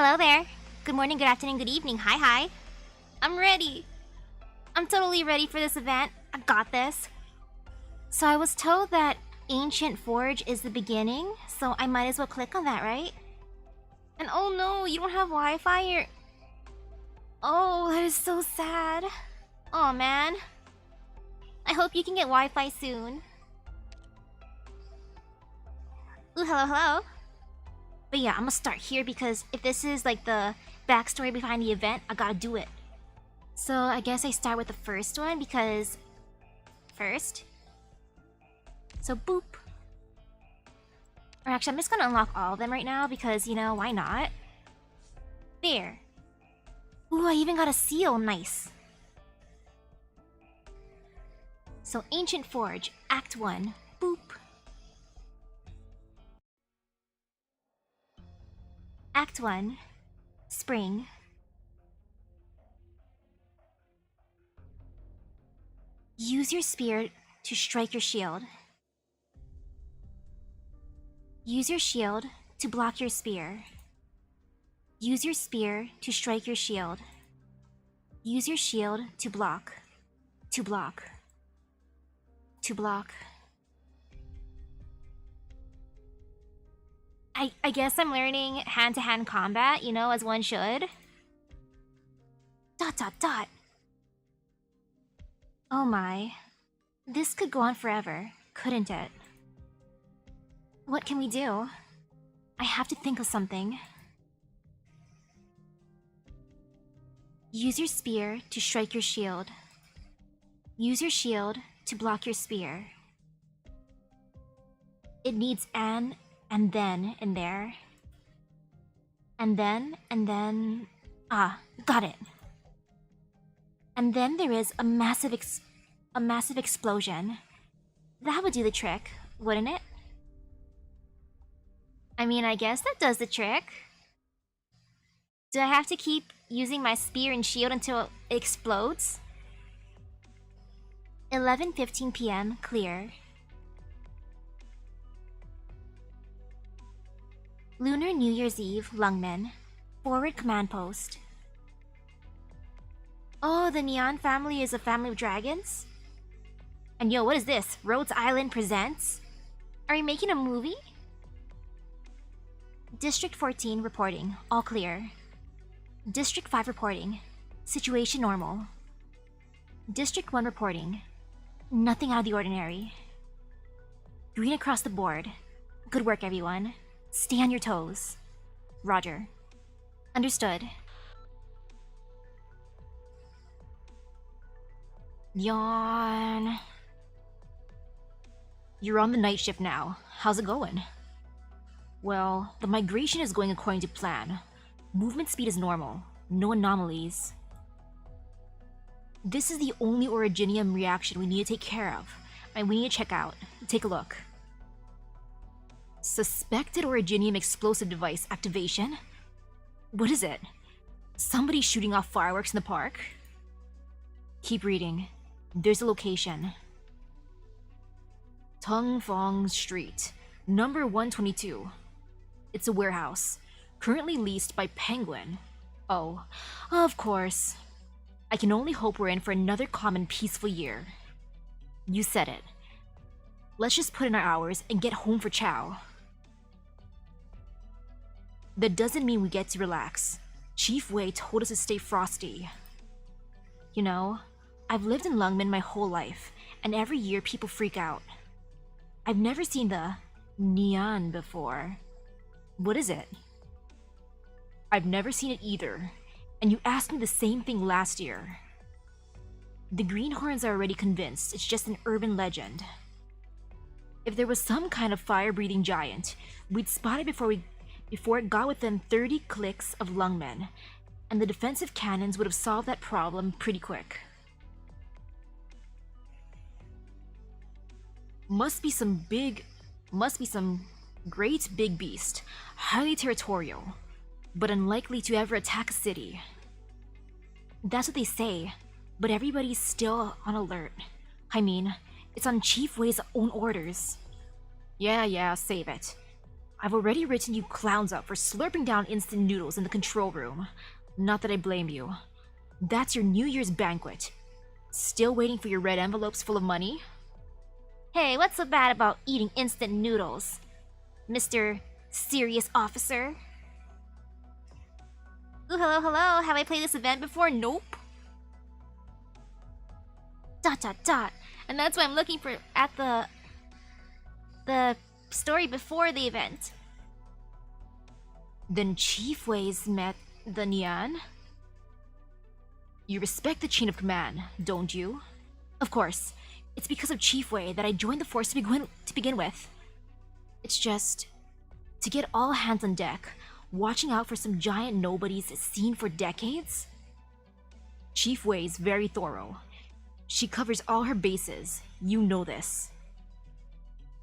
Hello there. Good morning, good afternoon, good evening. Hi, hi. I'm ready. I'm totally ready for this event. I got this. So I was told that Ancient Forge is the beginning, so I might as well click on that, right? And oh no, you don't have Wi-Fi or... Oh, that is so sad. Oh man. I hope you can get Wi-Fi soon. Ooh, hello, hello. But yeah, I'm gonna start here because if this is like the backstory behind the event, I gotta do it. So I guess I start with the first one because... First. So boop. Or actually, I'm just gonna unlock all of them right now because, you know, why not? There. Ooh, I even got a seal, nice. So Ancient Forge, Act 1, boop. Act 1, Spring. Use your spear to strike your shield. Use your shield to block your spear. Use your spear to strike your shield. Use your shield to block. To block. To block. I guess I'm learning hand-to-hand combat, you know, as one should. Dot dot dot. Oh my. This could go on forever, couldn't it? What can we do? I have to think of something. Use your spear to strike your shield. Use your shield to block your spear. It needs an and then in there. And then... Ah, got it. And then there is a massive explosion. That would do the trick, wouldn't it? I mean, I guess that does the trick. Do I have to keep using my spear and shield until it explodes? 11:15 p.m. Clear. Lunar New Year's Eve, Longmen. Forward command post. Oh, the Nian family is a family of dragons? And yo, what is this? Rhodes Island presents? Are you making a movie? District 14 reporting. All clear. District 5 reporting. Situation normal. District 1 reporting. Nothing out of the ordinary. Green across the board. Good work, everyone. Stay on your toes. Roger. Understood. Yawn. You're on the night shift now. How's it going? Well, the migration is going according to plan. Movement speed is normal. No anomalies. This is the only originium reaction we need to take care of, and we need to check out. Take a look. Suspected originium explosive device activation? What is it? Somebody shooting off fireworks in the park? Keep reading. There's a location. Tung Fong Street, number 122. It's a warehouse, currently leased by Penguin. Oh, of course. I can only hope we're in for another calm and peaceful year. You said it. Let's just put in our hours and get home for chow. That doesn't mean we get to relax. Chief Wei told us to stay frosty. You know, I've lived in Longmen my whole life, and every year people freak out. I've never seen the Nian before. What is it? I've never seen it either, and you asked me the same thing last year. The Greenhorns are already convinced it's just an urban legend. If there was some kind of fire-breathing giant, we'd spot it before it got within 30 clicks of Longmen, and the defensive cannons would have solved that problem pretty quick. Must be some great big beast, highly territorial, but unlikely to ever attack a city. That's what they say, but everybody's still on alert. I mean, it's on Chief Wei's own orders. Yeah, save it. I've already written you clowns up for slurping down instant noodles in the control room. Not that I blame you. That's your New Year's banquet. Still waiting for your red envelopes full of money? Hey, what's so bad about eating instant noodles, Mr. Serious Officer? Ooh, hello, hello. Have I played this event before? Nope. ... And that's why I'm looking for at the story before the event. Then Chief Wei's met the Nian? You respect the chain of command, don't you? Of course. It's because of Chief Wei that I joined the force to begin with. It's just... to get all hands on deck, watching out for some giant nobodies seen for decades? Chief Wei's very thorough. She covers all her bases. You know this.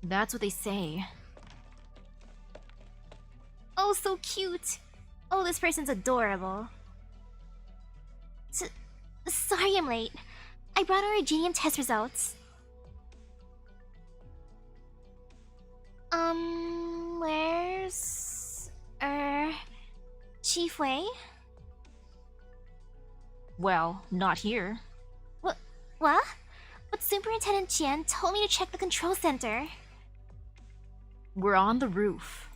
That's what they say. Oh, so cute! Oh, this person's adorable. Sorry I'm late. I brought our Genium test results. Where's... Chief Wei? Well, not here. What? But Superintendent Jian told me to check the control center. We're on the roof.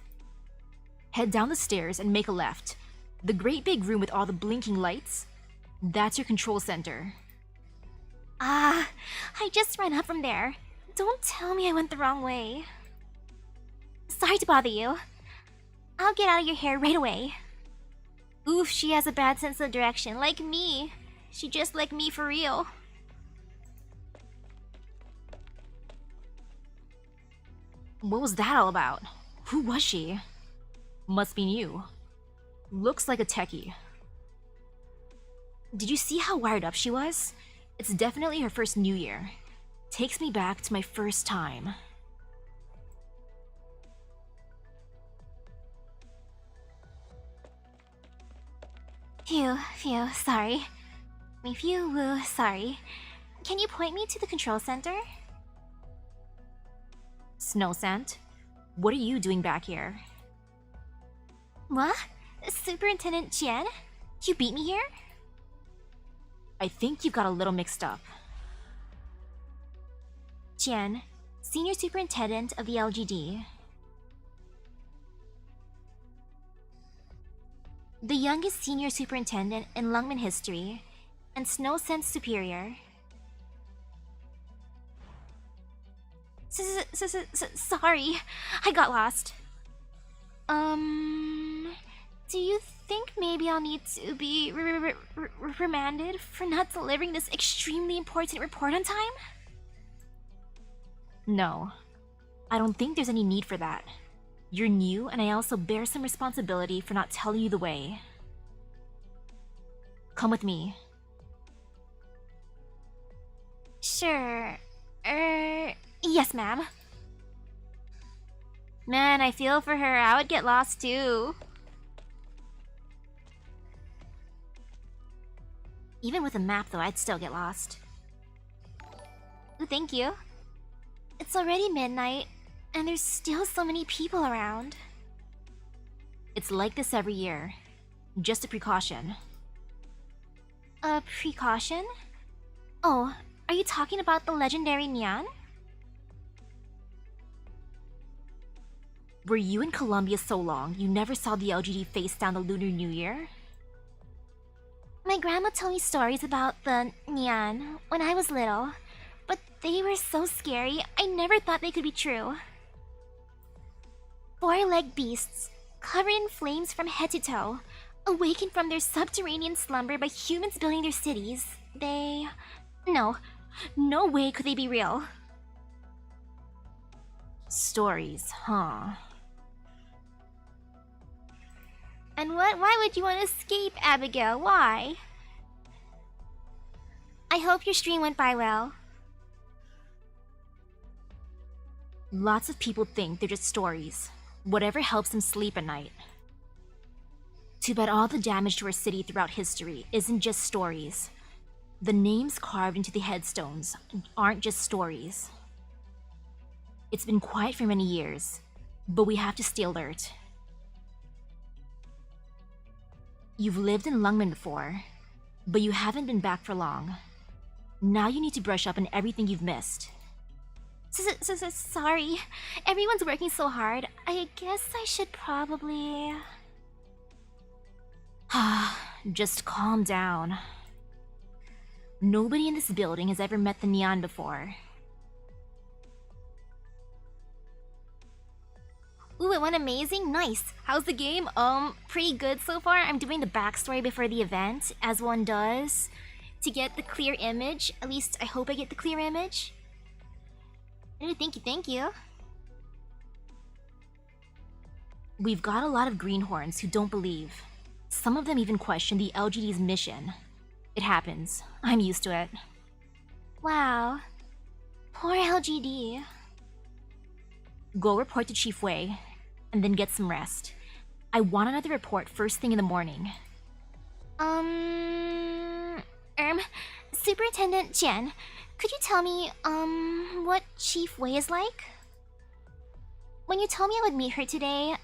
Head down the stairs and make a left. The great big room with all the blinking lights? That's your control center. I just ran up from there. Don't tell me I went the wrong way. Sorry to bother you. I'll get out of your hair right away. Oof, she has a bad sense of direction, like me. She just like me for real. What was that all about? Who was she? Must be new. Looks like a techie. Did you see how wired up she was? It's definitely her first New Year. Takes me back to my first time. Phew, sorry. Sorry. Can you point me to the control center? Snow Scent, what are you doing back here? What? Superintendent Jian? You beat me here? I think you got a little mixed up. Jian, Senior Superintendent of the LGD. The youngest Senior Superintendent in Longmen history, and Snow Scent's superior. Sorry, I got lost. Do you think maybe I'll need to be remanded for not delivering this extremely important report on time? No, I don't think there's any need for that. You're new, and I also bear some responsibility for not telling you the way. Come with me. Sure. Yes, ma'am. Man, I feel for her. I would get lost too. Even with a map, though, I'd still get lost. Ooh, thank you. It's already midnight, and there's still so many people around. It's like this every year. Just a precaution. A precaution? Oh, are you talking about the legendary Nian? Were you in Colombia so long, you never saw the LGD face down the Lunar New Year? My grandma told me stories about the Nian when I was little, but they were so scary, I never thought they could be true. Four-legged beasts, covered in flames from head to toe, awakened from their subterranean slumber by humans building their cities. No way could they be real. Stories, huh? And why would you want to escape, Abigail? Why? I hope your stream went by well. Lots of people think they're just stories. Whatever helps them sleep at night. Too bad all the damage to our city throughout history isn't just stories. The names carved into the headstones aren't just stories. It's been quiet for many years. But we have to stay alert. You've lived in Longmen before, but you haven't been back for long. Now you need to brush up on everything you've missed. Sorry. Everyone's working so hard. I guess I should probably... Just calm down. Nobody in this building has ever met the Nian before. Ooh, it went amazing? Nice. How's the game? Pretty good so far. I'm doing the backstory before the event, as one does, to get the clear image. At least, I hope I get the clear image. Ooh, thank you. We've got a lot of greenhorns who don't believe. Some of them even question the LGD's mission. It happens. I'm used to it. Wow. Poor LGD. Go report to Chief Wei, and then get some rest. I want another report first thing in the morning. Superintendent Jen, could you tell me, what Chief Wei is like? When you told me I would meet her today,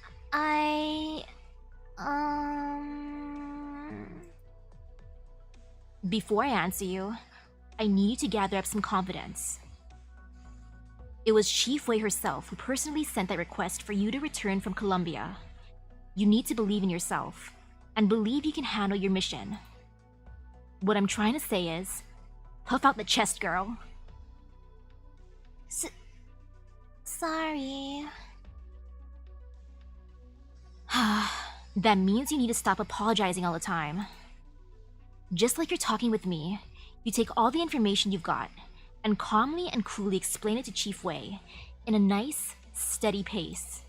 Before I answer you, I need you to gather up some confidence. It was Chief Wei herself who personally sent that request for you to return from Columbia. You need to believe in yourself, and believe you can handle your mission. What I'm trying to say is, puff out the chest, girl. Sorry. That means you need to stop apologizing all the time. Just like you're talking with me, you take all the information you've got, and calmly and coolly explain it to Chief Wei in a nice, steady pace.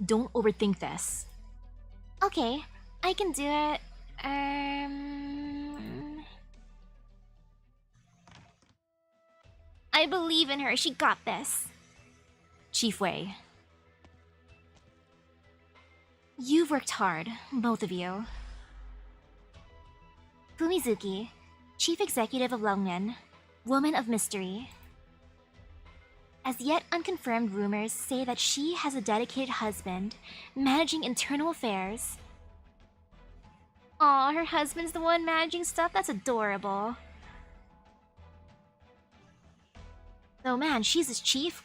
Don't overthink this. Okay, I can do it. I believe in her. She got this. Chief Wei. You've worked hard, both of you. Fumizuki, Chief Executive of Longmen, Woman of Mystery. As yet unconfirmed rumors say that she has a dedicated husband, managing internal affairs. Aw, her husband's the one managing stuff? That's adorable. Oh man, she's his chief?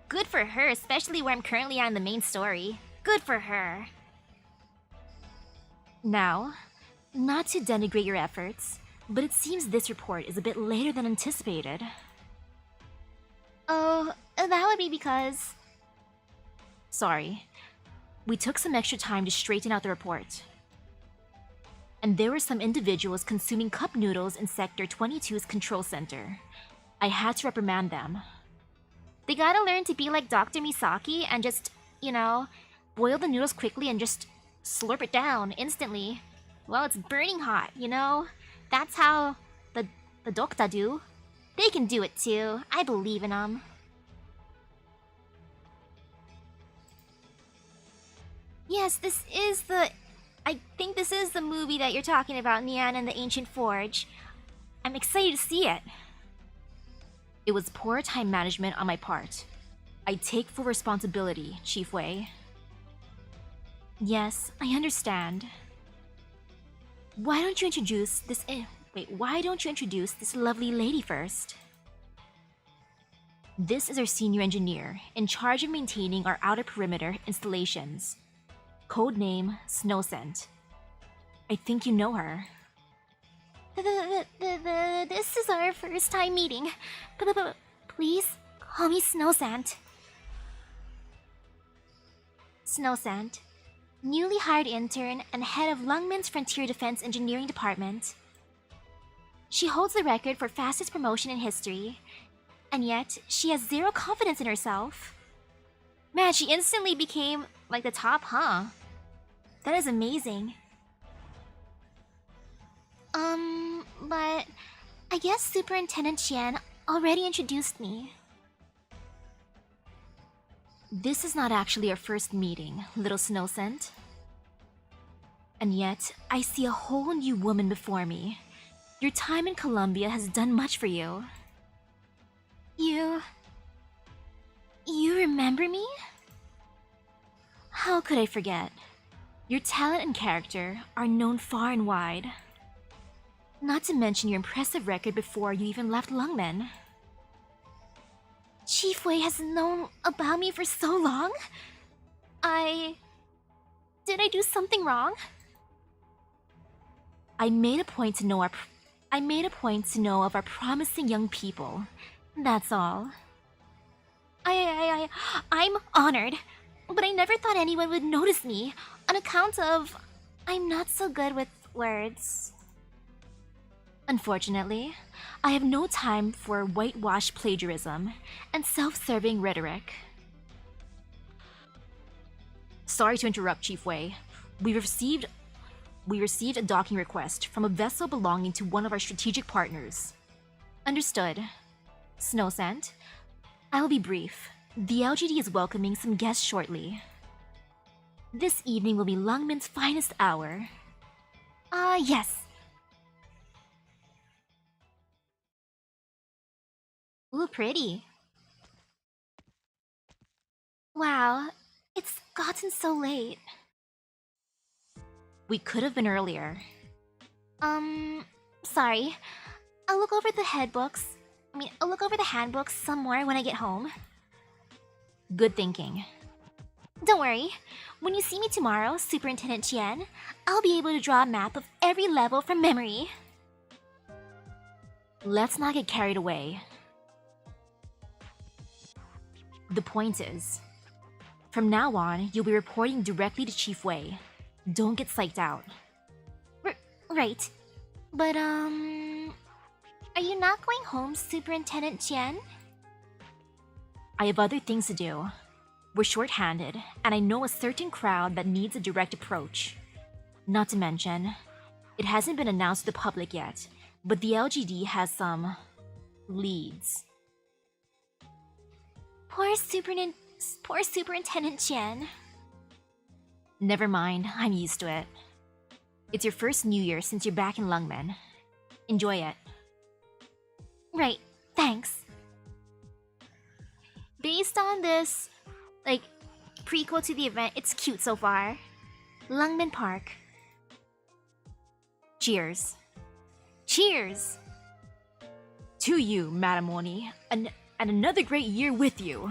Good for her, especially where I'm currently on the main story. Good for her. Now, not to denigrate your efforts, but it seems this report is a bit later than anticipated. Oh, that would be because... Sorry. We took some extra time to straighten out the report. And there were some individuals consuming cup noodles in Sector 22's control center. I had to reprimand them. They gotta learn to be like Dr. Misaki and just, you know, boil the noodles quickly and just slurp it down instantly. Well, it's burning hot, you know? That's how the Dokta do. They can do it too. I believe in them. Yes, this is the... I think this is the movie that you're talking about, Nian and the Ancient Forge. I'm excited to see it. It was poor time management on my part. I take full responsibility, Chief Wei. Yes, I understand. Why don't you introduce this... why don't you introduce this lovely lady first? This is our senior engineer, in charge of maintaining our outer perimeter installations. Codename Snowscent. I think you know her. This is our first time meeting. Please, call me Snowscent. Snowscent, newly hired intern and head of Longmen's Frontier Defense Engineering Department. She holds the record for fastest promotion in history, and yet she has zero confidence in herself. Man, she instantly became like the top, huh? That is amazing. But I guess Superintendent Qian already introduced me. This is not actually our first meeting, little Snowscent. And yet, I see a whole new woman before me. Your time in Columbia has done much for you. You remember me? How could I forget? Your talent and character are known far and wide. Not to mention your impressive record before you even left Longmen. Chief Wei has known about me for so long? Did I do something wrong? I made a point to know of our promising young people. That's all. I'm honored, but I never thought anyone would notice me on account of I'm not so good with words. Unfortunately, I have no time for whitewash plagiarism and self-serving rhetoric. Sorry to interrupt, Chief Wei. We received a docking request from a vessel belonging to one of our strategic partners. Understood. Snowsand, I will be brief. The LGD is welcoming some guests shortly. This evening will be Longmen's finest hour. Yes. Ooh, pretty. Wow, it's gotten so late. We could have been earlier. Sorry. I'll look over the handbooks some more when I get home. Good thinking. Don't worry. When you see me tomorrow, Superintendent Qian, I'll be able to draw a map of every level from memory. Let's not get carried away. The point is, from now on, you'll be reporting directly to Chief Wei. Don't get psyched out. Right. But, are you not going home, Superintendent Qian? I have other things to do. We're short-handed, and I know a certain crowd that needs a direct approach. Not to mention, it hasn't been announced to the public yet, but the LGD has some leads. Poor Superintendent Qian. Never mind, I'm used to it. It's your first New Year since you're back in Longmen. Enjoy it. Right, thanks. Based on this, prequel to the event, it's cute so far. Longmen Park. Cheers. Cheers! To you, Madam Oni, and another great year with you.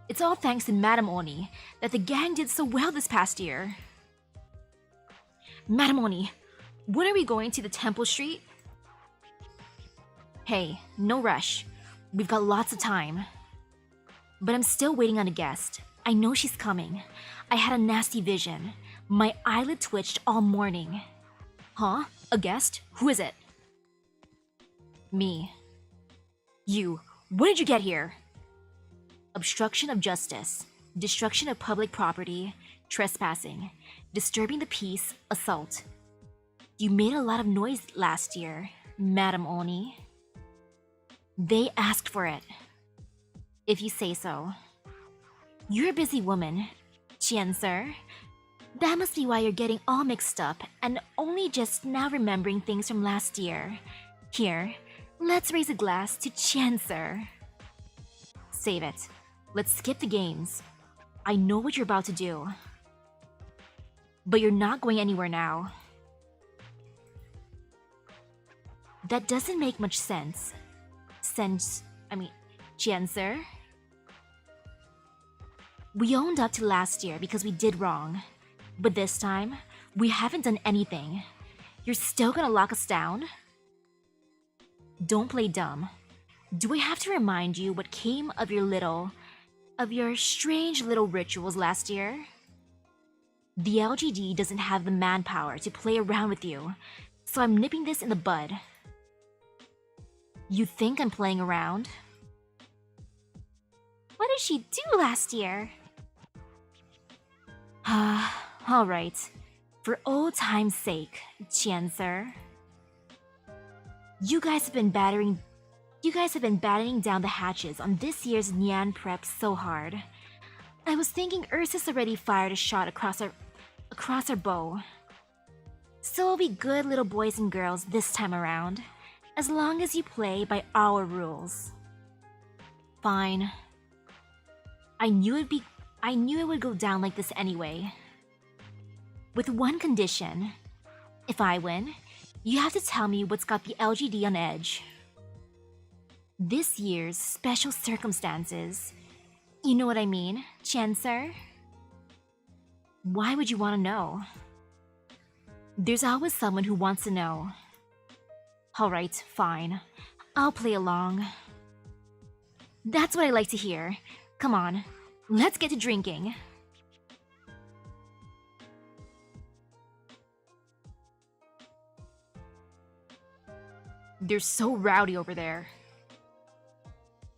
It's all thanks to Madam Oni that the gang did so well this past year. Madam Oni, when are we going to the Temple Street? Hey, no rush. We've got lots of time. But I'm still waiting on a guest. I know she's coming. I had a nasty vision. My eyelid twitched all morning. Huh? A guest? Who is it? Me. You. When did you get here? Obstruction of justice, destruction of public property, trespassing, disturbing the peace, assault. You made a lot of noise last year, Madam Oni. They asked for it. If you say so. You're a busy woman, Qian, sir. That must be why you're getting all mixed up and only just now remembering things from last year. Here, let's raise a glass to Qian, sir. Save it. Let's skip the games. I know what you're about to do. But you're not going anywhere now. That doesn't make much sense. Qian, sir? We owned up to last year because we did wrong. But this time, we haven't done anything. You're still gonna lock us down? Don't play dumb. Do I have to remind you what came of your strange little rituals last year? The LGD doesn't have the manpower to play around with you, so I'm nipping this in the bud. You think I'm playing around? What did she do last year? Alright. For old time's sake, Qian, sir. You guys have been battening down the hatches on this year's Nian prep so hard. I was thinking Ursus already fired a shot across our bow. So we'll be good little boys and girls this time around, as long as you play by our rules. Fine. I knew I knew it would go down like this anyway. With one condition. If I win, you have to tell me what's got the LGD on edge. This year's special circumstances. You know what I mean, Chancellor? Why would you want to know? There's always someone who wants to know. Alright, fine. I'll play along. That's what I like to hear. Come on, let's get to drinking. They're so rowdy over there.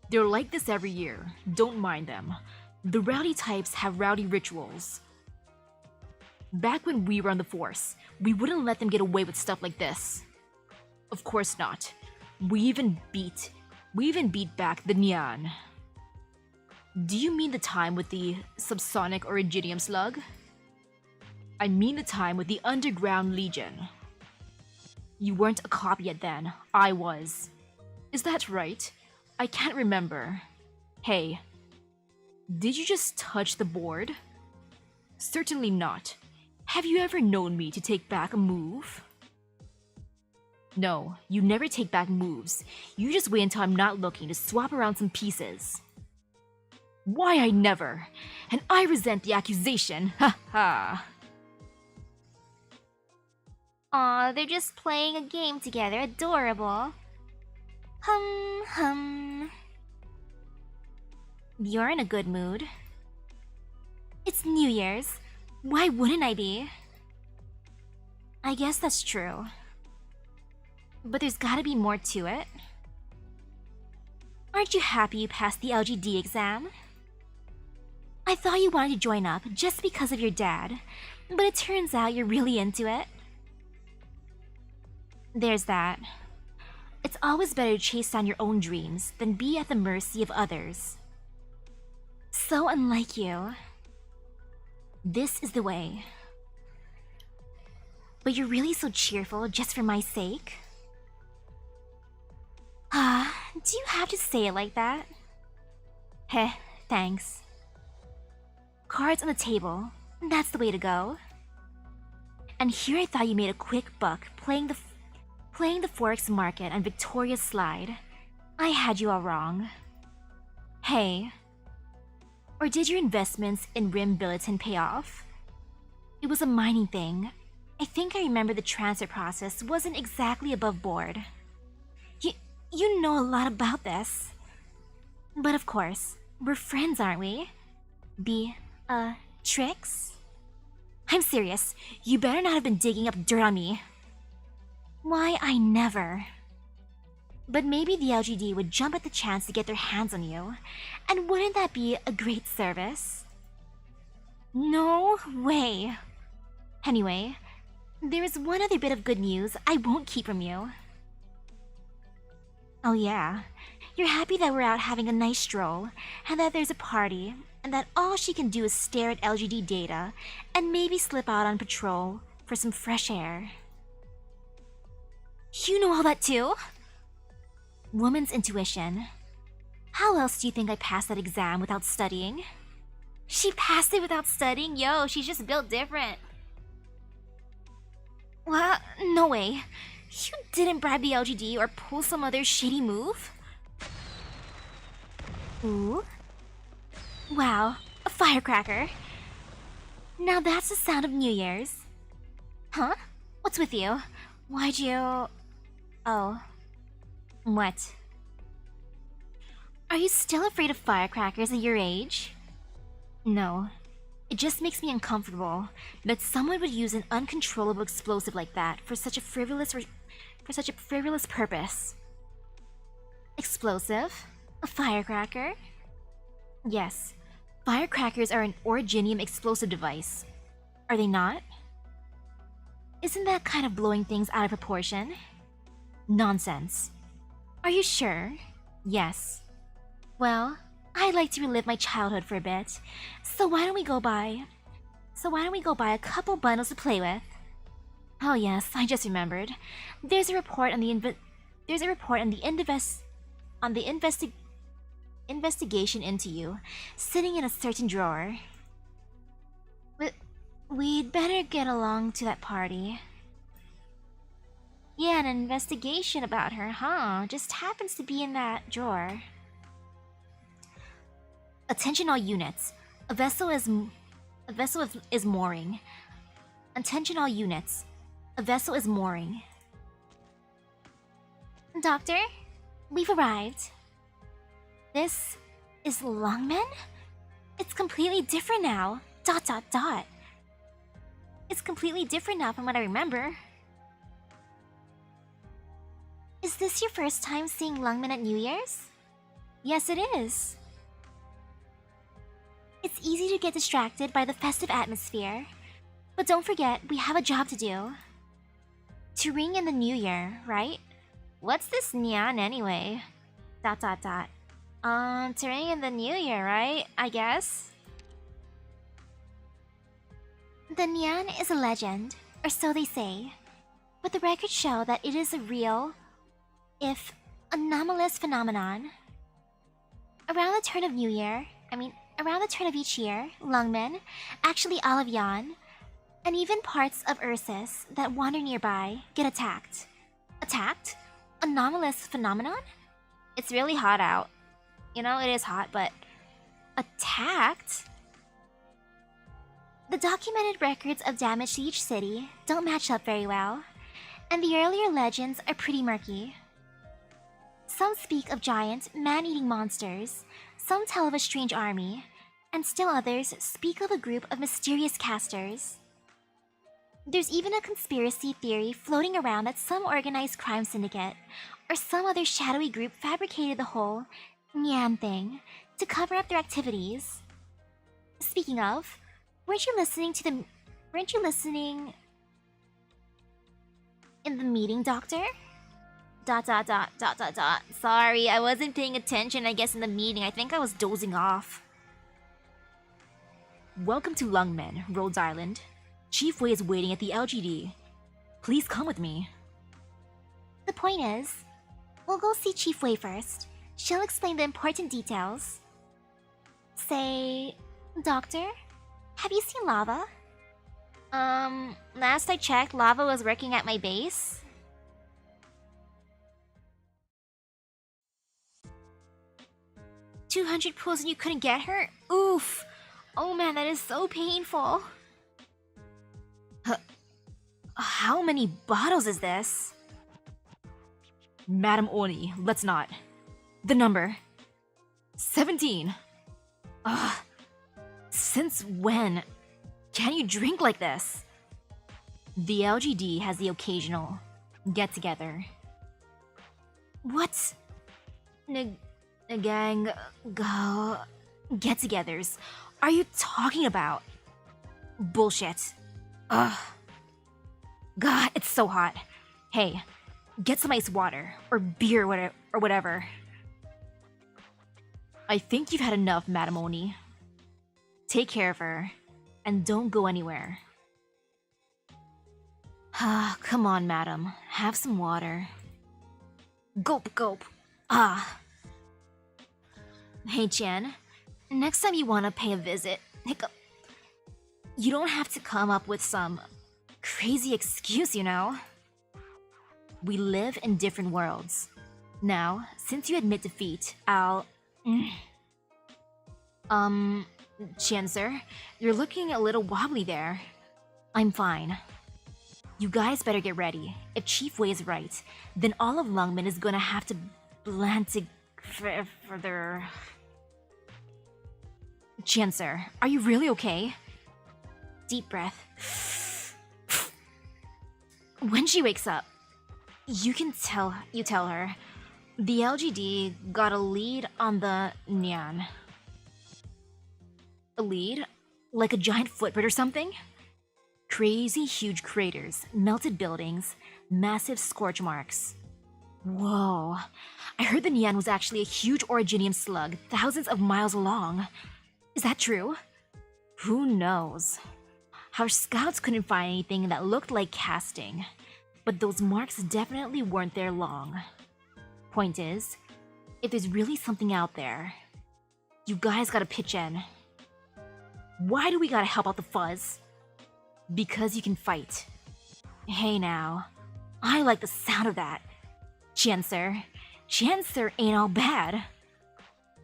They're like this every year. Don't mind them. The rowdy types have rowdy rituals. Back when we were on the force, we wouldn't let them get away with stuff like this. Of course not. We even beat back the Nian. Do you mean the time with the subsonic originium slug? I mean the time with the Underground Legion. You weren't a cop yet then, I was. Is that right? I can't remember. Hey, did you just touch the board? Certainly not. Have you ever known me to take back a move? No, you never take back moves. You just wait until I'm not looking to swap around some pieces. Why, I never. And I resent the accusation, ha ha. Aw, they're just playing a game together. Adorable. Hum. You're in a good mood. It's New Year's. Why wouldn't I be? I guess that's true. But there's gotta be more to it. Aren't you happy you passed the LGD exam? I thought you wanted to join up just because of your dad, but it turns out you're really into it. There's that. It's always better to chase down your own dreams than be at the mercy of others. So unlike you. This is the way. But you're really so cheerful just for my sake? Do you have to say it like that? Heh, thanks. Cards on the table. That's the way to go. And here I thought you made a quick buck playing the Forex market on Victoria's slide. I had you all wrong. Hey. Or did your investments in Rim Billiton pay off? It was a mining thing. I think I remember the transfer process wasn't exactly above board. You know a lot about this. But of course, we're friends, aren't we? Tricks? I'm serious. You better not have been digging up dirt on me. Why, I never. But maybe the LGD would jump at the chance to get their hands on you. And wouldn't that be a great service? No way. Anyway, there is one other bit of good news I won't keep from you. Oh yeah, you're happy that we're out having a nice stroll, and that there's a party, and that all she can do is stare at LGD data, and maybe slip out on patrol for some fresh air. You know all that too? Woman's intuition. How else do you think I passed that exam without studying? She passed it without studying? Yo, she's just built different. What? No way. You didn't bribe the LGD or pull some other shady move? Ooh. Wow, a firecracker. Now that's the sound of New Year's. Huh? What's with you? Why'd you... Oh. What? Are you still afraid of firecrackers at your age? No. It just makes me uncomfortable that someone would use an uncontrollable explosive like that for such a frivolous purpose. Explosive? A firecracker? Yes. Firecrackers are an originium explosive device. Are they not? Isn't that kind of blowing things out of proportion? Nonsense. Are you sure? Yes. Well, I'd like to relive my childhood for a bit, so why don't we go buy a couple bundles to play with? Oh yes, I just remembered. There's a report on the investigation into you, sitting in a certain drawer. We'd better get along to that party. Yeah, an investigation about her, huh? Just happens to be in that drawer. Attention all units. A vessel is mooring. Attention all units. A vessel is mooring. Doctor, we've arrived. This is Longmen? It's completely different now. ... It's completely different now from what I remember. Is this your first time seeing Longmen at New Year's? Yes, it is. It's easy to get distracted by the festive atmosphere. But don't forget, we have a job to do. To ring in the new year, right? What's this Nian anyway? ... To ring in the new year, right? I guess? The Nian is a legend, or so they say. But the records show that it is a real, if anomalous phenomenon. Around the turn of each year, Longmen, actually all of Yan, and even parts of Ursus that wander nearby get attacked. Attacked? Anomalous phenomenon? It's really hot out. You know, it is hot, but... Attacked? The documented records of damage to each city don't match up very well, and the earlier legends are pretty murky. Some speak of giant, man-eating monsters, some tell of a strange army, and still others speak of a group of mysterious casters. There's even a conspiracy theory floating around that some organized crime syndicate or some other shadowy group fabricated the whole Nian thing to cover up their activities. Speaking of, weren't you listening in the meeting, Doctor? ... Sorry, I wasn't paying attention, I guess, in the meeting. I think I was dozing off. Welcome to Longmen, Rhodes Island. Chief Wei is waiting at the LGD. Please come with me. The point is, we'll go see Chief Wei first. She'll explain the important details. Say, Doctor, have you seen lava? Last I checked, lava was working at my base. $200 pulls and you couldn't get her? Oof! Oh man, that is so painful. How many bottles is this? Madam Oni, let's not. The number. 17. Ugh. Since when can you drink like this? The LGD has the occasional get-together. What? Gang go get-togethers are you talking about? Bullshit. Ugh. God, it's so hot. Hey, get some ice water or beer or whatever. I think you've had enough, Madam Oni. Take care of her, and don't go anywhere. Ah, come on, madam. Have some water. Gulp, gulp. Ah. Hey, Chen. Next time you want to pay a visit, hiccup, you don't have to come up with some crazy excuse, you know? We live in different worlds. Now, since you admit defeat, I'll... Chen, sir, you're looking a little wobbly there. I'm fine. You guys better get ready. If Chief Wei is right, then all of Longmen is gonna have to blend further. Chen, sir, are you really okay? Deep breath. When she wakes up, you tell her the LGD got a lead on the Nian. A lead? Like a giant footprint or something? Crazy huge craters, melted buildings, massive scorch marks. Whoa. I heard the Nian was actually a huge originium slug, thousands of miles long. Is that true? Who knows? Our scouts couldn't find anything that looked like casting, but those marks definitely weren't there long. Point is, if there's really something out there, you guys gotta pitch in. Why do we gotta help out the fuzz? Because you can fight. Hey now, I like the sound of that. Chancer ain't all bad.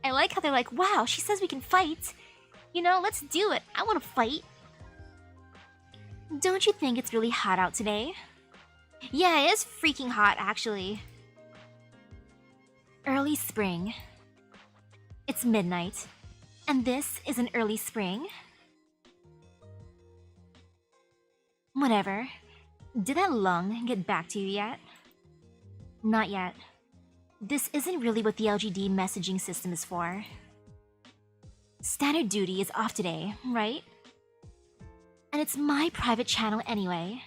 I like how they're like, wow, she says we can fight. You know, let's do it. I want to fight. Don't you think it's really hot out today? Yeah, it is freaking hot, actually. Early spring. It's midnight. And this is an early spring? Whatever. Did that lung get back to you yet? Not yet. This isn't really what the LGD messaging system is for. Standard duty is off today, right? And it's my private channel anyway.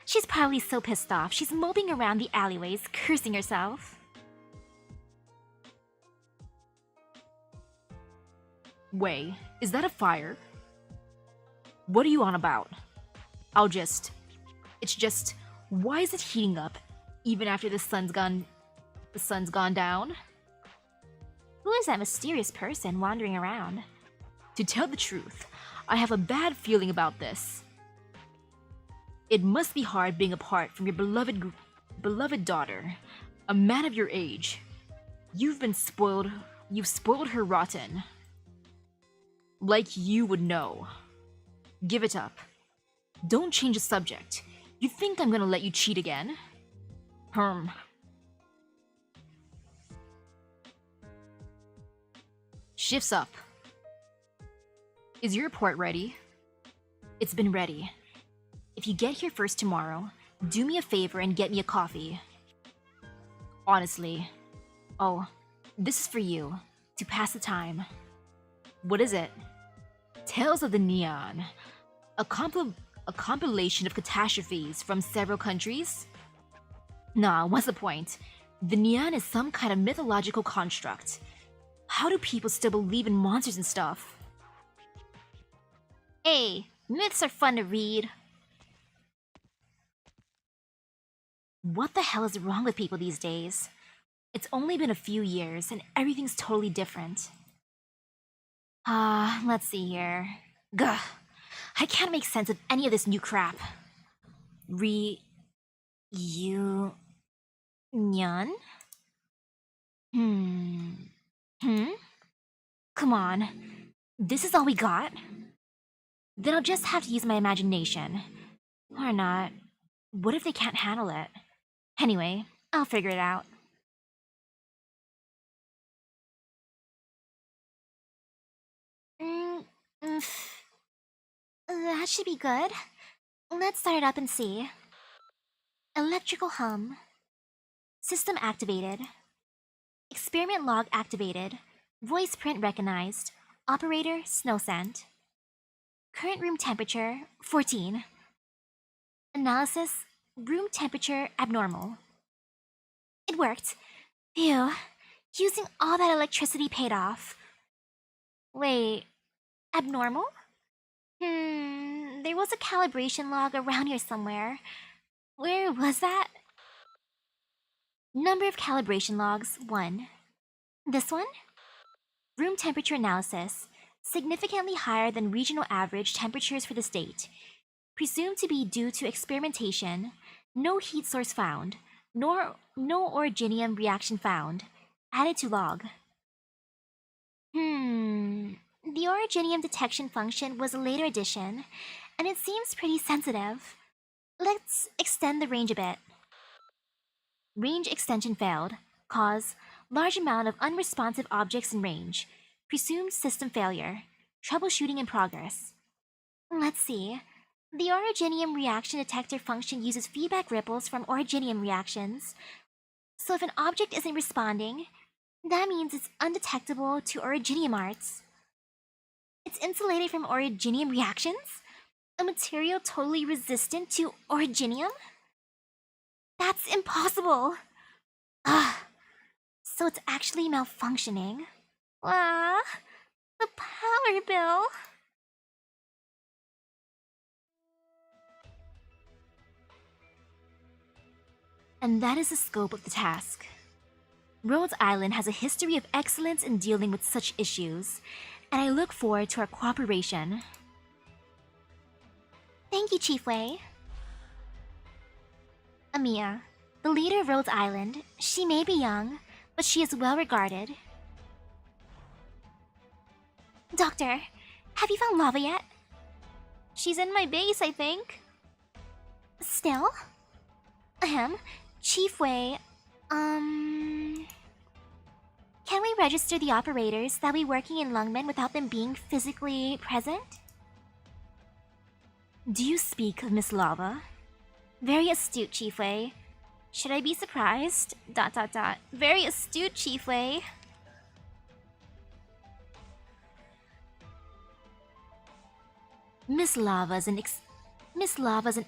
She's probably so pissed off, she's moping around the alleyways, cursing herself. Wait, is that a fire? What are you on about? It's just, why is it heating up even after the sun's gone down? Who is that mysterious person wandering around? To tell the truth, I have a bad feeling about this. It must be hard being apart from your beloved daughter, a man of your age. You've spoiled her rotten. Like you would know. Give it up. Don't change the subject. You think I'm gonna let you cheat again? Shift's up. Is your report ready? It's been ready. If you get here first tomorrow, do me a favor and get me a coffee. Honestly. Oh, this is for you, to pass the time. What is it? Tales of the Nian. A compilation of catastrophes from several countries? Nah, what's the point? The Nian is some kind of mythological construct. How do people still believe in monsters and stuff? Hey, myths are fun to read. What the hell is wrong with people these days? It's only been a few years and everything's totally different. Let's see here. Gah! I can't make sense of any of this new crap. Reunion? Come on. This is all we got? Then I'll just have to use my imagination. Or not. What if they can't handle it? Anyway, I'll figure it out. That should be good. Let's start it up and see. Electrical hum. System activated. Experiment log activated. Voice print recognized. Operator snow scent. Current room temperature 14. Analysis room temperature abnormal. It worked. Phew. Using all that electricity paid off. Wait, abnormal? There was a calibration log around here somewhere. Where was that? Number of calibration logs 1. This one? Room temperature analysis. Significantly higher than regional average temperatures for the state. Presumed to be due to experimentation. No heat source found. No originium reaction found. Added to log. The originium detection function was a later addition, and it seems pretty sensitive. Let's extend the range a bit. Range extension failed. Cause, large amount of unresponsive objects in range. Presumed system failure. Troubleshooting in progress. Let's see. The originium reaction detector function uses feedback ripples from originium reactions. So if an object isn't responding, that means it's undetectable to originium arts. It's insulated from originium reactions? A material totally resistant to originium? That's impossible! So it's actually malfunctioning. The power bill! And that is the scope of the task. Rhodes Island has a history of excellence in dealing with such issues, and I look forward to our cooperation. Thank you, Chief Wei. Amiya, the leader of Rhodes Island, she may be young, but she is well regarded. Doctor, have you found lava yet? She's in my base, I think. Still? Ahem, Chief Wei, can we register the operators that we working in Longmen without them being physically present? Do you speak of Miss Lava? Very astute, Chief Wei. Should I be surprised? ... Very astute, Chief Wei. Miss Lava's an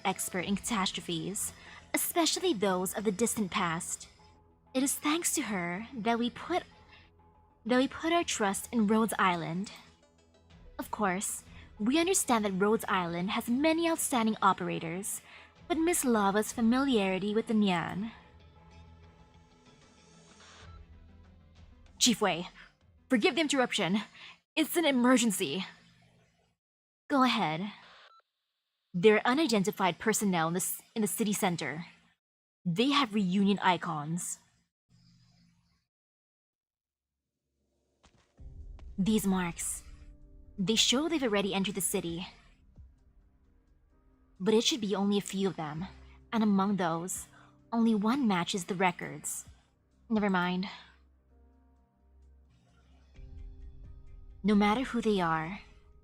expert in catastrophes, especially those of the distant past. It is thanks to her that we put our trust in Rhodes Island. Of course, we understand that Rhodes Island has many outstanding operators, but Miss Lava's familiarity with the Nian. Chief Wei, forgive the interruption. It's an emergency. Go ahead. There are unidentified personnel in the city center. They have reunion icons. These marks, they show they've already entered the city. But it should be only a few of them, and among those, only one matches the records. Never mind. No matter who they are,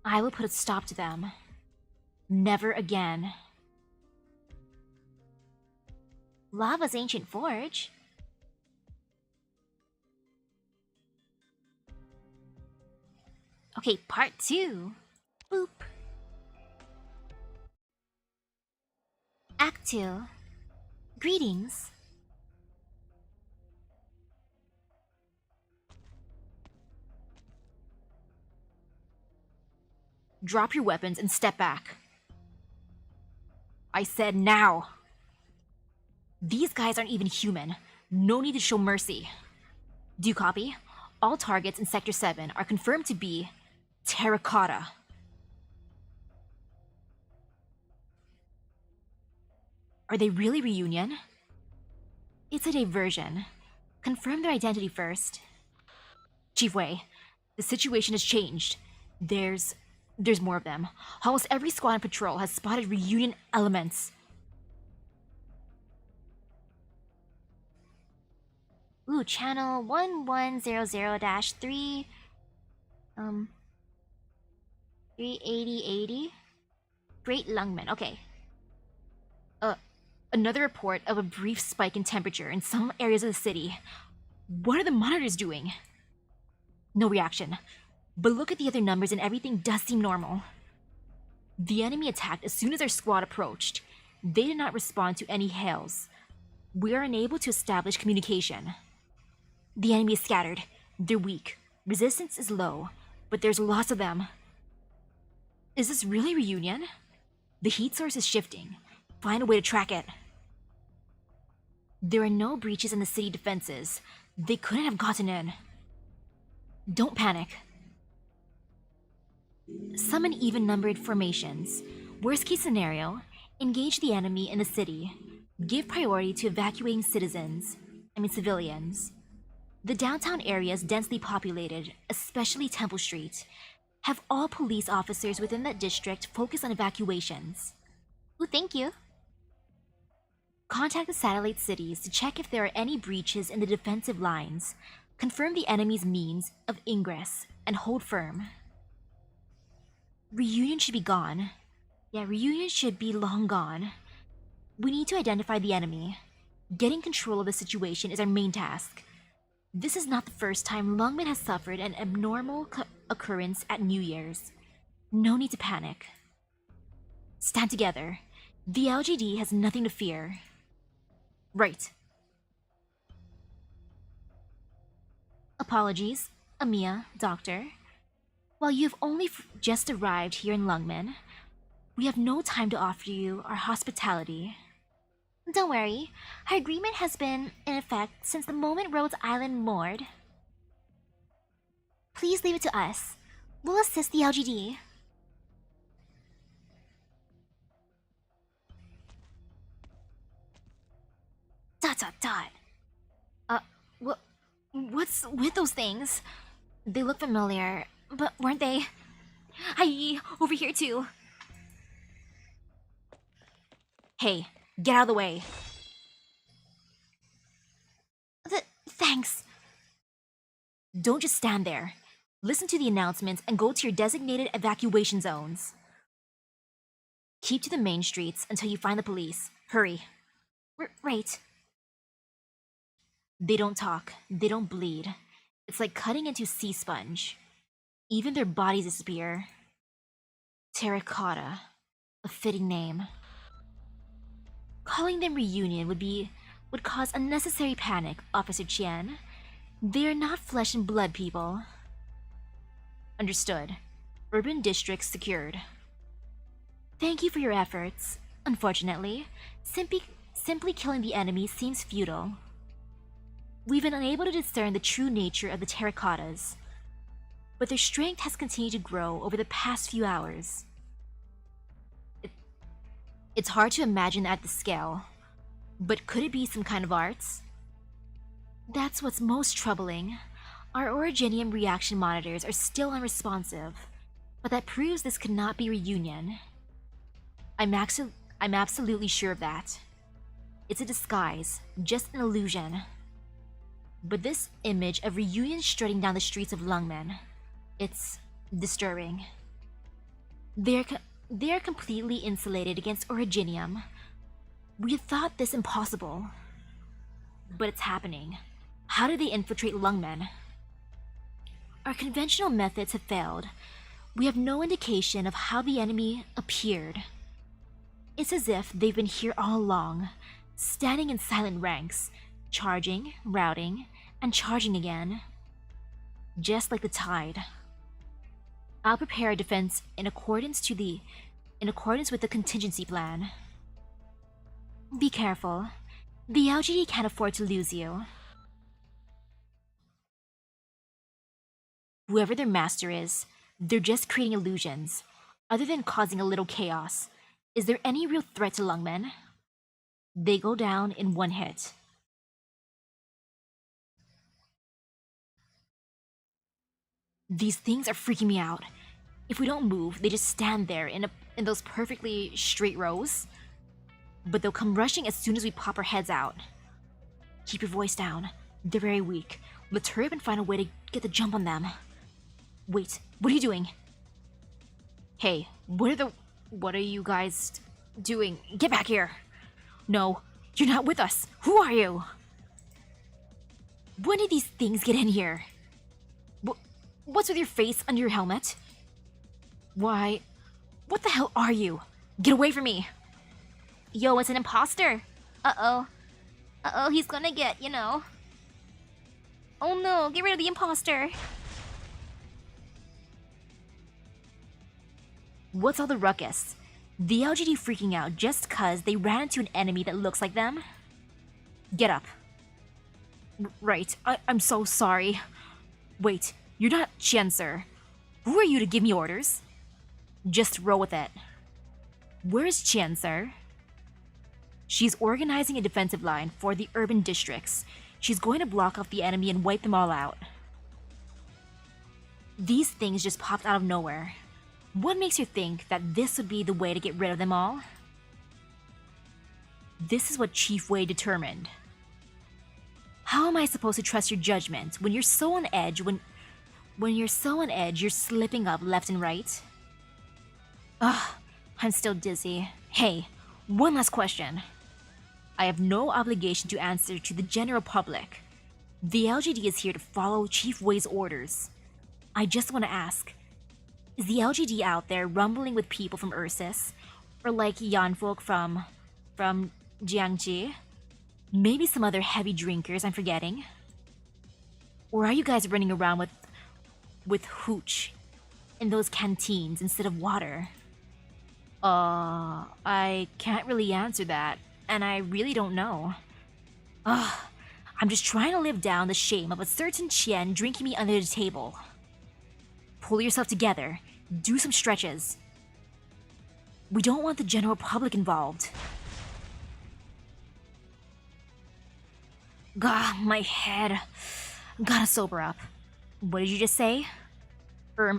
I will put a stop to them. Never again. Lava's ancient forge? Okay, part 2. Boop. Act 2. Greetings. Drop your weapons and step back. I said now. These guys aren't even human. No need to show mercy. Do you copy? All targets in Sector 7 are confirmed to be terracotta. Are they really reunion? It's a diversion. Confirm their identity first. Chief Wei, the situation has changed. There's more of them. Almost every squad on patrol has spotted reunion elements. Ooh, channel 1100-3... 38080? Great Longmen, okay. Another report of a brief spike in temperature in some areas of the city. What are the monitors doing? No reaction. But look at the other numbers and everything does seem normal. The enemy attacked as soon as our squad approached. They did not respond to any hails. We are unable to establish communication. The enemy is scattered. They're weak. Resistance is low, but there's lots of them. Is this really reunion? The heat source is shifting. Find a way to track it. There are no breaches in the city defenses. They couldn't have gotten in. Don't panic. Summon even-numbered formations. Worst-case scenario, engage the enemy in the city. Give priority to evacuating civilians. The downtown area is densely populated, especially Temple Street. Have all police officers within that district focus on evacuations. Ooh, thank you. Contact the satellite cities to check if there are any breaches in the defensive lines. Confirm the enemy's means of ingress, and hold firm. Reunion should be gone. Yeah, reunion should be long gone. We need to identify the enemy. Getting control of the situation is our main task. This is not the first time Longmen has suffered an abnormal occurrence at New Year's. No need to panic. Stand together. The LGD has nothing to fear. Right. Apologies, Amiya, Doctor. While you have only just arrived here in Longmen, we have no time to offer you our hospitality. Don't worry, our agreement has been in effect since the moment Rhodes Island moored. Please leave it to us. We'll assist the LGD. Dot dot dot. What? What's with those things? They look familiar, but weren't they? Hi, over here too. Hey, get out of the way. Thanks. Don't just stand there. Listen to the announcements and go to your designated evacuation zones. Keep to the main streets until you find the police. Hurry. Right. They don't talk. They don't bleed. It's like cutting into sea sponge. Even their bodies disappear. Terracotta. A fitting name. Calling them reunion would cause unnecessary panic, Officer Qian. They are not flesh and blood people. Understood. Urban districts secured. Thank you for your efforts. Unfortunately, simply killing the enemy seems futile. We've been unable to discern the true nature of the terracottas, but their strength has continued to grow over the past few hours. It's hard to imagine at the scale, but could it be some kind of arts? That's what's most troubling. Our Originium reaction monitors are still unresponsive, but that proves this could not be reunion. I'm absolutely sure of that. It's a disguise, just an illusion. But this image of reunion strutting down the streets of Longmen, it's disturbing. They are completely insulated against Originium. We had thought this impossible. But it's happening. How did they infiltrate Longmen? Our conventional methods have failed. We have no indication of how the enemy appeared. It's as if they've been here all along, standing in silent ranks, charging, routing, and charging again. Just like the tide. I'll prepare a defense in accordance with the contingency plan. Be careful. The LGD can't afford to lose you. Whoever their master is, they're just creating illusions. Other than causing a little chaos, is there any real threat to Longmen? They go down in one hit. These things are freaking me out. If we don't move, they just stand there in those perfectly straight rows. But they'll come rushing as soon as we pop our heads out. Keep your voice down. They're very weak. Let's hurry up and find a way to get the jump on them. Wait, what are you doing? Hey, what are you guys doing? Get back here! No, you're not with us. Who are you? When did these things get in here? What's with your face under your helmet? Why, what the hell are you? Get away from me! Yo, it's an imposter! Uh-oh, he's gonna get, Oh no, get rid of the imposter! What's all the ruckus? The LGD freaking out just cause they ran into an enemy that looks like them? Get up. Right, I'm so sorry. Wait, you're not Qian, sir. Who are you to give me orders? Just roll with it. Where is Qian, sir? She's organizing a defensive line for the urban districts. She's going to block off the enemy and wipe them all out. These things just popped out of nowhere. What makes you think that this would be the way to get rid of them all? This is what Chief Wei determined. How am I supposed to trust your judgment when you're so on edge when you're so on edge you're slipping up left and right? Ugh, I'm still dizzy. Hey, one last question. I have no obligation to answer to the general public. The LGD is here to follow Chief Wei's orders. I just want to ask, is the LGD out there rumbling with people from Ursus? Or like Yanfolk from Jiangji? Maybe some other heavy drinkers I'm forgetting? Or are you guys running around with hooch in those canteens instead of water? I can't really answer that, and I really don't know. I'm just trying to live down the shame of a certain Qian drinking me under the table. Pull yourself together. Do some stretches. We don't want the general public involved. Gah, my head. Gotta sober up. What did you just say?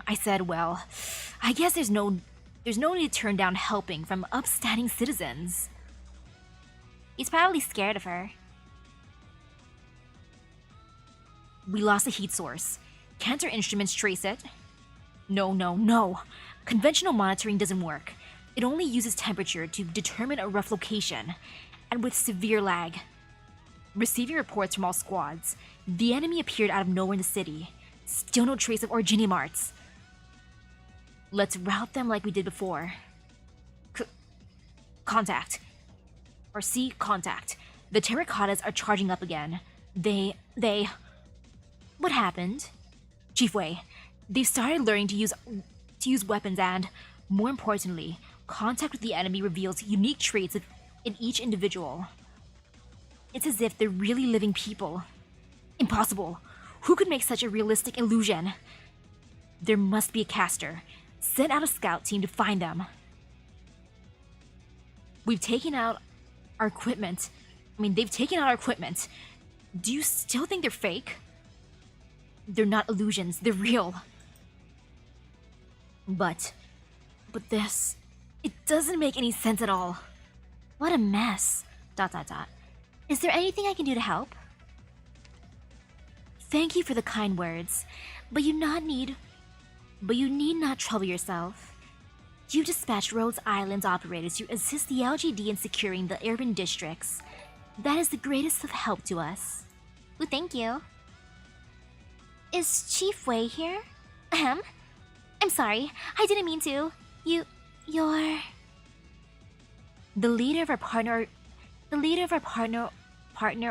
I said, well, I guess there's no need to turn down helping from upstanding citizens. He's probably scared of her. We lost the heat source. Can't our instruments trace it? No. Conventional monitoring doesn't work. It only uses temperature to determine a rough location, and with severe lag. Receiving reports from all squads, the enemy appeared out of nowhere in the city. Still no trace of Originium arts. Let's route them like we did before. Contact. Contact. The terracottas are charging up again. They... What happened? Chief Wei, they've started learning to use weapons and, more importantly, contact with the enemy reveals unique traits in each individual. It's as if they're really living people. Impossible. Who could make such a realistic illusion? There must be a caster. Send out a scout team to find them. We've taken out our equipment. They've taken out our equipment. Do you still think they're fake? They're not illusions, they're real. But this... It doesn't make any sense at all. What a mess. ... Is there anything I can do to help? Thank you for the kind words, but you need not trouble yourself. You dispatched Rhodes Island's operators to assist the LGD in securing the urban districts. That is the greatest of help to us. Well, thank you. Is Chief Wei here? I'm sorry, I didn't mean to. You're... The leader of our partner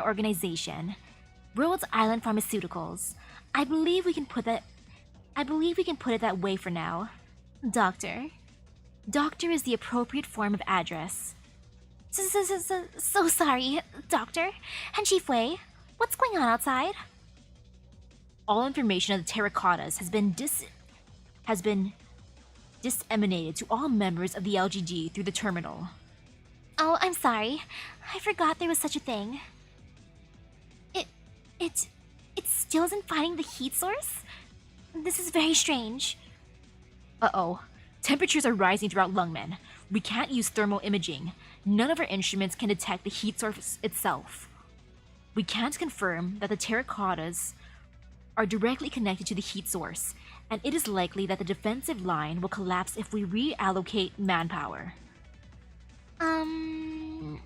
organization, Rhodes Island Pharmaceuticals. I believe we can put it that way for now. Doctor. Doctor is the appropriate form of address. So sorry, Doctor. And Chief Wei, what's going on outside? All information of the terracottas has been disseminated to all members of the LGD through the terminal. Oh, I'm sorry. I forgot there was such a thing. It still isn't finding the heat source? This is very strange. Uh-oh. Temperatures are rising throughout Longmen. We can't use thermal imaging. None of our instruments can detect the heat source itself. We can't confirm that the terracottas are directly connected to the heat source, and it is likely that the defensive line will collapse if we reallocate manpower. Wouldn't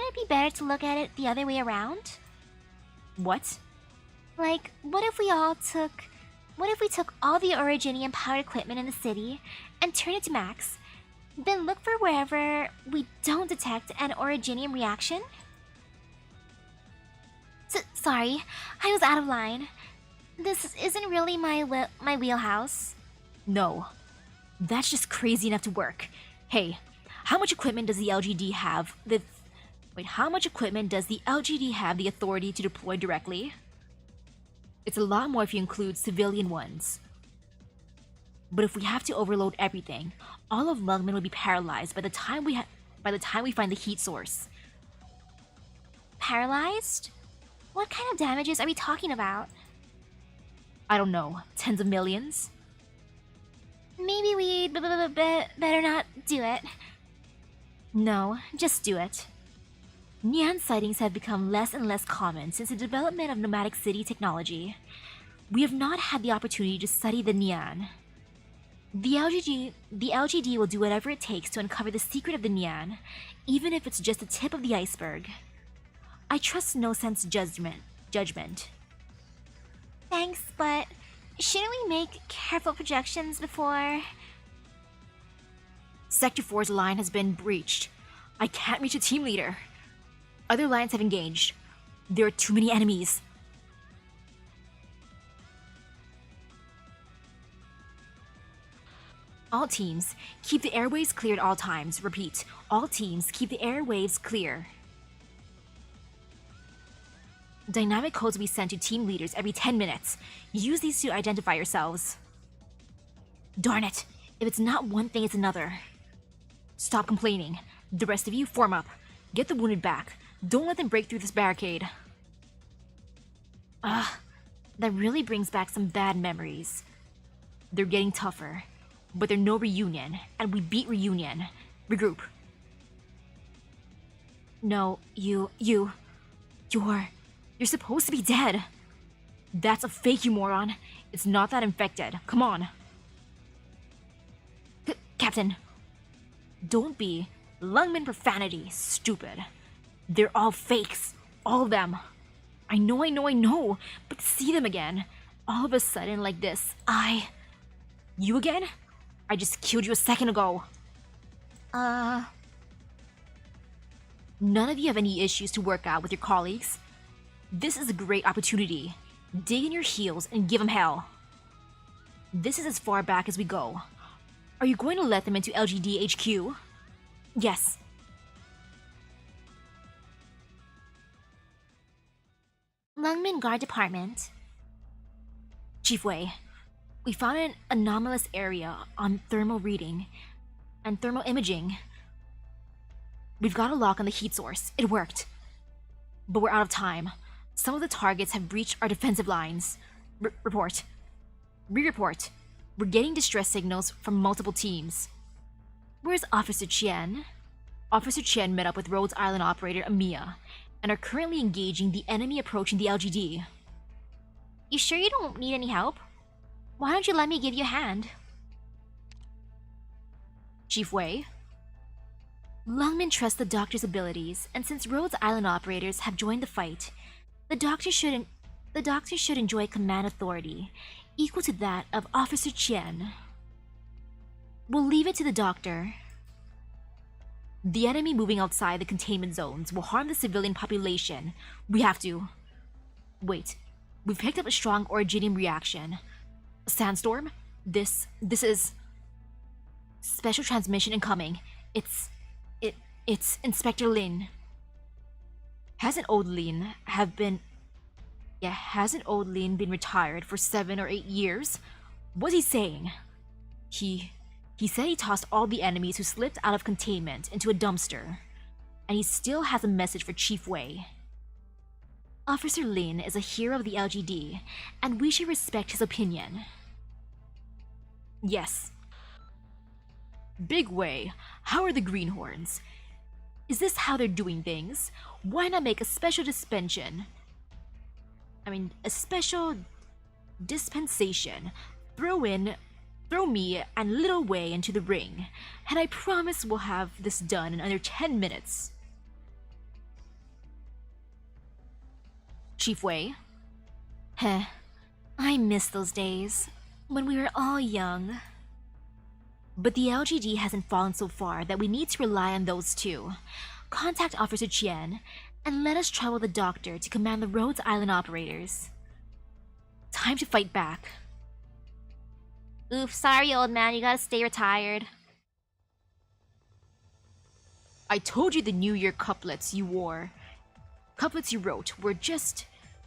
it be better to look at it the other way around? What? Like, what if we took all the Originium powered equipment in the city and turn it to max, then look for wherever we don't detect an Originium reaction? Sorry, I was out of line. This isn't really my wheelhouse. No, that's just crazy enough to work. Hey, how much equipment does the LGD have the authority to deploy directly? It's a lot more if you include civilian ones. But if we have to overload everything, all of Longmen will be paralyzed by the time we find the heat source. Paralyzed? What kind of damages are we talking about? I don't know, tens of millions? Maybe we better not do it. No, just do it. Nian sightings have become less and less common since the development of nomadic city technology. We have not had the opportunity to study the Nian. The LGD will do whatever it takes to uncover the secret of the Nian, even if it's just the tip of the iceberg. I trust No Sense judgment. Thanks, but shouldn't we make careful projections before... Sector 4's line has been breached. I can't reach a team leader. Other lines have engaged. There are too many enemies. All teams, keep the airwaves clear at all times. Repeat, all teams, keep the airwaves clear. Dynamic codes will be sent to team leaders every 10 minutes. Use these to identify yourselves. Darn it! If it's not one thing, it's another. Stop complaining. The rest of you, form up. Get the wounded back. Don't let them break through this barricade. Ugh, that really brings back some bad memories. They're getting tougher, but there's no reunion, and we beat reunion. Regroup. No, you're supposed to be dead. That's a fake, you moron. It's not that infected. Come on. Captain, don't be Longmen profanity, stupid. They're all fakes. All of them. I know, but to see them again, all of a sudden like this, You again? I just killed you a second ago. None of you have any issues to work out with your colleagues. This is a great opportunity. Dig in your heels and give them hell. This is as far back as we go. Are you going to let them into LGD HQ? Yes. Longmen Guard Department. Chief Wei, we found an anomalous area on thermal reading and thermal imaging. We've got a lock on the heat source. It worked. But we're out of time. Some of the targets have breached our defensive lines. Report. Re-report. We're getting distress signals from multiple teams. Where's Officer Chen? Officer Chen met up with Rhodes Island operator Amiya and are currently engaging the enemy approaching the LGD. You sure you don't need any help? Why don't you let me give you a hand? Chief Wei? Longmen trusts the Doctor's abilities, and since Rhodes Island operators have joined the fight, the Doctor should enjoy command authority equal to that of Officer Chen. We'll leave it to the Doctor. The enemy moving outside the containment zones will harm the civilian population. We have to... Wait, we've picked up a strong originium reaction. A sandstorm? This is... Special transmission incoming. It's Inspector Lin. Hasn't old Lin been retired for 7 or 8 years? What's he saying? He said he tossed all the enemies who slipped out of containment into a dumpster, and he still has a message for Chief Wei. Officer Lin is a hero of the LGD, and we should respect his opinion. Yes. Big Wei, how are the greenhorns? Is this how they're doing things? Why not make a special dispensation? A special dispensation. Throw me and Little Wei into the ring, and I promise we'll have this done in under 10 minutes. Chief Wei? I miss those days, when we were all young. But the LGD hasn't fallen so far that we need to rely on those two. Contact Officer Chen, and let us trouble the Doctor to command the Rhodes Island operators. Time to fight back. Oof, sorry old man, you gotta stay retired. I told you the New Year couplets you wrote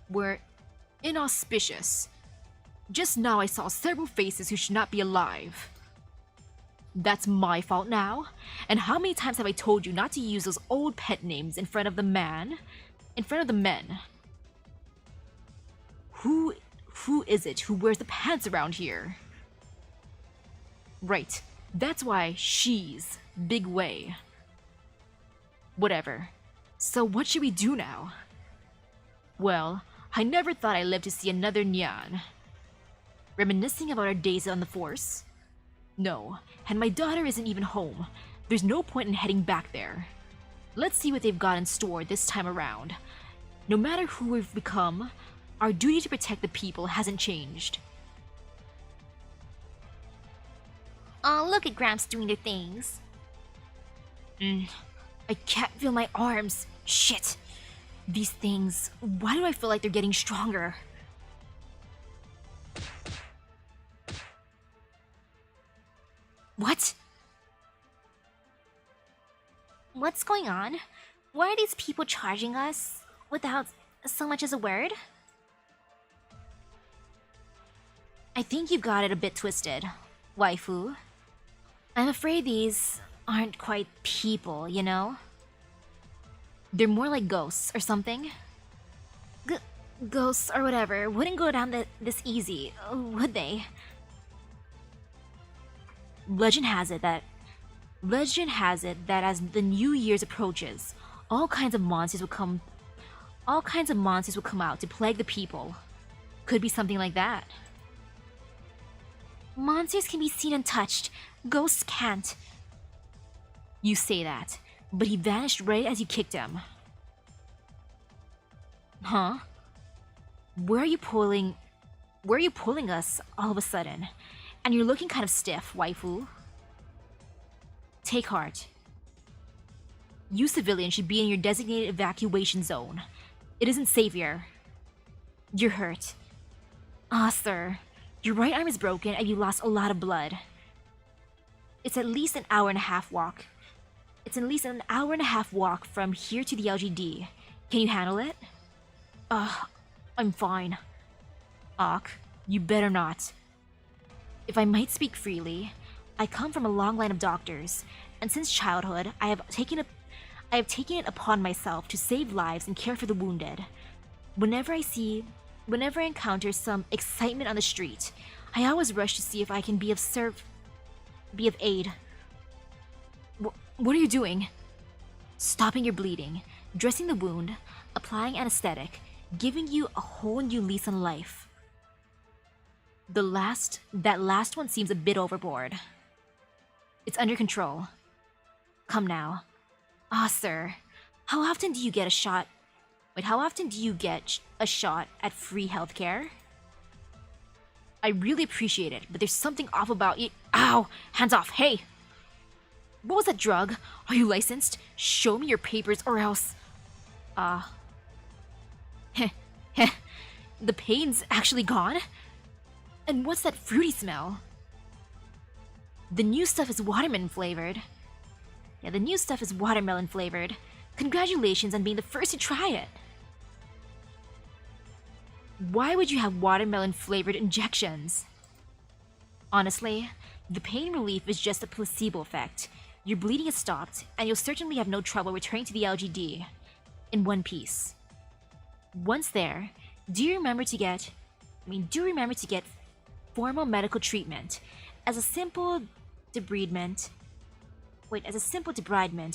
were inauspicious. Just now I saw several faces who should not be alive. That's my fault now? And how many times have I told you not to use those old pet names in front of the men? Who is it who wears the pants around here? Right, that's why she's Big Wei. Whatever. So what should we do now? Well, I never thought I'd live to see another Nian. Reminiscing about our days on the Force? No, and my daughter isn't even home. There's no point in heading back there. Let's see what they've got in store this time around. No matter who we've become, our duty to protect the people hasn't changed. Aw, look at Gramps doing their things. I can't feel my arms. Shit. These things, why do I feel like they're getting stronger? What? What's going on? Why are these people charging us without so much as a word? I think you got it a bit twisted, waifu. I'm afraid these aren't quite people, you know? They're more like ghosts or something. Ghosts or whatever wouldn't go down this easy, would they? Legend has it that as the New Year's approaches, all kinds of monsters will come out to plague the people. Could be something like that. Monsters can be seen and touched. Ghosts can't. You say that, but he vanished right as you kicked him. Huh? Where are you pulling us all of a sudden? And you're looking kind of stiff, waifu. Take heart. You civilians should be in your designated evacuation zone. It isn't safe here. You're hurt. Sir. Your right arm is broken and you lost a lot of blood. It's at least an hour and a half walk. From here to the LGD. Can you handle it? I'm fine. You better not. If I might speak freely, I come from a long line of doctors, and since childhood, I have taken it upon myself to save lives and care for the wounded. Whenever I encounter some excitement on the street, I always rush to see if I can be of aid. What are you doing? Stopping your bleeding, dressing the wound, applying anesthetic, giving you a whole new lease on life. That last one seems a bit overboard. It's under control. Come now. Sir, how often do you get a shot at free healthcare? I really appreciate it, but there's something off about it. Ow! Hands off, hey! What was that drug? Are you licensed? Show me your papers or else... The pain's actually gone? And what's that fruity smell? The new stuff is watermelon flavored. Congratulations on being the first to try it. Why would you have watermelon flavored injections? Honestly, the pain relief is just a placebo effect. Your bleeding has stopped, and you'll certainly have no trouble returning to the LGD in one piece. Once there, do you remember to get formal medical treatment, as a simple debridement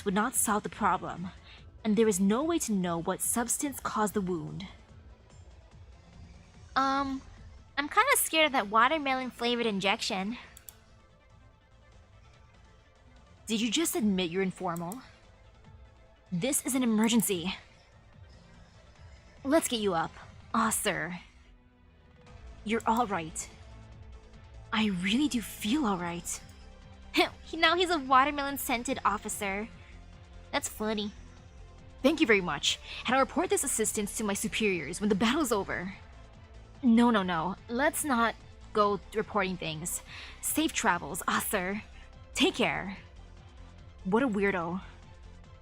would not solve the problem, and there is no way to know what substance caused the wound. I'm kind of scared of that watermelon flavored injection. Did you just admit you're informal? This is an emergency. Let's get you up. Sir. You're alright. I really do feel alright. Now he's a watermelon scented officer. That's funny. Thank you very much, and I'll report this assistance to my superiors when the battle's over. No. Let's not go reporting things. Safe travels, sir. Take care. What a weirdo.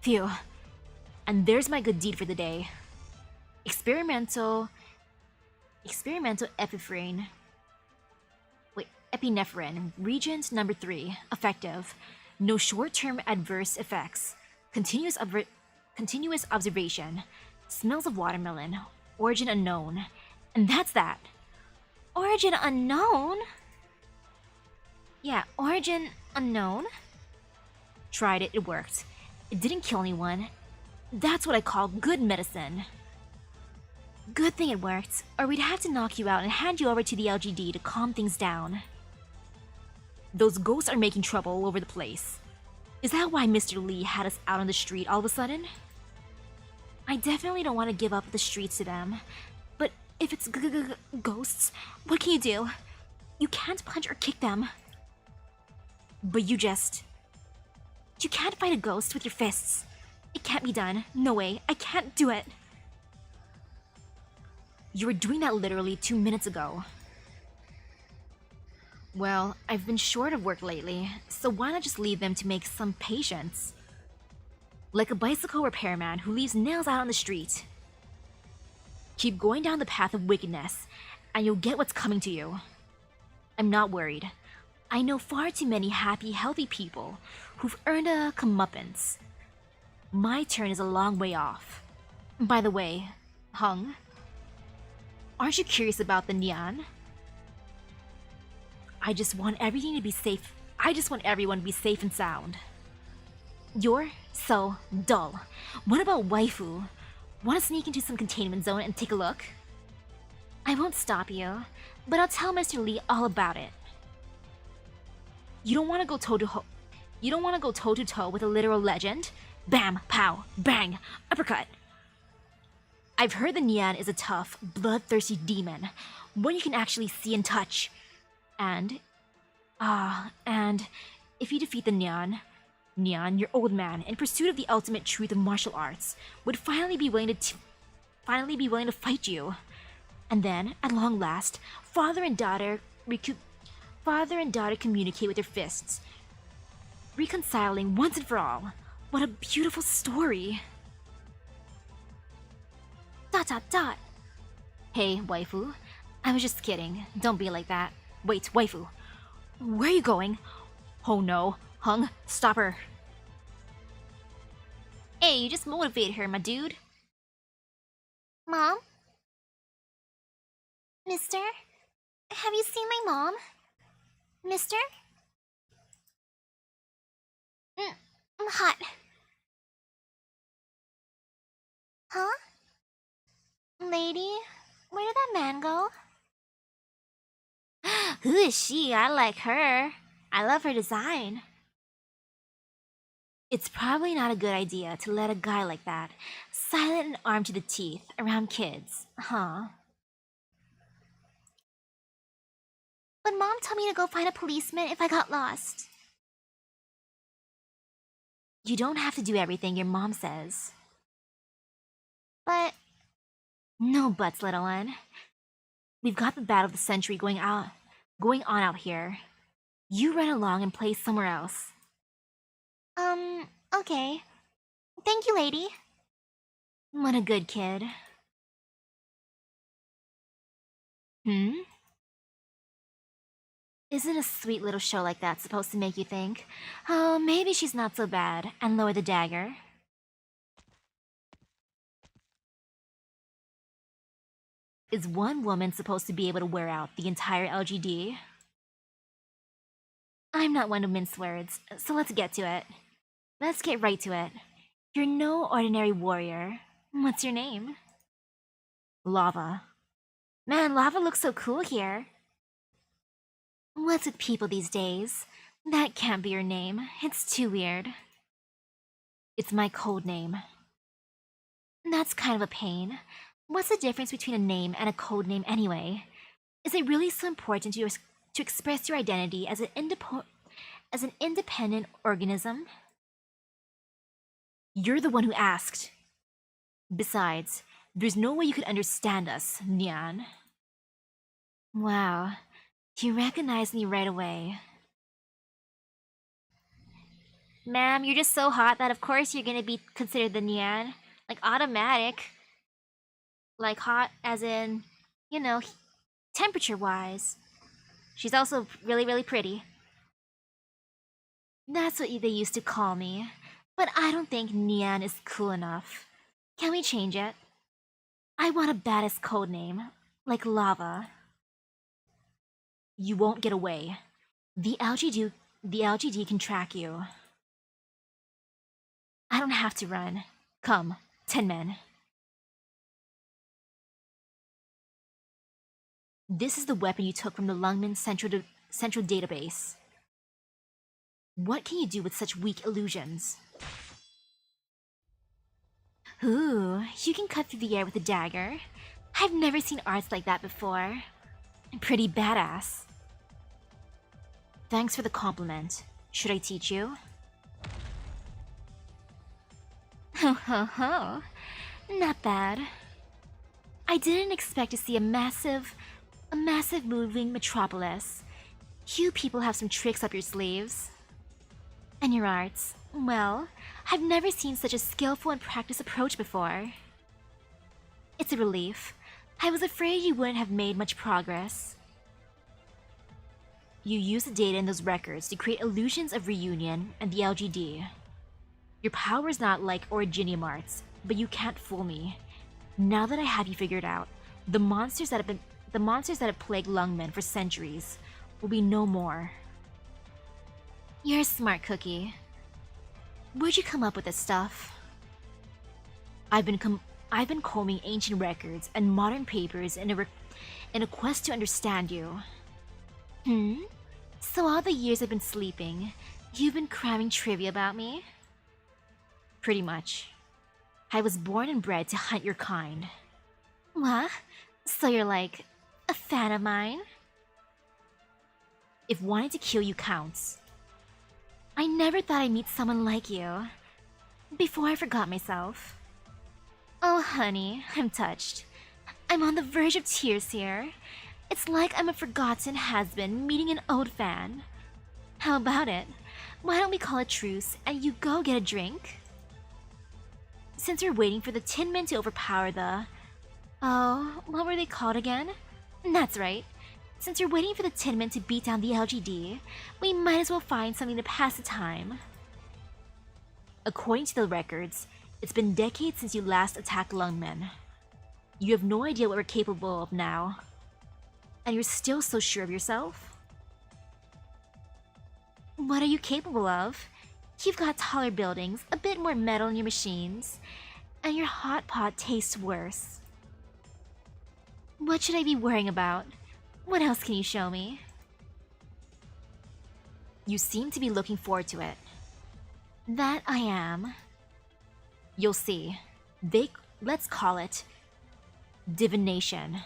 Phew. And there's my good deed for the day. Experimental epinephrine. Epinephrine, Regent number 3, effective. No short-term adverse effects. Continuous observation. Smells of watermelon. Origin unknown. And that's that. Origin unknown? Yeah, origin unknown? Tried it, it worked. It didn't kill anyone. That's what I call good medicine. Good thing it worked, or we'd have to knock you out and hand you over to the LGD to calm things down. Those ghosts are making trouble all over the place. Is that why Mr. Lee had us out on the street all of a sudden? I definitely don't want to give up the streets to them. But if it's ghosts, what can you do? You can't punch or kick them. But you can't fight a ghost with your fists. It can't be done. No way. I can't do it. You were doing that literally 2 minutes ago. Well, I've been short of work lately, so why not just leave them to make some patients? Like a bicycle repairman who leaves nails out on the street. Keep going down the path of wickedness, and you'll get what's coming to you. I'm not worried. I know far too many happy, healthy people who've earned a comeuppance. My turn is a long way off. By the way, Hung, Aren't you curious about the Nian? I just want everything to be safe. I just want everyone to be safe and sound. You're so dull. What about waifu? Want to sneak into some containment zone and take a look? I won't stop you, but I'll tell Mr. Lee all about it. You don't want to go toe to toe with a literal legend? Bam, pow, bang, uppercut. I've heard the Nian is a tough, bloodthirsty demon, one you can actually see and touch. And if you defeat the Nian, your old man, in pursuit of the ultimate truth of martial arts, would finally be willing to fight you. And then, at long last, father and daughter communicate with their fists, reconciling once and for all. What a beautiful story! ... Hey, waifu. I was just kidding. Don't be like that. Wait, waifu. Where are you going? Oh no. Hung, stop her. Hey, you just motivated her, my dude. Mom? Mister? Have you seen my mom? Mister? I'm hot. Huh? Lady? Where did that man go? Who is she? I like her. I love her design. It's probably not a good idea to let a guy like that, silent and armed to the teeth, around kids, huh? But Mom told me to go find a policeman if I got lost. You don't have to do everything your mom says. But... No buts, little one. We've got the battle of the century going on out here. You run along and play somewhere else. Okay. Thank you, lady. What a good kid. Isn't a sweet little show like that supposed to make you think, oh, maybe she's not so bad, and lower the dagger? Is one woman supposed to be able to wear out the entire LGD? I'm not one to mince words, so let's get to it. Let's get right to it. You're no ordinary warrior. What's your name? Lava. Man, Lava looks so cool here. What's with people these days? That can't be your name. It's too weird. It's my code name. That's kind of a pain. What's the difference between a name and a code name anyway? Is it really so important to express your identity as an independent organism? You're the one who asked. Besides, there's no way you could understand us, Nian. Wow, you recognized me right away. Ma'am, you're just so hot that of course you're gonna be considered the Nian. Like, automatic. Like, hot as in, you know, temperature-wise. She's also really, really pretty. That's what they used to call me. But I don't think Nian is cool enough. Can we change it? I want a badass code name, like Lava. You won't get away. The LGD can track you. I don't have to run. Come, 10 men. This is the weapon you took from the Longmen central database. What can you do with such weak illusions? Ooh, you can cut through the air with a dagger. I've never seen arts like that before. Pretty badass. Thanks for the compliment. Should I teach you? Ho ho ho. Not bad. I didn't expect to see a massive moving metropolis. You people have some tricks up your sleeves. And your arts, well, I've never seen such a skillful and practiced approach before. It's a relief. I was afraid you wouldn't have made much progress. You use the data in those records to create illusions of reunion and the LGD. Your power is not like Originium arts, but you can't fool me. Now that I have you figured out, The monsters that have plagued Longmen for centuries will be no more. You're a smart cookie. Where'd you come up with this stuff? I've been combing ancient records and modern papers in a quest to understand you. So all the years I've been sleeping, you've been cramming trivia about me? Pretty much. I was born and bred to hunt your kind. What? So you're like, a fan of mine? If wanting to kill you counts. I never thought I'd meet someone like you. Before I forgot myself. Oh honey, I'm touched. I'm on the verge of tears here. It's like I'm a forgotten has-been meeting an old fan. How about it? Why don't we call a truce and you go get a drink? Since we're waiting for the Tin Men to overpower the... Oh, what were they called again? That's right. Since we're waiting for the Tin Men to beat down the LGD, we might as well find something to pass the time. According to the records, it's been decades since you last attacked Longmen. You have no idea what we're capable of now. And you're still so sure of yourself? What are you capable of? You've got taller buildings, a bit more metal in your machines, and your hot pot tastes worse. What should I be worrying about? What else can you show me? You seem to be looking forward to it. That I am. You'll see. Let's call it... divination.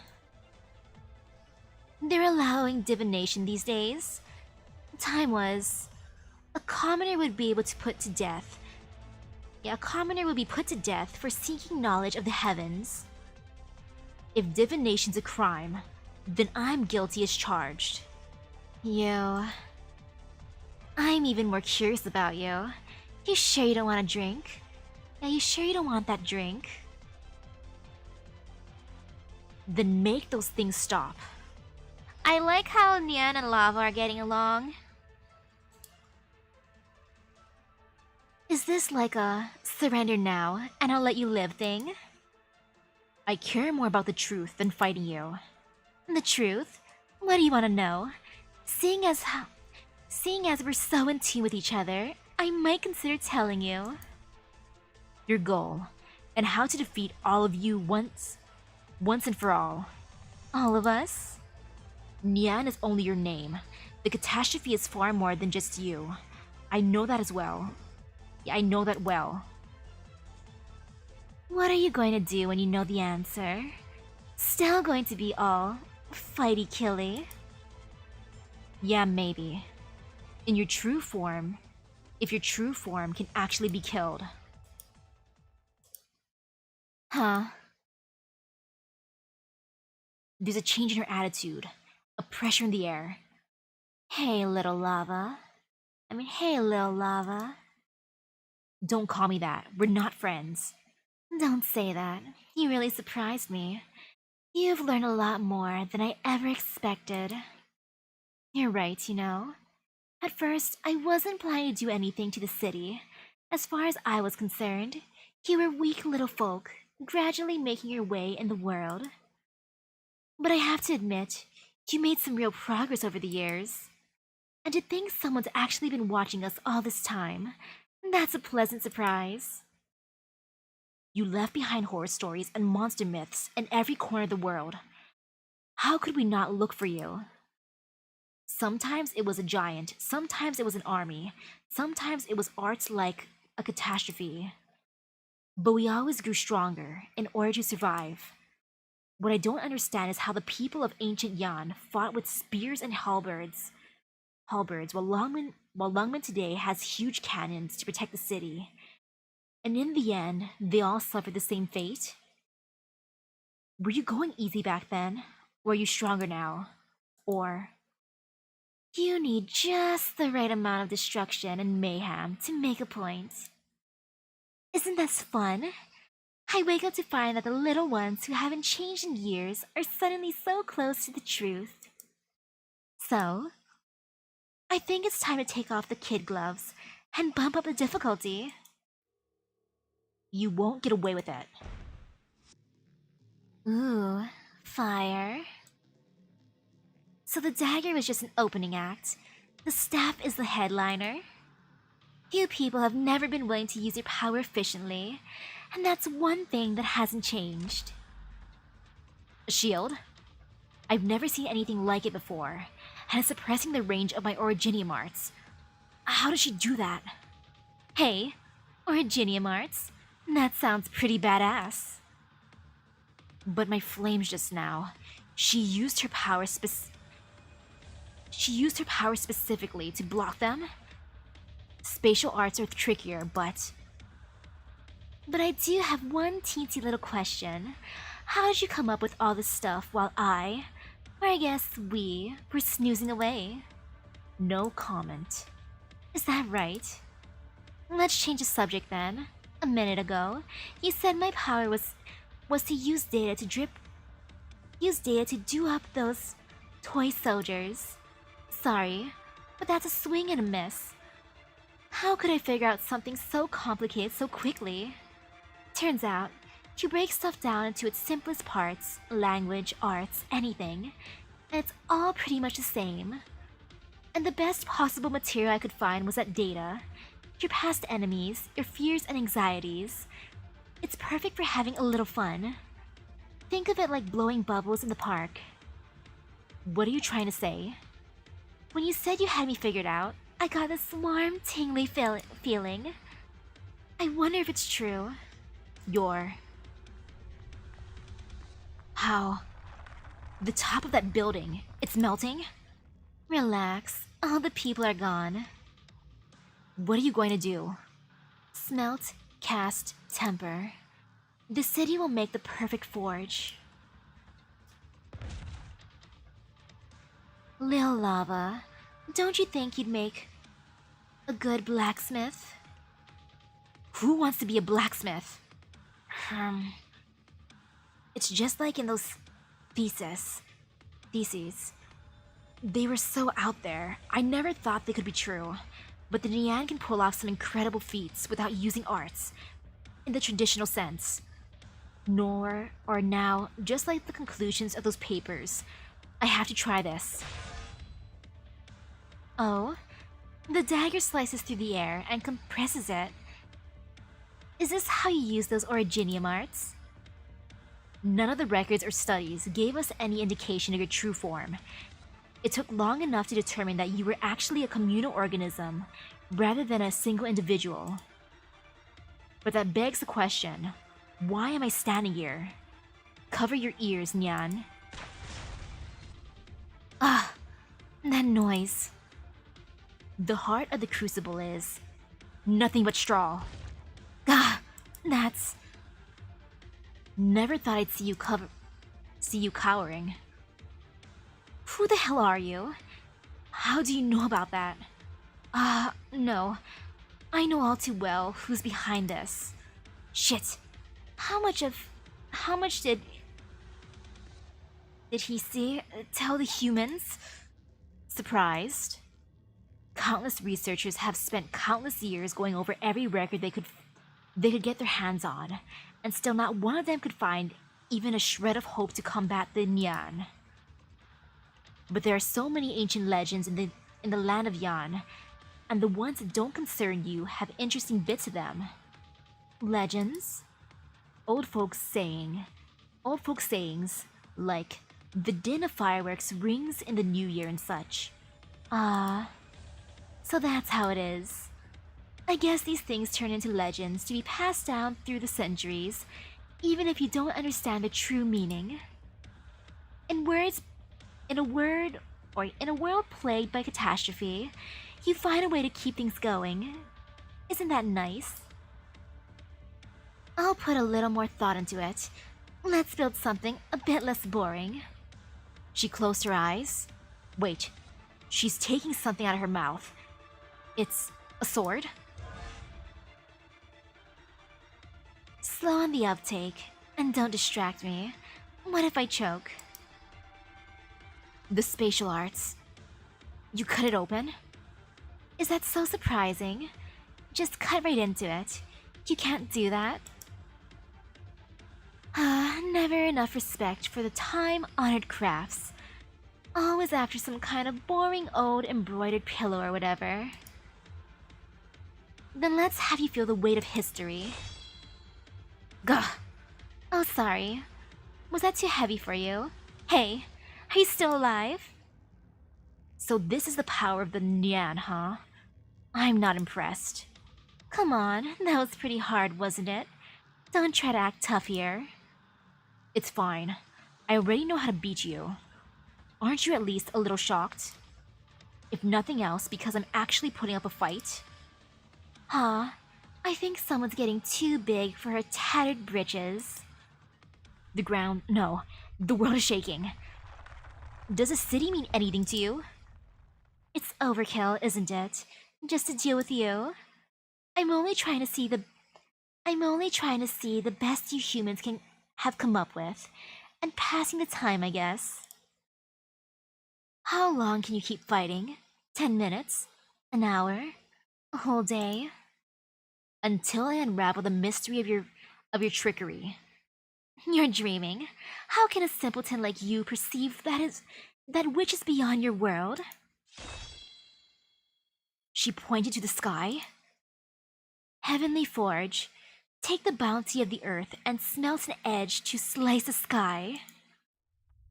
They're allowing divination these days. Time was... A commoner would be able to put to death. Yeah, a commoner would be put to death for seeking knowledge of the heavens. If divination's a crime, then I'm guilty as charged. You... I'm even more curious about you. You sure you don't want a drink? Yeah, you sure you don't want that drink? Then make those things stop. I like how Nian and Lava are getting along. Is this like a surrender now and I'll let you live thing? I care more about the truth than fighting you. The truth? What do you want to know? Seeing as we're so in tune with each other, I might consider telling you. Your goal, and how to defeat all of you once and for all. All of us? Nian is only your name. The catastrophe is far more than just you. I know that as well. Yeah, I know that well. What are you going to do when you know the answer? Still going to be all fighty-killy? Yeah, maybe. In your true form, if your true form can actually be killed. Huh? There's a change in her attitude, a pressure in the air. Hey, little lava. Hey, little lava. Don't call me that. We're not friends. Don't say that. You really surprised me. You've learned a lot more than I ever expected. You're right, you know. At first, I wasn't planning to do anything to the city. As far as I was concerned, you were weak little folk, gradually making your way in the world. But I have to admit, you made some real progress over the years. And to think someone's actually been watching us all this time, that's a pleasant surprise. You left behind horror stories and monster myths in every corner of the world. How could we not look for you? Sometimes it was a giant, sometimes it was an army, sometimes it was art like a catastrophe. But we always grew stronger in order to survive. What I don't understand is how the people of ancient Yan fought with spears and halberds while Longmen today has huge cannons to protect the city. And in the end, they all suffered the same fate? Were you going easy back then? Or are you stronger now? Or... You need just the right amount of destruction and mayhem to make a point. Isn't that fun? I wake up to find that the little ones who haven't changed in years are suddenly so close to the truth. So, I think it's time to take off the kid gloves and bump up the difficulty. You won't get away with it. Ooh, Fire. So the dagger was just an opening act. The staff is the headliner. Few people have never been willing to use their power efficiently, and that's one thing that hasn't changed. A shield? I've never seen anything like it before, and it's suppressing the range of my originium arts. How does she do that? Hey, originium arts? That sounds pretty badass. But my flames just now, she used her power specifically to block them? Spatial arts are trickier, but I do have one teensy little question. How did you come up with all this stuff while or I guess we, were snoozing away? no comment. Is that right? Let's change the subject then. A minute ago, you said my power was to use data to do up those toy soldiers. Sorry, but that's a swing and a miss. How could I figure out something so complicated so quickly? Turns out, you break stuff down into its simplest parts, language, arts, anything, and it's all pretty much the same. And the best possible material I could find was that data. Your past enemies, your fears and anxieties. It's perfect for having a little fun. Think of it like blowing bubbles in the park. What are you trying to say? When you said you had me figured out, I got this warm, tingly feeling. I wonder if it's true. How? The top of that building, it's melting? Relax, all the people are gone. What are you going to do? Smelt, cast, temper. The city will make the perfect forge. Lil Lava, don't you think you'd make a good blacksmith? Who wants to be a blacksmith? It's just like in those theses. They were so out there, I never thought they could be true. But the Nian can pull off some incredible feats without using arts, in the traditional sense. Nor, or now, just like the conclusions of those papers, I have to try this. Oh? The dagger slices through the air and compresses it. Is this how you use those originium arts? None of the records or studies gave us any indication of your true form. It took long enough to determine that you were actually a communal organism, rather than a single individual. But that begs the question, why am I standing here? Cover your ears, Nian. Ah, that noise. The heart of the crucible is nothing but straw. Ah, that's... Never thought I'd see you cowering. Who the hell are you? How do you know about that? No. I know all too well who's behind this. Shit. How much did he tell the humans? Surprised? Countless researchers have spent countless years going over every record they could get their hands on, and still not one of them could find even a shred of hope to combat the Nian. But there are so many ancient legends in the land of Yan, and the ones that don't concern you have interesting bits of them. Legends? Old folks sayings, like the din of fireworks rings in the new year and such. So that's how it is. I guess these things turn into legends to be passed down through the centuries, even if you don't understand the true meaning. In a world plagued by catastrophe, you find a way to keep things going. Isn't that nice? I'll put a little more thought into it. Let's build something a bit less boring. She closed her eyes. Wait, she's taking something out of her mouth. It's a sword? Slow on the uptake, and don't distract me. What if I choke? The spatial arts. You cut it open? Is that so surprising? Just cut right into it. You can't do that? Never Never enough respect for the time-honored crafts. Always after some kind of boring old embroidered pillow or whatever. Then let's have you feel the weight of history. Gah! Oh, sorry. Was that too heavy for you? Hey, are you still alive? So this is the power of the Nian, huh? I'm not impressed. Come on, that was pretty hard, wasn't it? Don't try to act tough here. It's fine. I already know how to beat you. Aren't you at least a little shocked? If nothing else, because I'm actually putting up a fight. Huh? I think someone's getting too big for her tattered britches. The ground, no, the world is shaking. Does a city mean anything to you? It's overkill, isn't it? Just to deal with you. I'm only trying to see the best you humans can have come up with, and passing the time, I guess. How long can you keep fighting? 10 minutes? An hour? A whole day? Until I unravel the mystery of your trickery. You're dreaming. How can a simpleton like you perceive that which is beyond your world? She pointed to the sky. Heavenly forge, take the bounty of the earth and smelt an edge to slice the sky.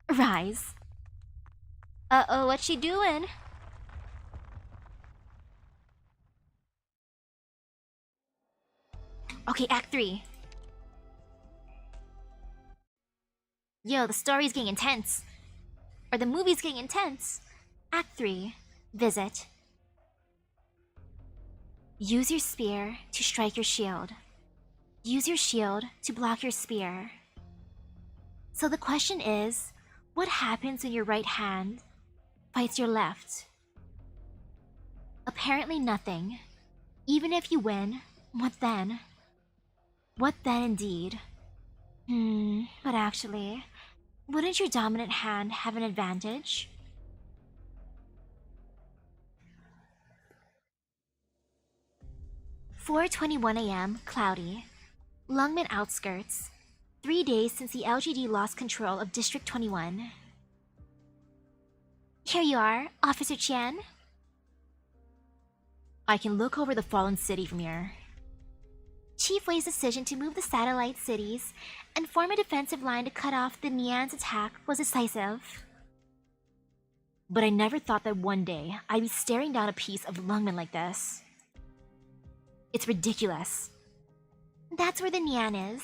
Rise. Uh-oh, what's she doing? Okay, Act 3. Yo, the story's getting intense. Or the movie's getting intense. Act 3. Visit. Use your spear to strike your shield. Use your shield to block your spear. So the question is, what happens when your right hand fights your left? Apparently nothing. Even if you win, what then? What then indeed? But actually, wouldn't your dominant hand have an advantage? "4:21 a.m., cloudy. Longmen outskirts. 3 days since the LGD lost control of District 21. Here you are, Officer Chen. I can look over the fallen city from here. Chief Wei's decision to move the satellite cities and form a defensive line to cut off the Nian's attack was decisive. But I never thought that one day I'd be staring down a piece of Longmen like this. It's ridiculous. That's where the Nian is.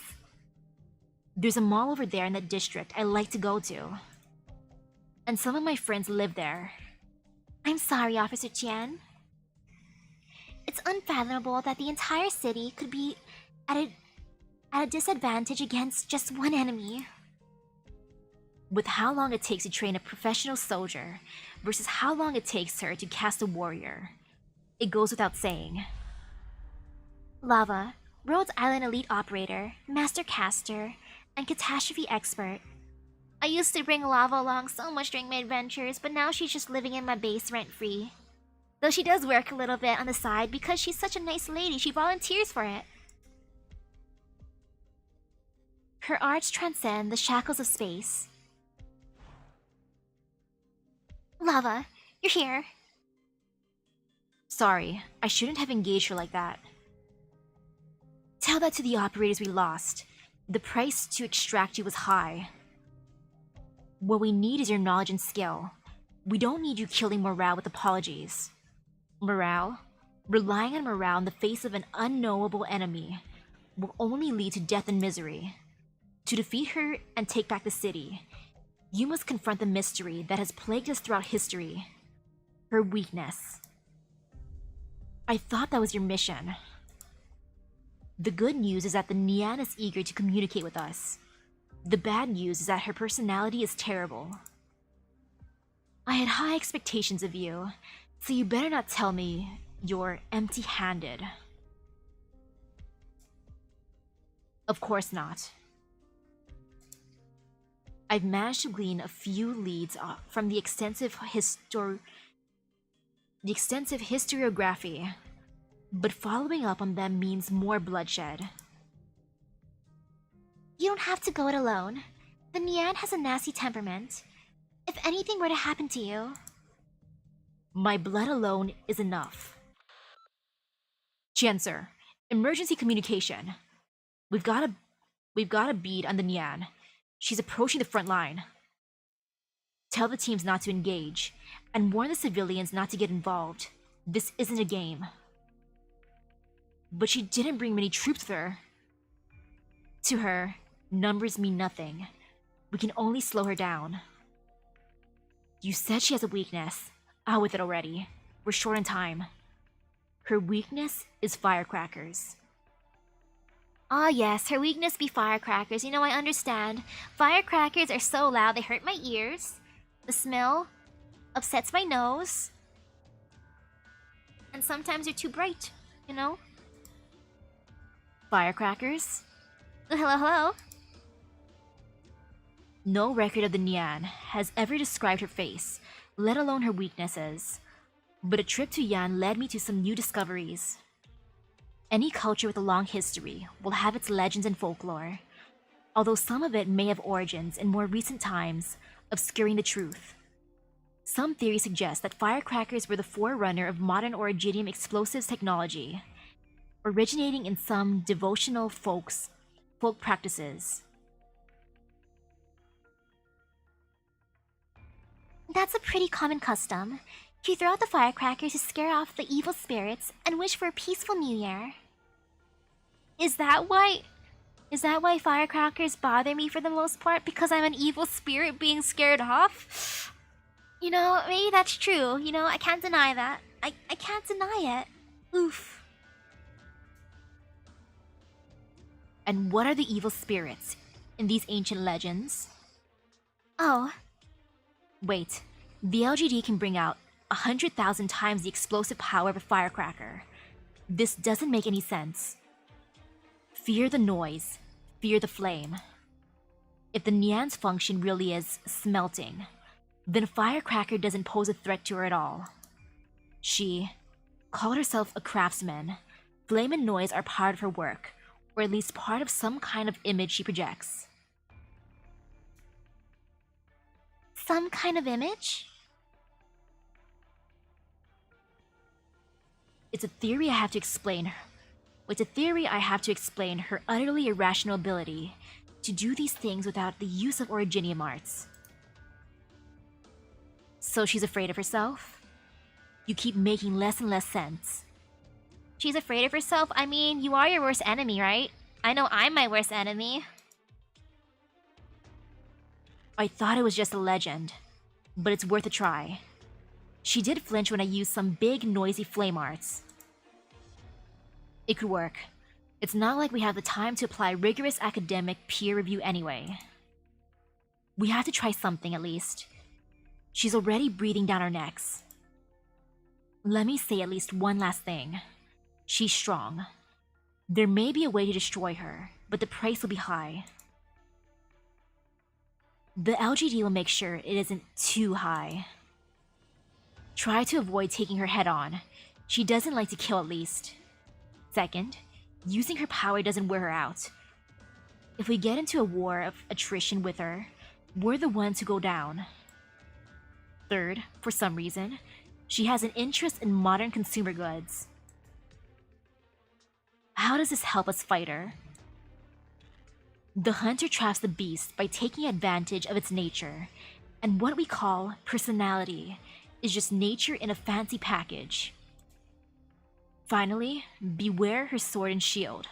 There's a mall over there in that district I like to go to. And some of my friends live there. I'm sorry, Officer Chen. It's unfathomable that the entire city could be at a disadvantage against just one enemy. With how long it takes to train a professional soldier versus how long it takes her to cast a warrior, it goes without saying. Lava, Rhodes Island elite operator, master caster, and catastrophe expert. I used to bring Lava along so much during my adventures, but now she's just living in my base rent-free. Though she does work a little bit on the side because she's such a nice lady, she volunteers for it. Her arts transcend the shackles of space. Lava, you're here. Sorry, I shouldn't have engaged her like that. Tell that to the operators we lost. The price to extract you was high. What we need is your knowledge and skill. We don't need you killing morale with apologies. Morale? Relying on morale in the face of an unknowable enemy will only lead to death and misery. To defeat her and take back the city, you must confront the mystery that has plagued us throughout history. Her weakness. I thought that was your mission. The good news is that the Nian is eager to communicate with us. The bad news is that her personality is terrible. I had high expectations of you, so you better not tell me you're empty-handed. Of course not. I've managed to glean a few leads from the extensive historiography, but following up on them means more bloodshed. You don't have to go it alone. The Nian has a nasty temperament. If anything were to happen to you... My blood alone is enough. Chancer, emergency communication. We've got a bead on the Nian. She's approaching the front line. Tell the teams not to engage, and warn the civilians not to get involved. This isn't a game. But she didn't bring many troops with her. To her, numbers mean nothing. We can only slow her down. You said she has a weakness. Out with it already. We're short on time. Her weakness is firecrackers. Ah yes, her weakness be firecrackers. You know, I understand. Firecrackers are so loud they hurt my ears. The smell upsets my nose. And sometimes they're too bright, you know? Firecrackers? Oh, hello, hello. No record of the Nian has ever described her face, let alone her weaknesses. But a trip to Yan led me to some new discoveries. Any culture with a long history will have its legends and folklore, although some of it may have origins in more recent times, obscuring the truth. Some theories suggest that firecrackers were the forerunner of modern originium explosives technology, originating in some devotional folk practices. That's a pretty common custom. You throw out the firecrackers to scare off the evil spirits and wish for a peaceful new year. Is that why firecrackers bother me for the most part? Because I'm an evil spirit being scared off? You know, maybe that's true. You know, I can't deny that. I can't deny it. Oof. And what are the evil spirits in these ancient legends? Oh. Wait, the LGD can bring out 100,000 times the explosive power of a firecracker. This doesn't make any sense. Fear the noise, fear the flame. If the Nian's function really is smelting, then a firecracker doesn't pose a threat to her at all. She called herself a craftsman. Flame and noise are part of her work, or at least part of some kind of image she projects. Some kind of image? It's a theory I have to explain her utterly irrational ability to do these things without the use of originium arts. So she's afraid of herself? You keep making less and less sense. She's afraid of herself? I mean, you are your worst enemy, right? I know I'm my worst enemy. I thought it was just a legend, but it's worth a try. She did flinch when I used some big, noisy flame arts. It could work. It's not like we have the time to apply rigorous academic peer review anyway. We have to try something at least. She's already breathing down our necks. Let me say at least one last thing. She's strong. There may be a way to destroy her, but the price will be high. The LGD will make sure it isn't too high. Try to avoid taking her head on. She doesn't like to kill at least. Second, using her power doesn't wear her out. If we get into a war of attrition with her, we're the ones who go down. Third, for some reason, she has an interest in modern consumer goods. How does this help us fight her? The hunter traps the beast by taking advantage of its nature, and what we call personality is just nature in a fancy package. Finally, beware her sword and shield.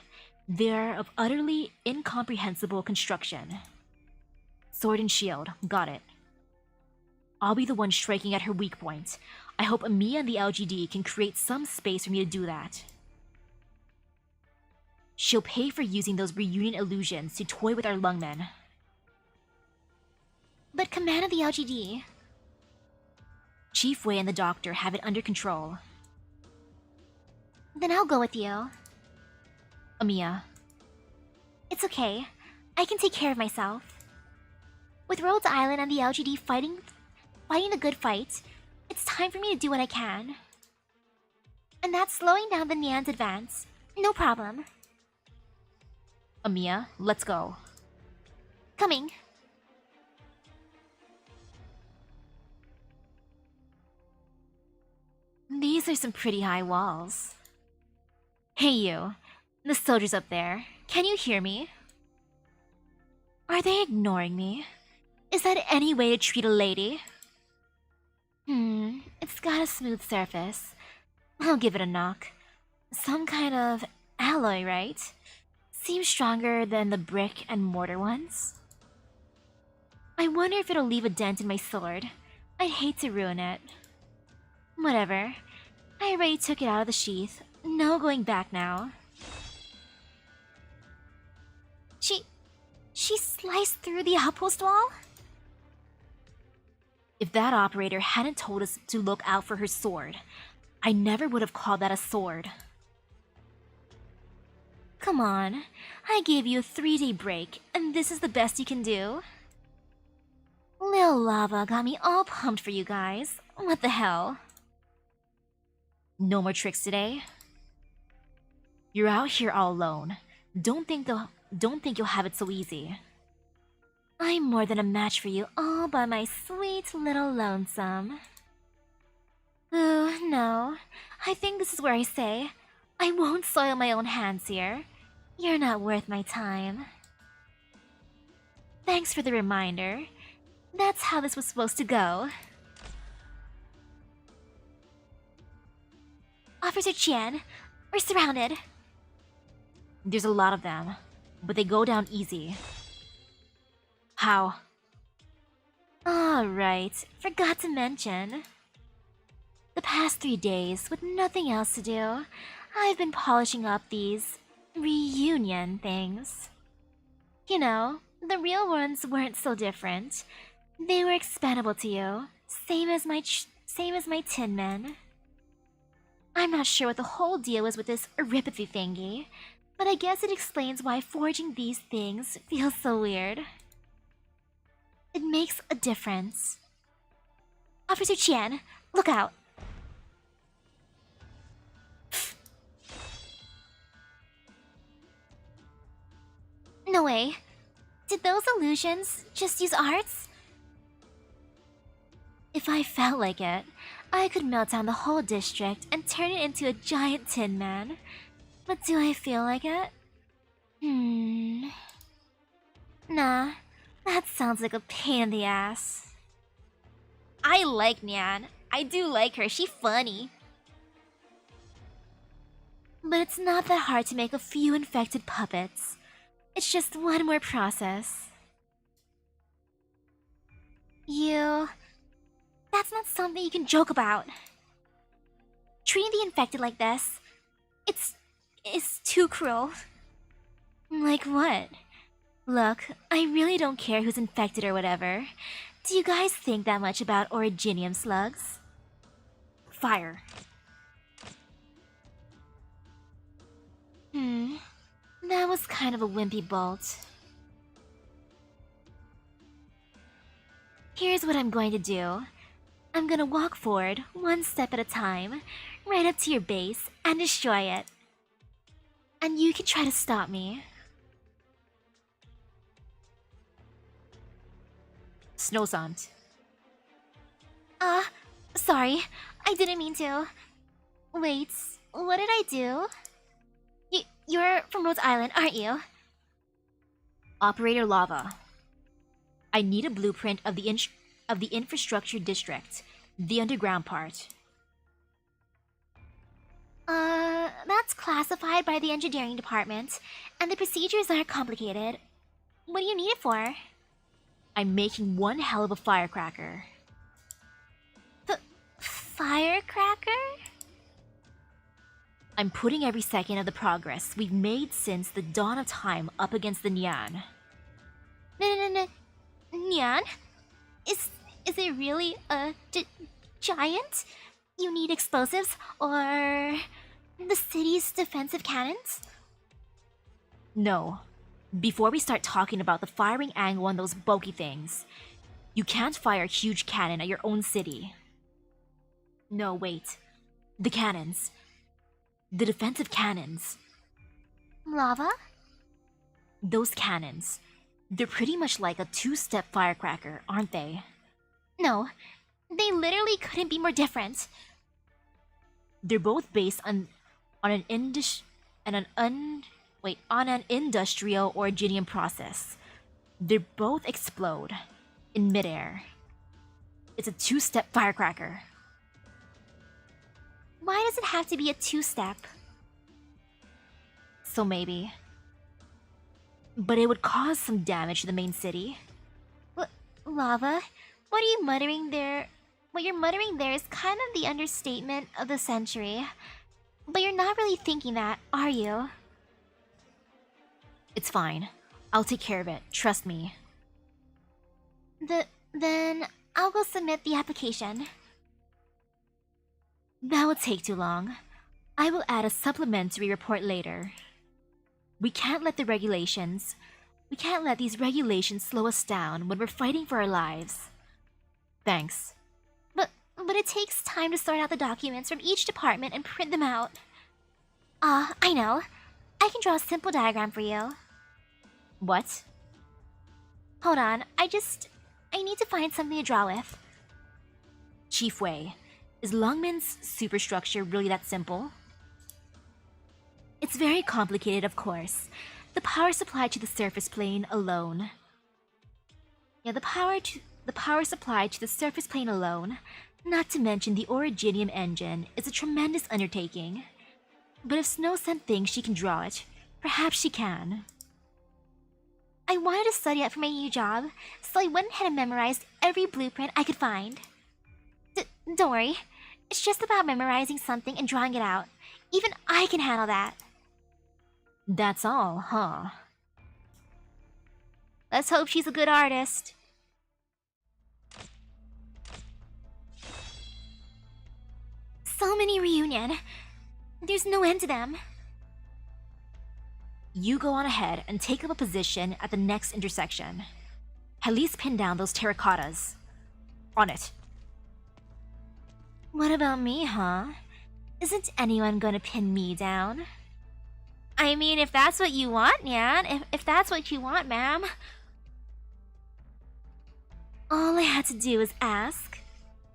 They're of utterly incomprehensible construction. Sword and shield, got it. I'll be the one striking at her weak point. I hope Amiya and the LGD can create some space for me to do that. She'll pay for using those reunion illusions to toy with our Longmen. But command of the LGD. Chief Wei and the doctor have it under control. Then I'll go with you. Amiya. It's okay. I can take care of myself. With Rhodes Island and the LGD fighting the good fight, it's time for me to do what I can. And that's slowing down the Nian's advance. No problem. Amiya, let's go. Coming. are some pretty high walls. Hey you, the soldiers up there, can you hear me? Are they ignoring me? Is that any way to treat a lady? It's got a smooth surface. I'll give it a knock. Some kind of alloy, right? Seems stronger than the brick and mortar ones. I wonder if it'll leave a dent in my sword. I'd hate to ruin it. Whatever. I already took it out of the sheath. No going back now. She sliced through the outpost wall? If that operator hadn't told us to look out for her sword, I never would have called that a sword. Come on, I gave you a 3-day break, and this is the best you can do? Lil Lava got me all pumped for you guys. What the hell? No more tricks today? You're out here all alone. Don't think you'll have it so easy. I'm more than a match for you all by my sweet little lonesome. Ooh, no. I think this is where I say, I won't soil my own hands here. You're not worth my time. Thanks for the reminder. That's how this was supposed to go. Officer Qian, we're surrounded. There's a lot of them, but they go down easy. How? Right, forgot to mention. The past 3 days, with nothing else to do, I've been polishing up these reunion things. You know, the real ones weren't so different. They were expendable to you, same as my tin men. I'm not sure what the whole deal was with this eripathy thingy, but I guess it explains why forging these things feels so weird. It makes a difference. Officer Qian, look out! No way. Did those illusions just use arts? If I felt like it, I could melt down the whole district and turn it into a giant tin man. But do I feel like it? Nah, that sounds like a pain in the ass. I like Nian. I do like her, she's funny. But it's not that hard to make a few infected puppets. It's just one more process. That's not something you can joke about. Treating the infected like this, it's too cruel. Like what? Look, I really don't care who's infected or whatever. Do you guys think that much about originium slugs? Fire. That was kind of a wimpy bolt. Here's what I'm going to do. I'm gonna walk forward, one step at a time, right up to your base, and destroy it. And you can try to stop me. Snowsant. Sorry. I didn't mean to. Wait, what did I do? You're from Rhodes Island, aren't you? Operator Lava. I need a blueprint of the infrastructure district, the underground part. That's classified by the engineering department, and the procedures are complicated. What do you need it for? I'm making one hell of a firecracker. Firecracker? I'm putting every second of the progress we've made since the dawn of time up against the Nian. Nian? Is it really a giant? You need explosives or the city's defensive cannons? No. Before we start talking about the firing angle on those bulky things, you can't fire a huge cannon at your own city. No, wait. The cannons. The defensive cannons. Lava? Those cannons. They're pretty much like a 2-step firecracker, aren't they? No, they literally couldn't be more different. They're both based on an on an industrial originium process. They both explode in midair. It's a two-step firecracker. Why does it have to be a two-step? So maybe. But it would cause some damage to the main city. Lava? What are you muttering there? What you're muttering there is kind of the understatement of the century. But you're not really thinking that, are you? It's fine. I'll take care of it. Trust me. Then I'll go submit the application. That will take too long. I will add a supplementary report later. We can't let these regulations slow us down when we're fighting for our lives. Thanks. But it takes time to sort out the documents from each department and print them out. I know. I can draw a simple diagram for you. What? Hold on, I need to find something to draw with. Chief Wei, is Longmen's superstructure really that simple? It's very complicated, of course. The power supply to the surface plane alone. Yeah, the power supply to the surface plane alone, not to mention the originium engine, is a tremendous undertaking. But if Snow-san thinks she can draw it, perhaps she can. I wanted to study it for my new job, so I went ahead and memorized every blueprint I could find. Don't worry, it's just about memorizing something and drawing it out. Even I can handle that. That's all, huh? Let's hope she's a good artist. So many reunion. There's no end to them. You go on ahead and take up a position at the next intersection. At least pin down those terracottas. On it. What about me, huh? Isn't anyone gonna pin me down? I mean, if that's what you want, Nian. If that's what you want, ma'am. All I had to do was ask.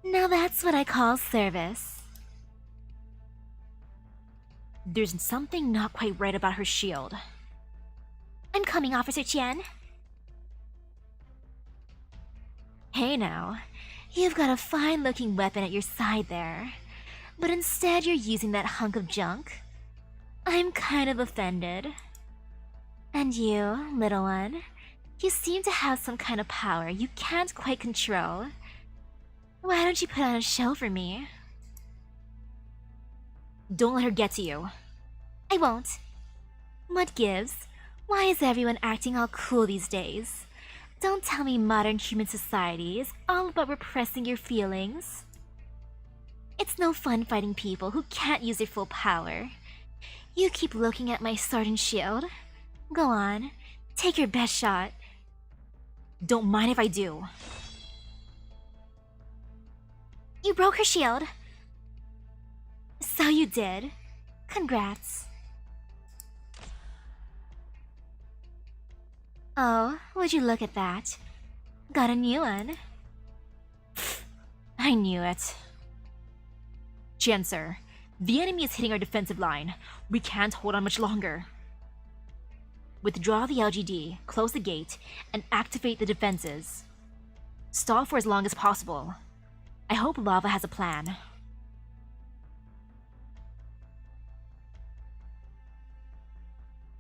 Now that's what I call service. There's something not quite right about her shield. I'm coming, Officer Chen. Hey now, you've got a fine-looking weapon at your side there. But instead you're using that hunk of junk. I'm kind of offended. And you, little one, you seem to have some kind of power you can't quite control. Why don't you put on a show for me? Don't let her get to you. I won't. What gives? Why is everyone acting all cool these days? Don't tell me modern human society is all about repressing your feelings. It's no fun fighting people who can't use their full power. You keep looking at my sword and shield. Go on, take your best shot. Don't mind if I do. You broke her shield. So you did. Congrats. Oh, would you look at that? Got a new one. I knew it. Sir, the enemy is hitting our defensive line. We can't hold on much longer. Withdraw the LGD, close the gate, and activate the defenses. Stall for as long as possible. I hope Lava has a plan.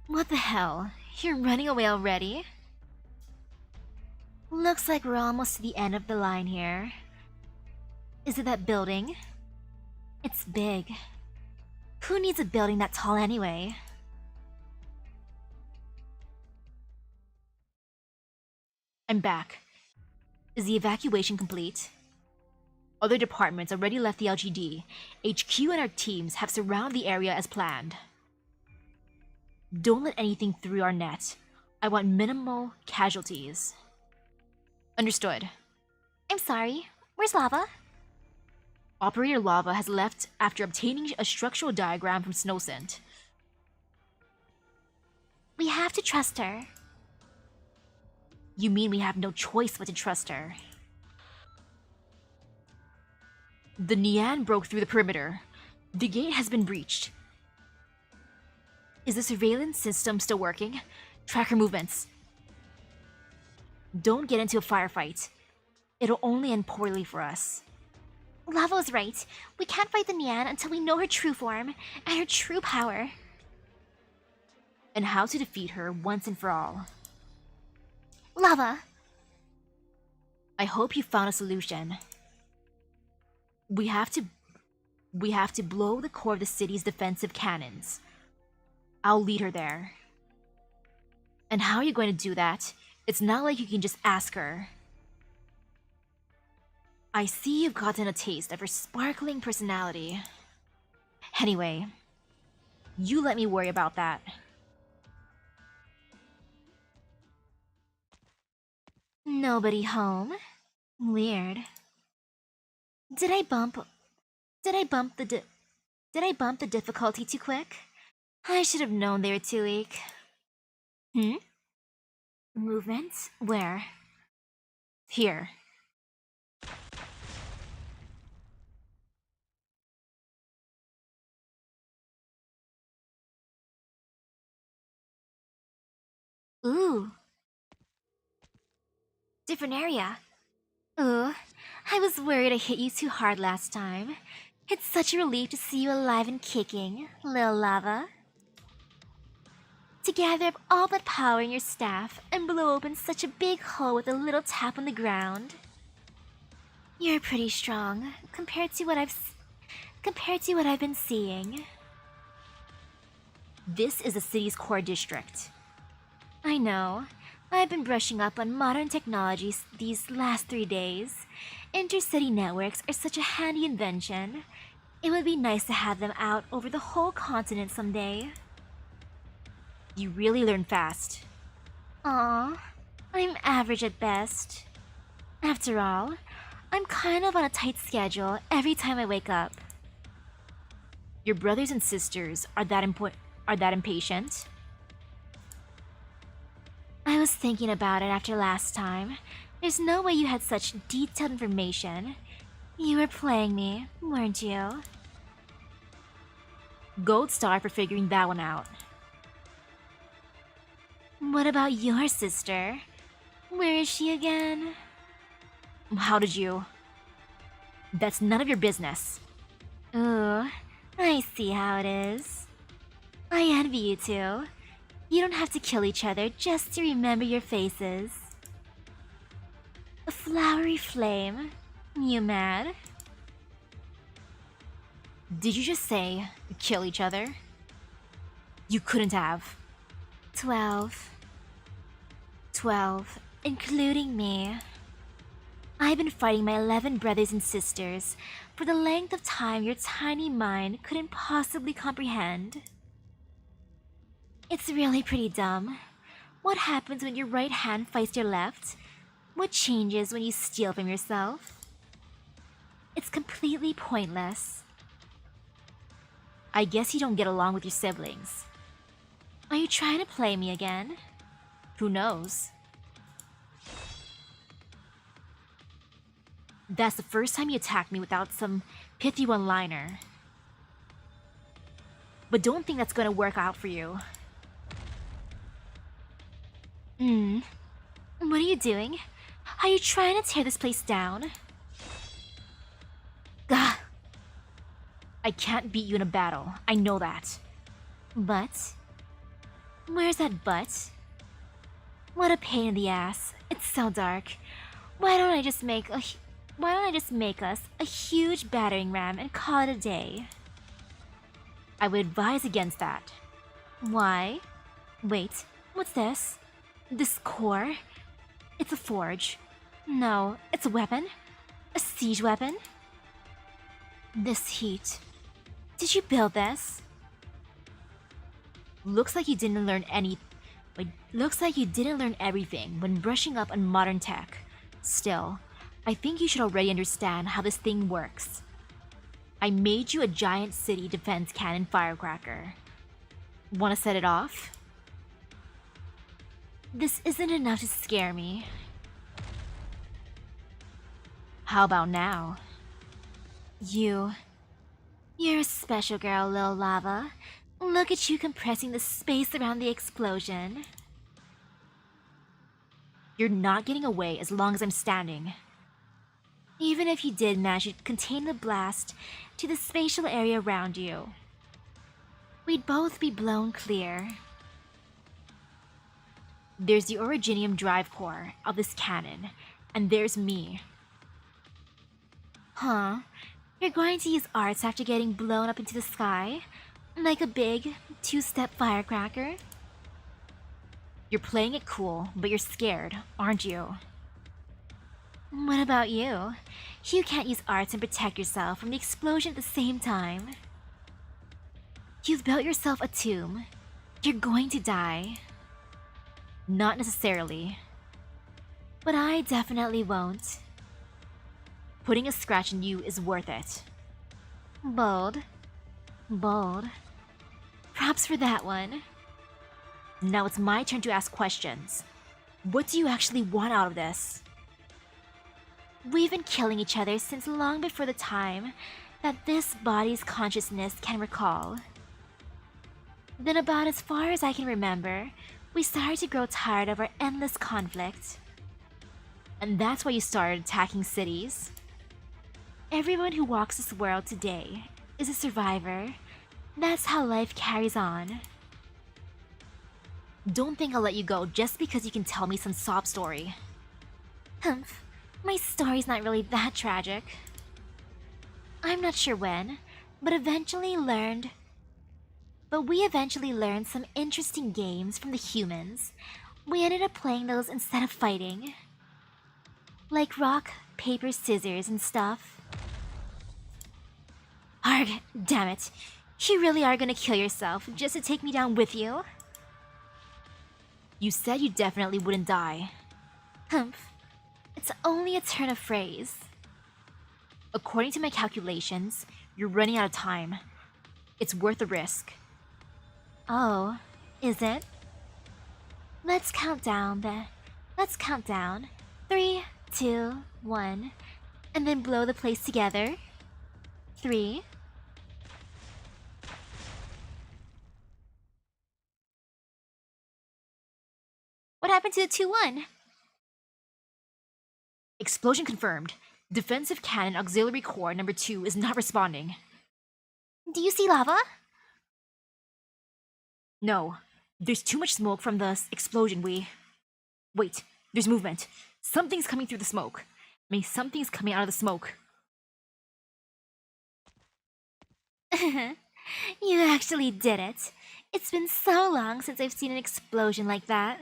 What the hell? You're running away already? Looks like we're almost to the end of the line here. Is it that building? It's big. Who needs a building that tall anyway? I'm back. Is the evacuation complete? Other departments already left the LGD. HQ and our teams have surrounded the area as planned. Don't let anything through our net. I want minimal casualties. Understood. I'm sorry, where's Lava? Operator Lava has left after obtaining a structural diagram from Snowscent. We have to trust her. You mean we have no choice but to trust her? The Nian broke through the perimeter. The gate has been breached. Is the surveillance system still working? Track her movements. Don't get into a firefight. It'll only end poorly for us. Lava was right. We can't fight the Nian until we know her true form and her true power. And how to defeat her once and for all. Lava! I hope you found a solution. We have to blow the core of the city's defensive cannons. I'll lead her there. And how are you going to do that? It's not like you can just ask her. I see you've gotten a taste of her sparkling personality. Anyway, you let me worry about that. Nobody home? Weird. Did I bump the difficulty too quick? I should have known they were too weak. Movement? Where? Here. Ooh. Different area. Ooh, I was worried I hit you too hard last time. It's such a relief to see you alive and kicking, Lil Lava. To gather up all that power in your staff and blow open such a big hole with a little tap on the ground. You're pretty strong compared to what I've been seeing. This is the city's core district. I know. I've been brushing up on modern technologies these last 3 days. Intercity networks are such a handy invention. It would be nice to have them out over the whole continent someday. You really learn fast. Aw, I'm average at best. After all, I'm kind of on a tight schedule every time I wake up. Your brothers and sisters are that impatient? I was thinking about it after last time. There's no way you had such detailed information. You were playing me, weren't you? Gold star for figuring that one out. What about your sister? Where is she again? How did you? That's none of your business. Ooh, I see how it is. I envy you two. You don't have to kill each other just to remember your faces. A flowery flame. You mad? Did you just say kill each other? You couldn't have. 12. 12, including me. I've been fighting my 11 brothers and sisters for the length of time your tiny mind couldn't possibly comprehend. It's really pretty dumb. What happens when your right hand fights your left? What changes when you steal from yourself? It's completely pointless. I guess you don't get along with your siblings. Are you trying to play me again? Who knows? That's the first time you attacked me without some pithy one-liner. But don't think that's gonna work out for you. What are you doing? Are you trying to tear this place down? Gah! I can't beat you in a battle. I know that. But? Where's that but? What a pain in the ass. It's so dark. Why don't I just make us a huge battering ram and call it a day? I would advise against that. Why? Wait, what's this? This core? It's a forge. No, it's a weapon? A siege weapon? This heat. Did you build this? Looks like you didn't learn everything when brushing up on modern tech. Still, I think you should already understand how this thing works. I made you a giant city defense cannon firecracker. Want to set it off? This isn't enough to scare me. How about now? You You're a special girl, Lil Lava. Look at you compressing the space around the explosion. You're not getting away as long as I'm standing. Even if you did manage to contain the blast to the spatial area around you, we'd both be blown clear. There's the originium drive core of this cannon, and there's me. Huh? You're going to use arts after getting blown up into the sky? Like a big, two-step firecracker? You're playing it cool, but you're scared, aren't you? What about you? You can't use arts and protect yourself from the explosion at the same time. You've built yourself a tomb. You're going to die. Not necessarily. But I definitely won't. Putting a scratch in you is worth it. Bold. Bold. Props for that one. Now it's my turn to ask questions. What do you actually want out of this? We've been killing each other since long before the time that this body's consciousness can recall. Then about as far as I can remember, we started to grow tired of our endless conflict. And that's why you started attacking cities? Everyone who walks this world today is a survivor. That's how life carries on. Don't think I'll let you go just because you can tell me some sob story. Humph, my story's not really that tragic. I'm not sure when, but we eventually learned some interesting games from the humans. We ended up playing those instead of fighting. Like rock, paper, scissors and stuff. Arg, damn it. You really are gonna kill yourself just to take me down with you? You said you definitely wouldn't die. Humph. It's only a turn of phrase. According to my calculations, you're running out of time. It's worth the risk. Oh, is it? Let's count down then. Let's count down. 3, 2, 1. And then blow the place together. 3. What happened to the 2-1? Explosion confirmed. Defensive Cannon Auxiliary Core number 2 is not responding. Do you see lava? No. There's too much smoke from the explosion. Wait, there's movement. Something's coming through the smoke. Something's coming out of the smoke. You actually did it. It's been so long since I've seen an explosion like that.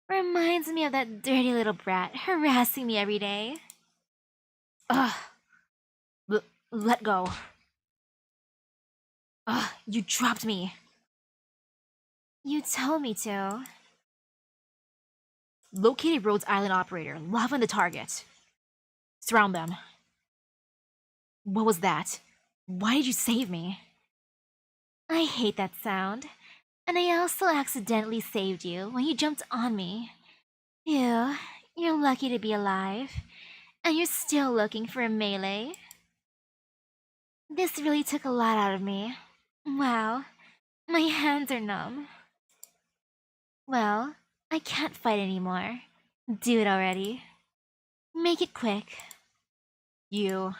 Reminds me of that dirty little brat harassing me every day. Ugh. Let go. Ugh, you dropped me. You told me to. Located Rhodes Island operator. Lava on the target. Surround them. What was that? Why did you save me? I hate that sound. And I also accidentally saved you when you jumped on me. Ew, you're lucky to be alive. And you're still looking for a melee? This really took a lot out of me. Wow, my hands are numb. Well, I can't fight anymore. Do it already. Make it quick. You...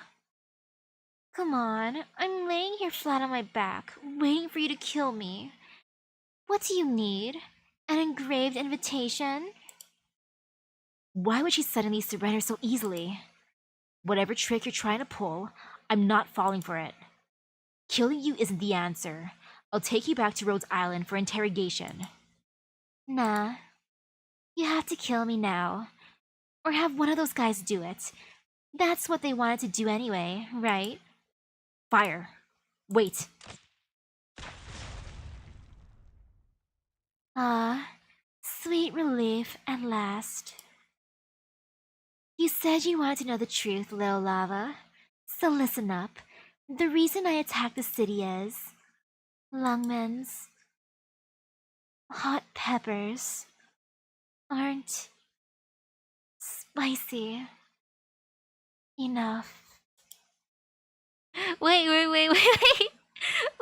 Come on, I'm laying here flat on my back, waiting for you to kill me. What do you need? An engraved invitation? Why would she suddenly surrender so easily? Whatever trick you're trying to pull, I'm not falling for it. Killing you isn't the answer. I'll take you back to Rhodes Island for interrogation. Nah. You have to kill me now. Or have one of those guys do it. That's what they wanted to do anyway, right? Fire. Wait. Ah, sweet relief at last. You said you wanted to know the truth, Lil Lava. So listen up. The reason I attacked the city is... Longmen's... hot peppers... aren't... spicy... enough. Wait.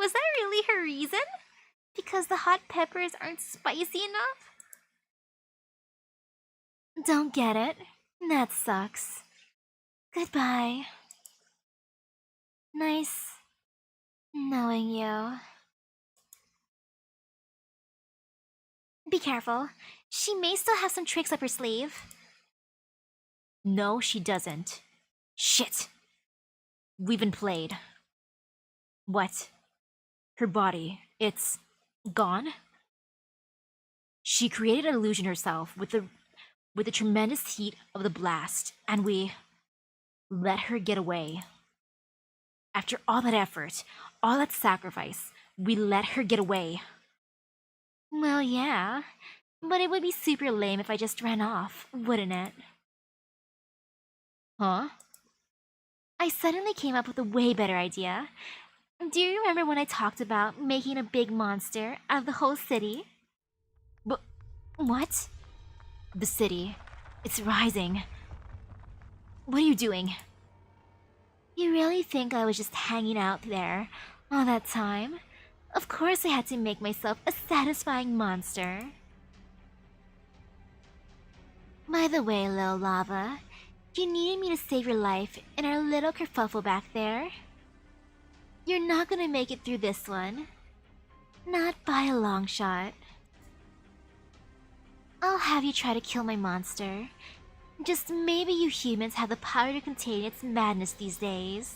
Was that really her reason? Because the hot peppers aren't spicy enough? Don't get it. That sucks. Goodbye. Nice knowing you. Be careful. She may still have some tricks up her sleeve. No, she doesn't. Shit! We've been played. What? Her body, it's gone? She created an illusion herself with the tremendous heat of the blast, and we let her get away. After all that effort, all that sacrifice, we let her get away. Well, yeah. But it would be super lame if I just ran off, wouldn't it? Huh? I suddenly came up with a way better idea. Do you remember when I talked about making a big monster out of the whole city? But What? the city, it's rising. What are you doing? You really think I was just hanging out there all that time? Of course I had to make myself a satisfying monster. By the way, Lil Lava, you needed me to save your life in our little kerfuffle back there. You're not gonna make it through this one. Not by a long shot. I'll have you try to kill my monster. Just maybe you humans have the power to contain its madness these days.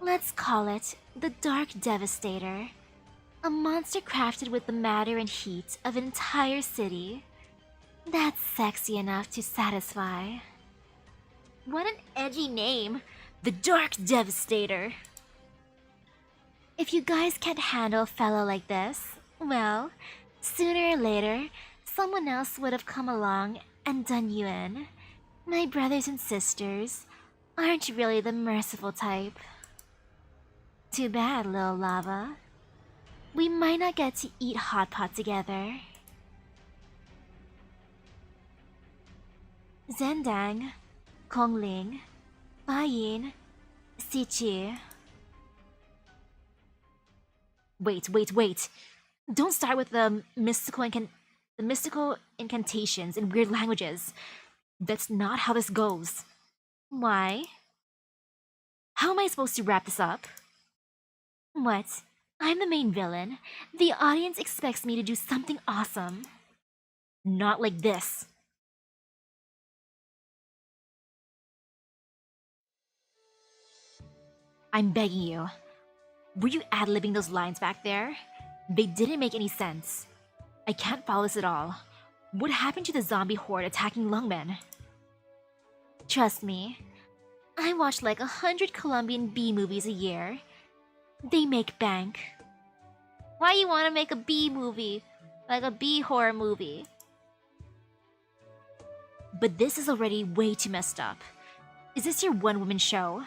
Let's call it the Dark Devastator. A monster crafted with the matter and heat of an entire city. That's sexy enough to satisfy. What an edgy name! The Dark Devastator! If you guys can't handle a fellow like this, well, sooner or later, someone else would have come along and done you in. My brothers and sisters aren't really the merciful type. Too bad, Lil Lava. We might not get to eat hot pot together. Zendang, Kongling, Bayin, Sichi. Wait. Don't start with the mystical incantations in weird languages. That's not how this goes. Why? How am I supposed to wrap this up? What? I'm the main villain. The audience expects me to do something awesome. Not like this. I'm begging you. Were you ad-libbing those lines back there? They didn't make any sense. I can't follow this at all. What happened to the zombie horde attacking Longmen? Trust me, I watch like 100 Colombian B movies a year. They make bank. Why you want to make a B movie? Like a B horror movie? But this is already way too messed up. Is this your one-woman show?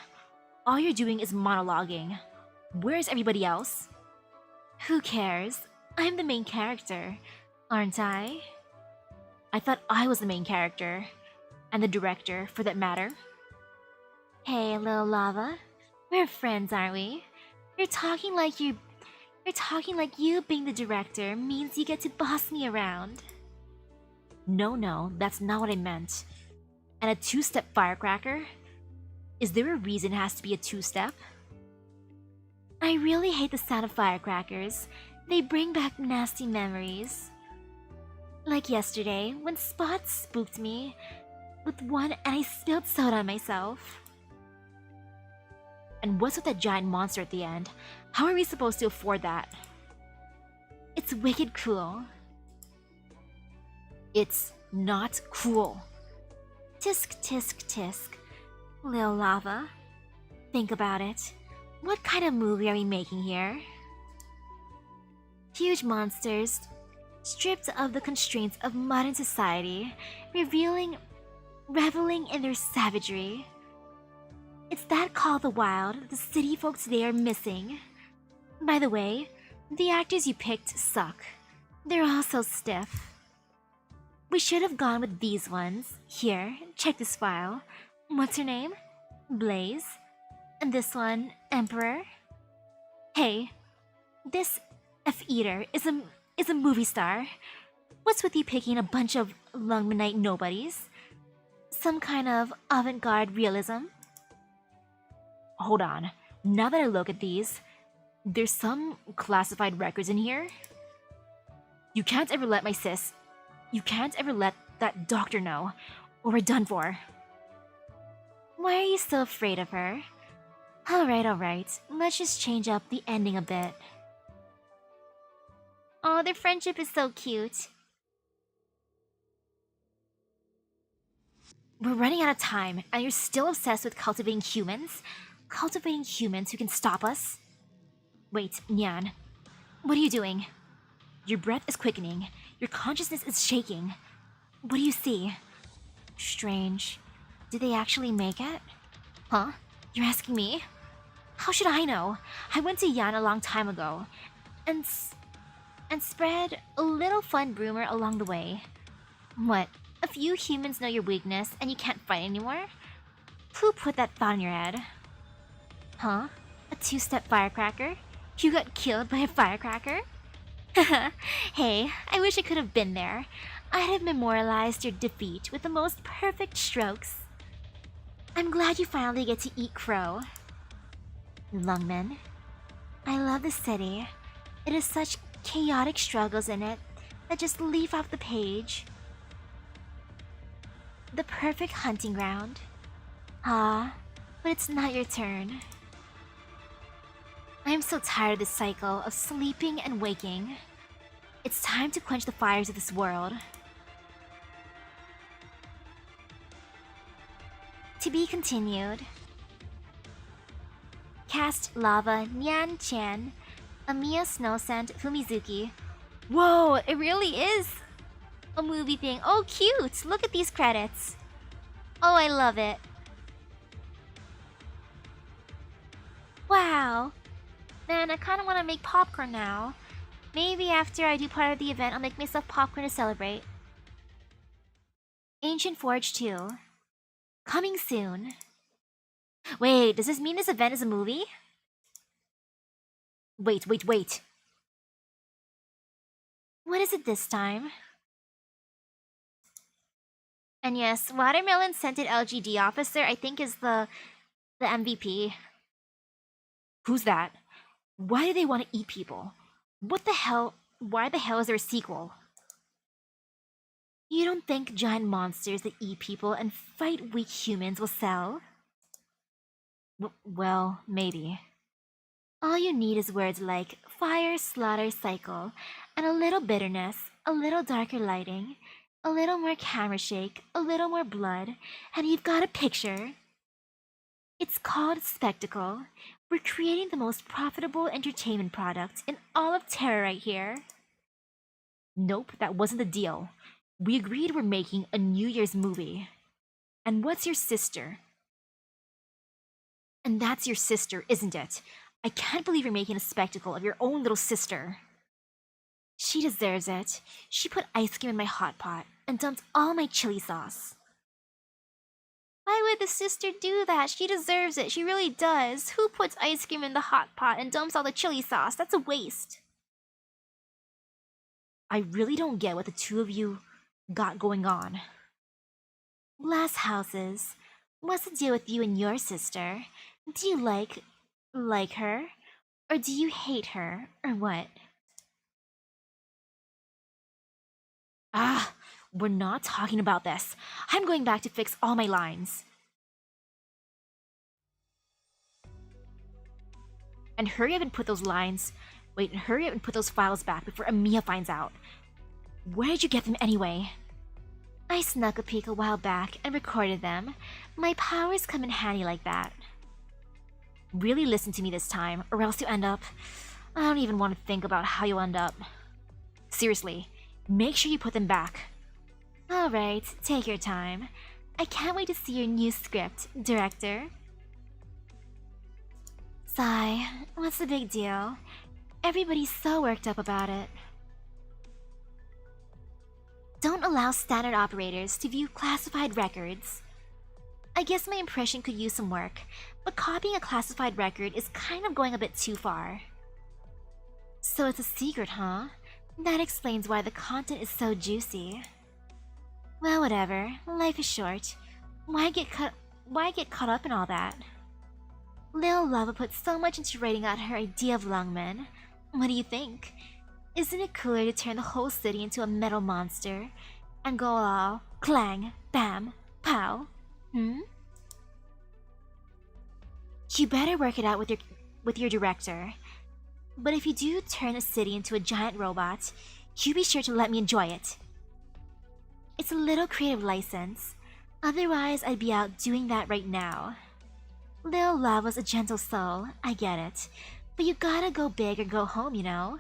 All you're doing is monologuing. Where's everybody else? Who cares? I'm the main character, aren't I? I thought I was the main character. And the director, for that matter. Hey, Lil Lava. We're friends, aren't we? You're talking like you being the director means you get to boss me around. No, that's not what I meant. And a two-step firecracker? Is there a reason it has to be a two-step? I really hate the sound of firecrackers. They bring back nasty memories. Like yesterday, when Spot spooked me with one and I spilled soda on myself. And what's with that giant monster at the end? How are we supposed to afford that? It's wicked cruel. It's not cool. Tisk tisk tisk. Lil Lava. Think about it. What kind of movie are we making here? Huge monsters, stripped of the constraints of modern society, reveling reveling in their savagery. It's that Call of the Wild the city folk today are missing. By the way, the actors you picked suck. They're all so stiff. We should have gone with these ones. Here, check this file. What's her name? Blaze. And this one, Emperor. Hey, this F-Eater is a movie star. What's with you picking a bunch of Longmenite nobodies? Some kind of avant-garde realism? Hold on. Now that I look at these, there's some classified records in here. You can't ever let that doctor know, or we're done for. Why are you so afraid of her? Alright. Let's just change up the ending a bit. Oh, their friendship is so cute. We're running out of time, and you're still obsessed with cultivating humans? Cultivating humans who can stop us? Wait, Nian. What are you doing? Your breath is quickening. Your consciousness is shaking. What do you see? Strange. Did they actually make it? Huh? You're asking me? How should I know? I went to Yan a long time ago, and spread a little fun rumor along the way. What? A few humans know your weakness and you can't fight anymore? Who put that thought in your head? Huh? A two-step firecracker? You got killed by a firecracker? Hey, I wish I could have been there. I'd have memorialized your defeat with the most perfect strokes. I'm glad you finally get to eat crow. Longmen, I love the city. It has such chaotic struggles in it that just leap off the page. The perfect hunting ground. Ah, but it's not your turn. I am so tired of this cycle of sleeping and waking. It's time to quench the fires of this world. To be continued. Cast Lava Nian Chan, Amiya Snowscent Fumizuki. Whoa, it really is a movie thing. Oh, cute! Look at these credits. Oh, I love it. Wow. Man, I kind of want to make popcorn now. Maybe after I do part of the event, I'll make myself popcorn to celebrate. Ancient Forge 2. Coming soon. Wait, does this mean this event is a movie? Wait. What is it this time? And yes, Watermelon Scented LGD Officer, I think, is the MVP. Who's that? Why do they want to eat people? What the hell? Why the hell is there a sequel? You don't think giant monsters that eat people and fight weak humans will sell? Well, maybe. All you need is words like fire, slaughter, cycle, and a little bitterness, a little darker lighting, a little more camera shake, a little more blood, and you've got a picture. It's called Spectacle. We're creating the most profitable entertainment product in all of Terra right here. Nope, that wasn't the deal. We agreed we're making a New Year's movie. And what's your sister? And that's your sister, isn't it? I can't believe you're making a spectacle of your own little sister. She deserves it. She put ice cream in my hot pot and dumped all my chili sauce. Why would the sister do that? She deserves it. She really does. Who puts ice cream in the hot pot and dumps all the chili sauce? That's a waste. I really don't get what the two of you got going on. Glass houses. What's the deal with you and your sister? Do you like her? Or do you hate her? Or what? Ah, we're not talking about this. I'm going back to fix all my lines. And hurry up and put those files back before Amiya finds out. Where did you get them anyway? I snuck a peek a while back and recorded them. My powers come in handy like that. Really listen to me this time, or else you end up... I don't even want to think about how you end up. Seriously, make sure you put them back. Alright, take your time. I can't wait to see your new script, director. Sigh, what's the big deal? Everybody's so worked up about it. Don't allow standard operators to view classified records. I guess my impression could use some work, but copying a classified record is kind of going a bit too far. So it's a secret, huh? That explains why the content is so juicy. Well, whatever. Life is short. Why get caught up in all that? Lil Lava put so much into writing out her idea of Longmen. What do you think? Isn't it cooler to turn the whole city into a metal monster and go all clang, bam, pow? Hmm? You better work it out with your director. But if you do turn a city into a giant robot, you be sure to let me enjoy it. It's a little creative license. Otherwise, I'd be out doing that right now. Lil Lava's a gentle soul, I get it. But you gotta go big or go home, you know?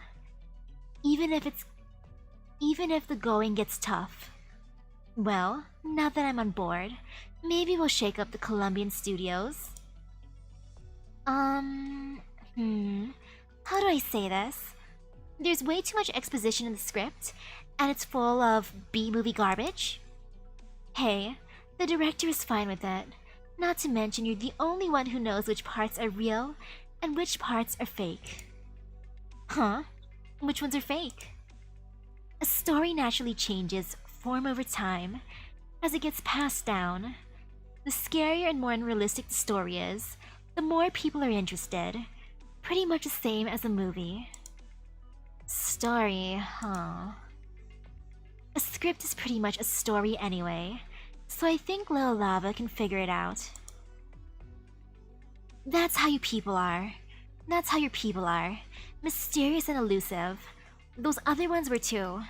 Even if the going gets tough. Well, now that I'm on board, maybe we'll shake up the Colombian studios. How do I say this? There's way too much exposition in the script, and it's full of B-movie garbage. Hey, the director is fine with it. Not to mention you're the only one who knows which parts are real and which parts are fake. Huh? Which ones are fake? A story naturally changes form over time as it gets passed down. The scarier and more unrealistic the story is, the more people are interested. Pretty much the same as a movie. Story, huh? A script is pretty much a story anyway, so I think Lil Lava can figure it out. That's how you people are. That's how your people are. Mysterious and elusive. Those other ones were too.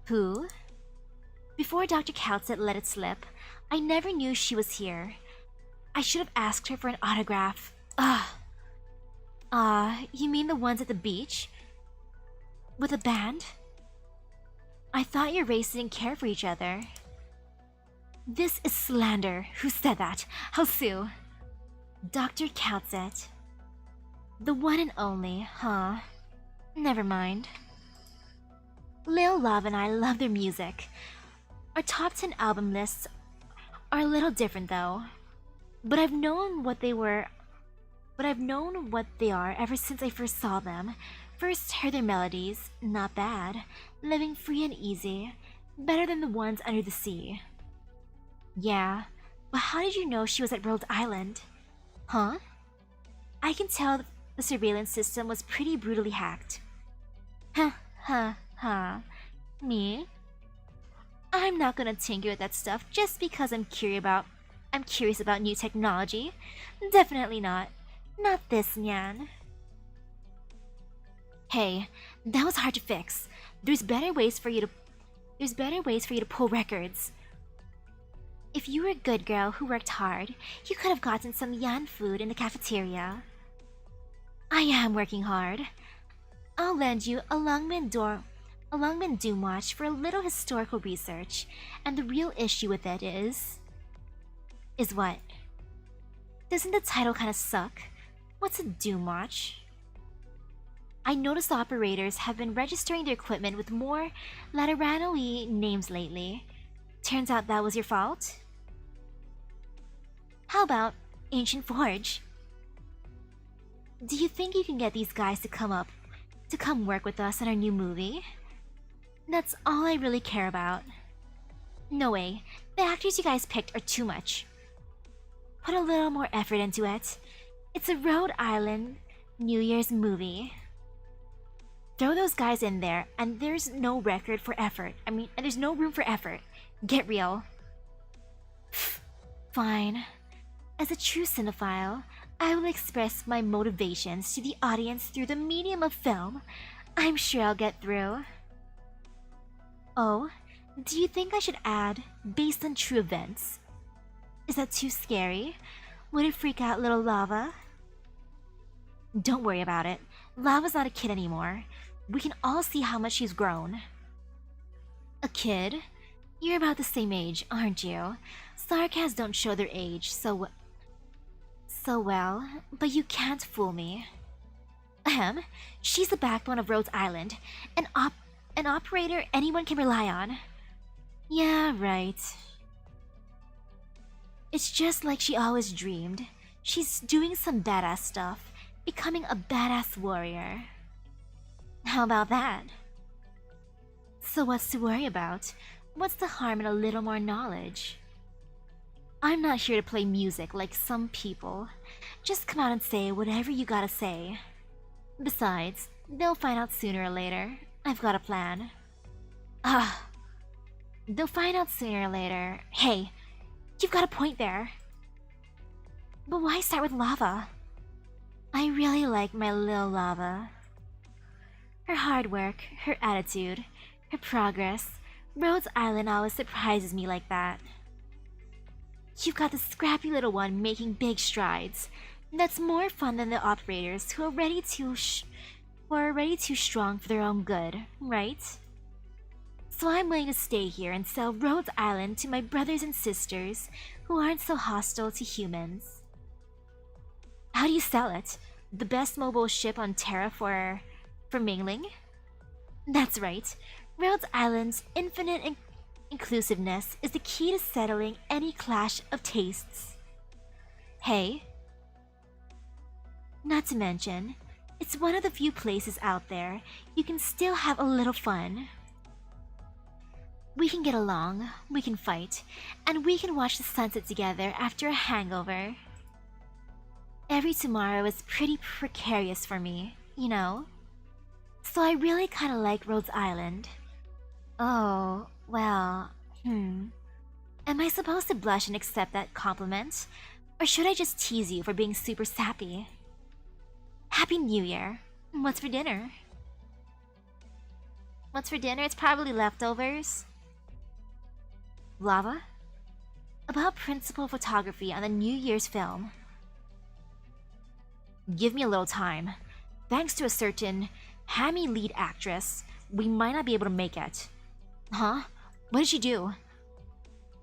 Who? Before Dr. Coutsett let it slip, I never knew she was here. I should have asked her for an autograph. Ugh. You mean the ones at the beach? With a band? I thought your race didn't care for each other. This is slander. Who said that? How Sue? Dr. Coutsett. The one and only, huh? Never mind. Lil Love and I love their music. Our top 10 album lists are a little different though. But I've known what they are ever since I first saw them. First heard their melodies, not bad. Living free and easy. Better than the ones under the sea. Yeah, but how did you know she was at Rhodes Island? Huh? I can tell the surveillance system was pretty brutally hacked. Me? I'm not gonna tinker with that stuff just because I'm curious about new technology. Definitely not. Not this, Nian. Hey, that was hard to fix. There's better ways for you to pull records. If you were a good girl who worked hard, you could have gotten some Yan food in the cafeteria. I am working hard. I'll lend you a Longmen Doom watch for a little historical research, and the real issue with it is what? Doesn't the title kinda suck? What's a Doom watch? I noticed the operators have been registering their equipment with more Laterano-y names lately. Turns out that was your fault? How about Ancient Forge? Do you think you can get these guys to come work with us on our new movie? That's all I really care about. No way, the actors you guys picked are too much. Put a little more effort into it. It's a Rhode Island New Year's movie. Throw those guys in there, and there's no record for effort. And there's no room for effort. Get real. Fine. As a true cinephile, I will express my motivations to the audience through the medium of film. I'm sure I'll get through. Oh, do you think I should add based on true events? Is that too scary? Would it freak out little Lava? Don't worry about it. Lava's not a kid anymore. We can all see how much she's grown. A kid? You're about the same age, aren't you? Sarcas don't show their age, so well, but you can't fool me. Ahem, she's the backbone of Rhodes Island, an operator anyone can rely on. Yeah, right. It's just like she always dreamed. She's doing some badass stuff, becoming a badass warrior. How about that? So what's to worry about? What's the harm in a little more knowledge? I'm not here to play music like some people. Just come out and say whatever you gotta say. Besides, they'll find out sooner or later. I've got a plan. Ah, they'll find out sooner or later. Hey, you've got a point there. But why start with lava? I really like my little lava. Her hard work, her attitude, her progress. Rhodes Island always surprises me like that. You've got the scrappy little one making big strides. That's more fun than the operators who are already too strong for their own good, right? So I'm willing to stay here and sell Rhodes Island to my brothers and sisters who aren't so hostile to humans. How do you sell it? The best mobile ship on Terra for mingling? That's right. Rhodes Island's infinite inclusiveness is the key to settling any clash of tastes. Hey? Not to mention, it's one of the few places out there you can still have a little fun. We can get along, we can fight, and we can watch the sunset together after a hangover. Every tomorrow is pretty precarious for me, you know? So I really kinda like Rhodes Island. Oh, well, Am I supposed to blush and accept that compliment? Or should I just tease you for being super sappy? Happy New Year! What's for dinner? What's for dinner? It's probably leftovers. Lava? About principal photography on the New Year's film. Give me a little time. Thanks to a certain hammy lead actress, we might not be able to make it. Huh? What did she do?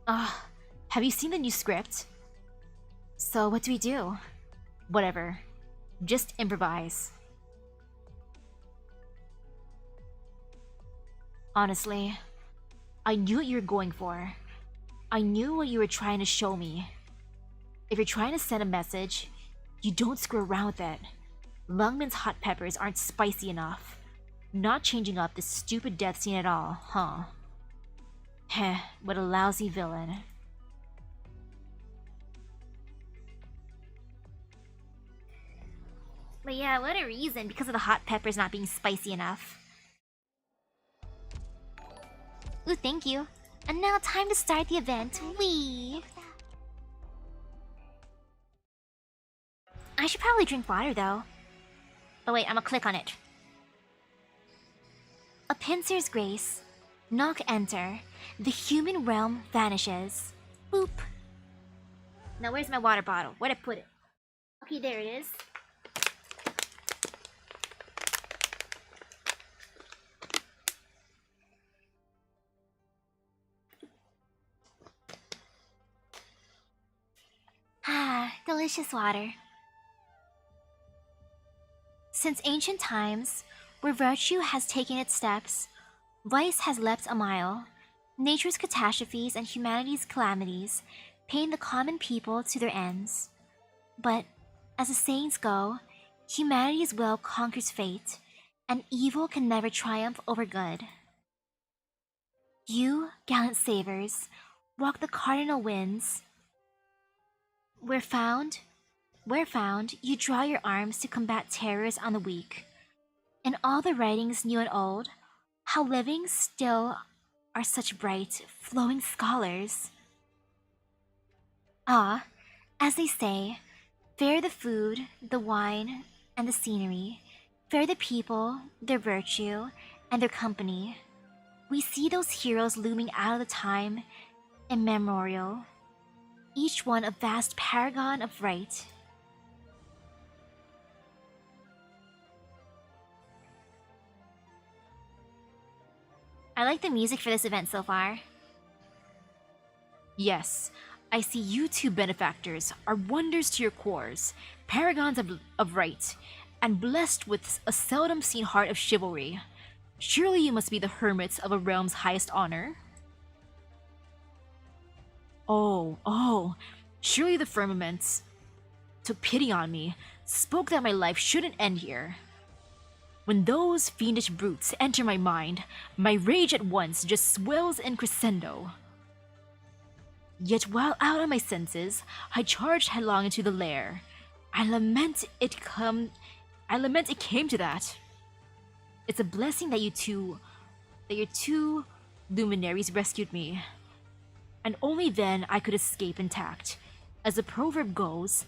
Have you seen the new script? So what do we do? Whatever. Just improvise. Honestly, I knew what you were going for. I knew what you were trying to show me. If you're trying to send a message, you don't screw around with it. Longmen's hot peppers aren't spicy enough. Not changing up this stupid death scene at all, huh? Heh, what a lousy villain. But yeah, what a reason, because of the hot peppers not being spicy enough. Ooh, thank you. And now time to start the event. Wee! I should probably drink water though. Oh wait, I'm gonna click on it. A pincer's grace. Knock enter. The human realm vanishes. Boop. Now where's my water bottle? Where'd I put it? Okay, there it is. Ah, delicious water. Since ancient times, where virtue has taken its steps, vice has leapt a mile. Nature's catastrophes and humanity's calamities pain the common people to their ends. But, as the sayings go, humanity's will conquers fate, and evil can never triumph over good. You, gallant savers, walk the cardinal winds. Where found, you draw your arms to combat terrors on the weak. In all the writings new and old, how living still are such bright, flowing scholars. Ah, as they say, fair the food, the wine, and the scenery, fair the people, their virtue, and their company. We see those heroes looming out of the time immemorial, each one a vast paragon of right. I like the music for this event so far. Yes, I see you two benefactors are wonders to your cores, paragons of right, and blessed with a seldom seen heart of chivalry. Surely you must be the hermits of a realm's highest honor. Oh, surely the firmaments took pity on me, spoke that my life shouldn't end here. When those fiendish brutes enter my mind, my rage at once just swells in crescendo. Yet while out of my senses, I charged headlong into the lair. I lament it came to that. It's a blessing that your two luminaries rescued me. And only then I could escape intact. As the proverb goes,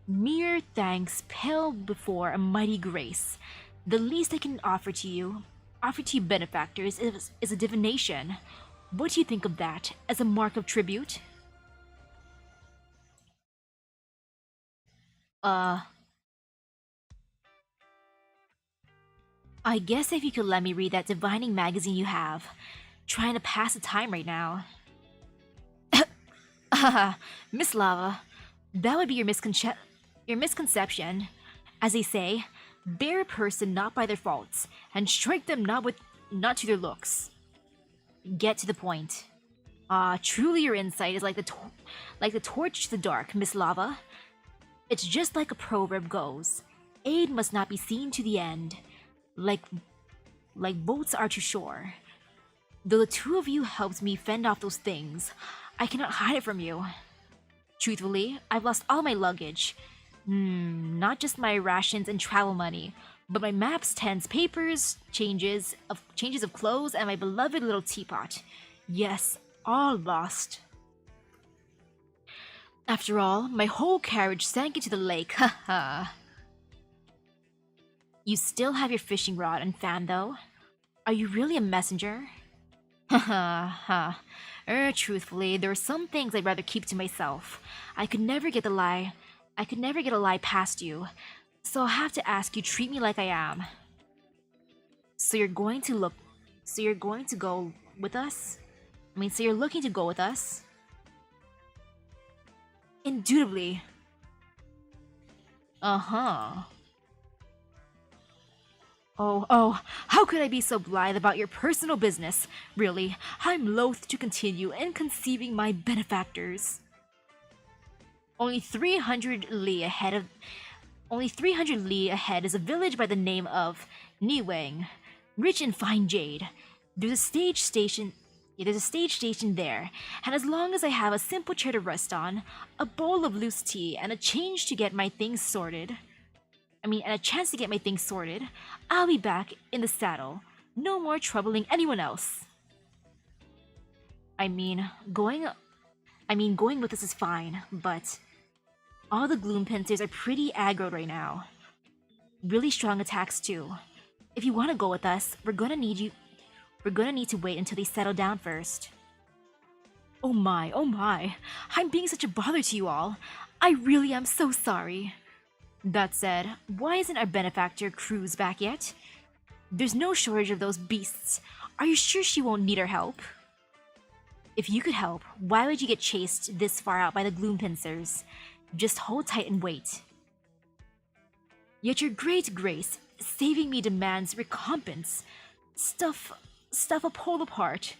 mere thanks pale before a mighty grace. The least I can offer to you benefactors, is a divination. What do you think of that as a mark of tribute? I guess if you could let me read that divining magazine you have. Trying to pass the time right now. Miss Lava, that would be your misconception. As they say, bear a person not by their faults, and strike them not to their looks. Get to the point. Truly your insight is like the torch to the dark, Miss Lava. It's just like a proverb goes. Aid must not be seen to the end. Like boats are to shore. Though the two of you helped me fend off those things, I cannot hide it from you. Truthfully, I've lost all my luggage. Not just my rations and travel money, but my maps, tents, papers, changes of clothes, and my beloved little teapot. Yes, all lost. After all, my whole carriage sank into the lake, haha. You still have your fishing rod and fan, though? Are you really a messenger? Haha. Truthfully, there are some things I'd rather keep to myself. I could never get a lie past you. So I'll have to ask you treat me like I am. So you're going to go with us? So you're looking to go with us? Indubitably. Uh-huh. Oh, how could I be so blithe about your personal business? Really, I'm loath to continue in conceiving my benefactors. Only 300 li ahead is a village by the name of Niwang, rich in fine jade. There's a stage station there, and as long as I have a simple chair to rest on, a bowl of loose tea, and a chance to get my things sorted, I'll be back in the saddle. No more troubling anyone else. Going with us is fine, but all the gloom pincers are pretty aggroed right now. Really strong attacks too. If you want to go with us, we're gonna need to wait until they settle down first. Oh my, I'm being such a bother to you all. I really am so sorry. That said, why isn't our benefactor Cruz back yet? There's no shortage of those beasts. Are you sure she won't need our help? If you could help, why would you get chased this far out by the gloom pincers? Just hold tight and wait. Yet your great grace, saving me demands recompense. Stuff a pole apart.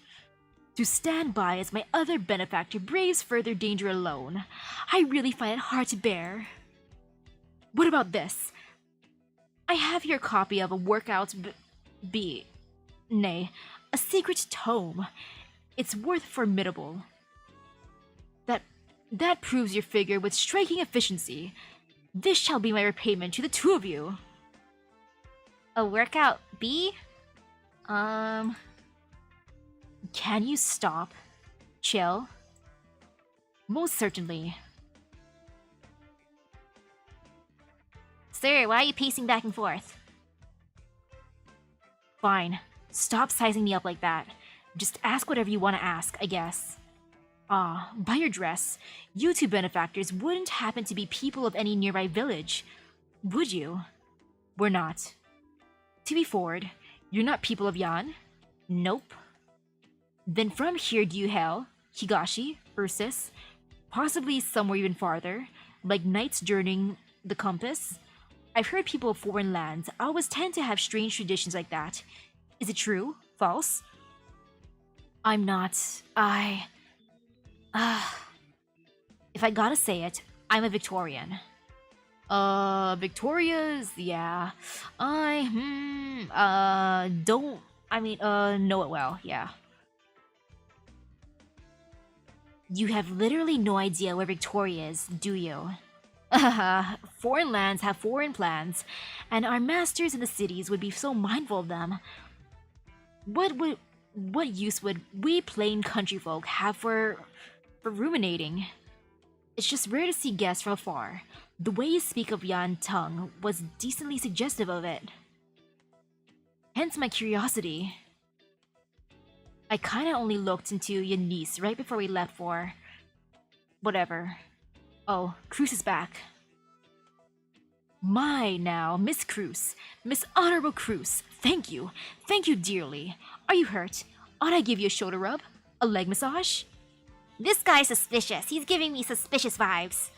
To stand by as my other benefactor braves further danger alone. I really find it hard to bear. What about this? I have here a copy of a workout a secret tome. It's worth formidable. That proves your figure with striking efficiency. This shall be my repayment to the two of you. A workout B? Can you stop? Chill? Most certainly. Sir, why are you pacing back and forth? Fine. Stop sizing me up like that. Just ask whatever you want to ask, I guess. By your dress, you two benefactors wouldn't happen to be people of any nearby village, would you? We're not. To be forward, you're not people of Yan? Nope. Then from here do you hail? Higashi? Ursus? Possibly somewhere even farther, like knights journeying the compass? I've heard people of foreign lands always tend to have strange traditions like that. Is it true? False? I'm not. If I gotta say it, I'm a Victorian. Victoria's, yeah. Don't, know it well, yeah. You have literally no idea where Victoria is, do you? Foreign lands have foreign plans, and our masters in the cities would be so mindful of them. What use would we plain country folk have for ruminating? It's just rare to see guests from afar. The way you speak of Yan tongue was decently suggestive of it. Hence my curiosity. I kinda only looked into your niece right before we left for... whatever. Oh, Cruz is back. My, now, Miss Cruz. Miss Honorable Cruz. Thank you. Thank you dearly. Are you hurt? Ought I give you a shoulder rub? A leg massage? This guy's suspicious. He's giving me suspicious vibes.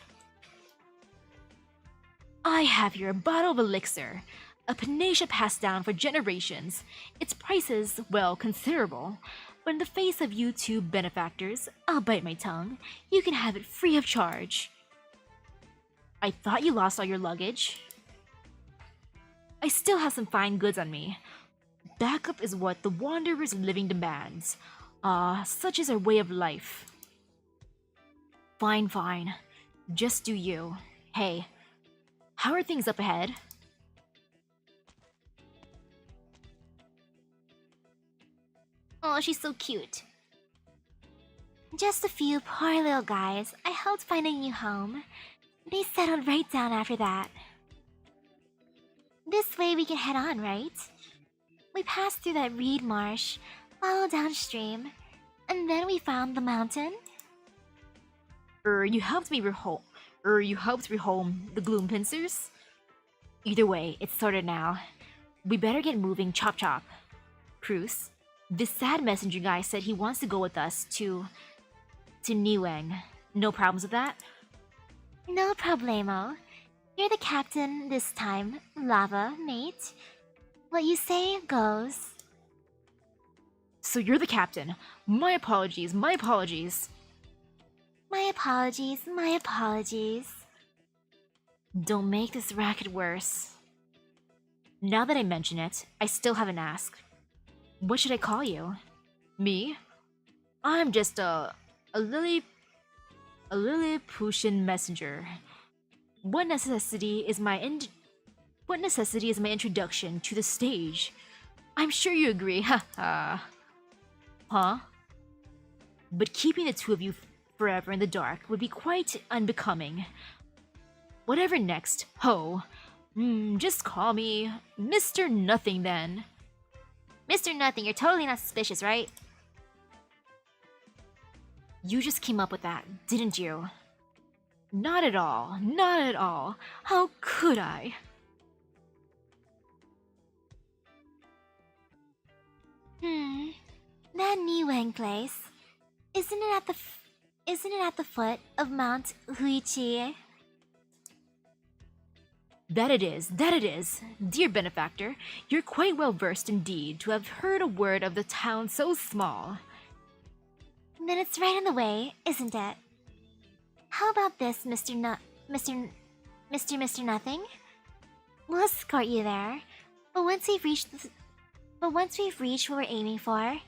I have here a bottle of elixir, a panacea passed down for generations. Its price is, well, considerable, but in the face of you two benefactors, I'll bite my tongue. You can have it free of charge. I thought you lost all your luggage. I still have some fine goods on me. Backup is what the Wanderer's living demands. Such is our way of life. Fine, fine. Just do you. Hey, how are things up ahead? Oh, she's so cute. Just a few poor little guys. I helped find a new home. They settled right down after that. This way we can head on, right? We passed through that reed marsh, followed downstream, and then we found the mountain. You helped rehome the gloom pincers? Either way, it's sorted now. We better get moving, chop chop. Cruz, this sad messenger guy said he wants to go with us to Niweng. No problems with that? No problemo. You're the captain this time, lava mate. What you say goes. So you're the captain. My apologies, my apologies. My apologies, my apologies. Don't make this racket worse. Now that I mention it, I still haven't asked. What should I call you? Me? I'm just a Lilliputian messenger. What necessity is my introduction to the stage? I'm sure you agree, Huh? But keeping the two of you forever in the dark would be quite unbecoming. Whatever next, ho. Just call me Mr. Nothing then. Mr. Nothing, you're totally not suspicious, right? You just came up with that, didn't you? Not at all, not at all. How could I? That Niweng place. Isn't it at the foot of Mount Huichi? That it is, that it is. Dear benefactor, you're quite well versed indeed to have heard a word of the town so small. Then it's right in the way, isn't it? How about this, Mr. Nothing? We'll escort you there, but once we've reached what we're aiming for,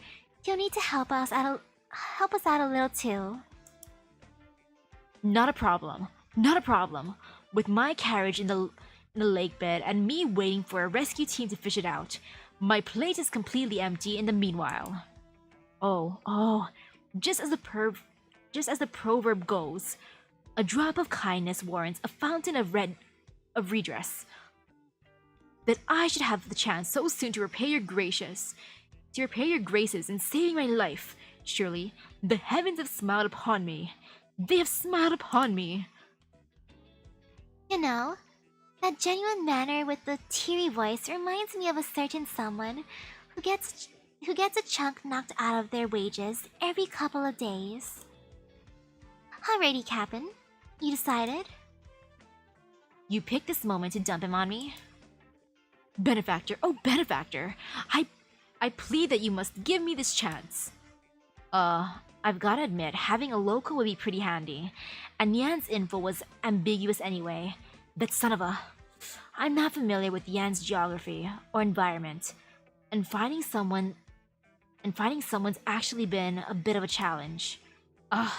you'll need to help us out a little too. Not a problem, not a problem. With my carriage in the lake bed and me waiting for a rescue team to fish it out, my plate is completely empty in the meanwhile. Oh, just as the proverb goes, a drop of kindness warrants a fountain of redress. That I should have the chance so soon to repay your graces in saving my life. Surely the heavens have smiled upon me. They have smiled upon me. You know, that genuine manner with the teary voice reminds me of a certain someone who gets a chunk knocked out of their wages every couple of days. Alrighty, Captain. You decided? You picked this moment to dump him on me? Benefactor, oh benefactor! I plead that you must give me this chance. I've gotta admit, having a local would be pretty handy, and Nian's info was ambiguous anyway. That son of a... I'm not familiar with Yan's geography or environment, and finding someone's actually been a bit of a challenge. Ugh,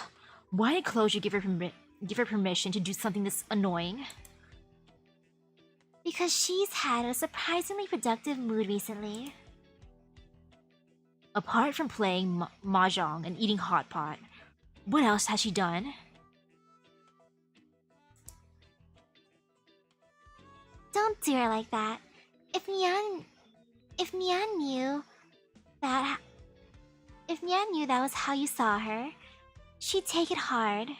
why did Closure give her permission to do something this annoying? Because she's had a surprisingly productive mood recently. Apart from playing mahjong and eating hot pot, what else has she done? Don't do her like that. If Nian knew that was how you saw her, she'd take it hard.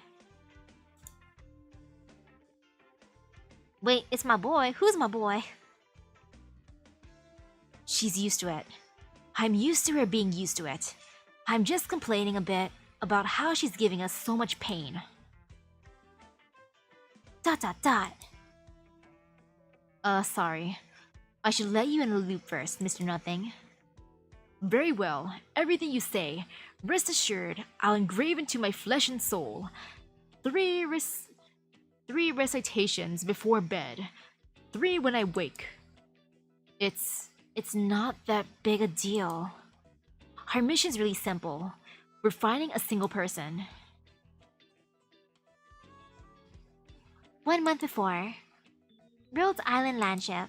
Wait, it's my boy. Who's my boy? She's used to it. I'm used to her being used to it. I'm just complaining a bit about how she's giving us so much pain. ... Sorry. I should let you in the loop first, Mr. Nothing. Very well. Everything you say, rest assured, I'll engrave into my flesh and soul. 3 recitations before bed. 3 when I wake. It's not that big a deal. Our mission's really simple. We're finding a single person. 1 month before, Rhodes Island Landship.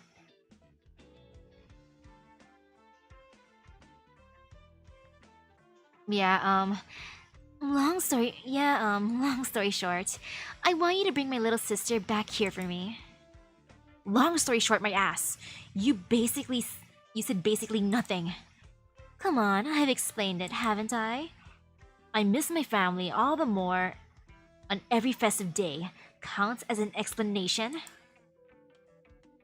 Long story short, I want you to bring my little sister back here for me. Long story short, my ass. You said basically nothing. Come on, I've explained it, haven't I? I miss my family all the more on every festive day. Counts as an explanation?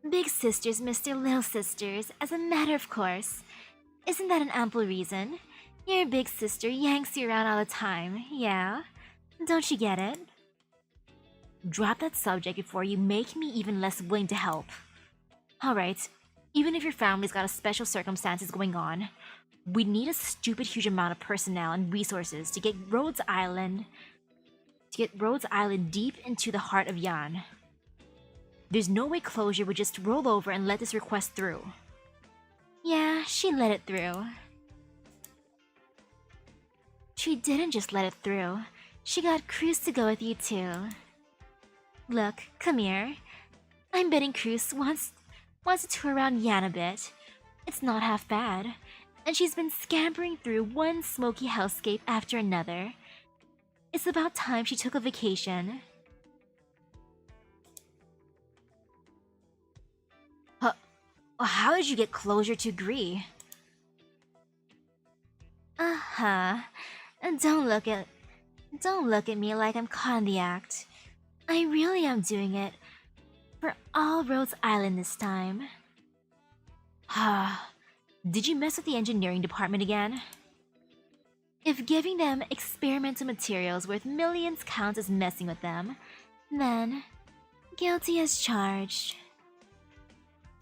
Big sisters miss their little sisters, as a matter of course. Isn't that an ample reason? Your big sister yanks you around all the time, yeah? Don't you get it? Drop that subject before you make me even less willing to help. Alright, even if your family's got a special circumstances going on, we need a stupid huge amount of personnel and resources to get Rhodes Island deep into the heart of Yan. There's no way Closure would just roll over and let this request through. Yeah, she let it through. She didn't just let it through. She got Cruz to go with you too. Look, come here. I'm betting Cruz wants to tour around Yan a bit. It's not half bad. And she's been scampering through one smoky hellscape after another. It's about time she took a vacation. How did you get Closure to agree? Don't look at me like I'm caught in the act. I really am doing it for all Rhodes Island this time. Did you mess with the engineering department again? If giving them experimental materials worth millions counts as messing with them, then guilty as charged.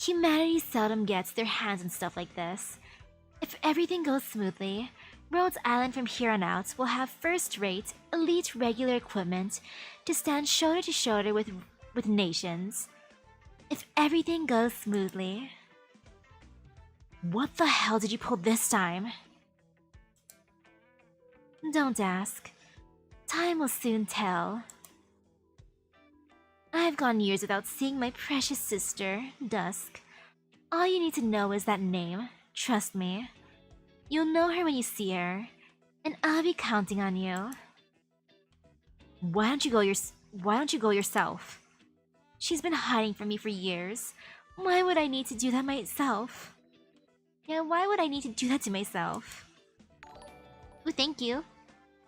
Humanity seldom gets their hands on stuff like this. If everything goes smoothly, Rhodes Island from here on out will have first-rate, elite regular equipment to stand shoulder to shoulder with nations. If everything goes smoothly. What the hell did you pull this time? Don't ask. Time will soon tell. I've gone years without seeing my precious sister, Dusk. All you need to know is that name. Trust me. You'll know her when you see her, and I'll be counting on you. Why don't you go yourself? She's been hiding from me for years. Why would I need to do that myself? Yeah, why would I need to do that to myself? Oh, thank you.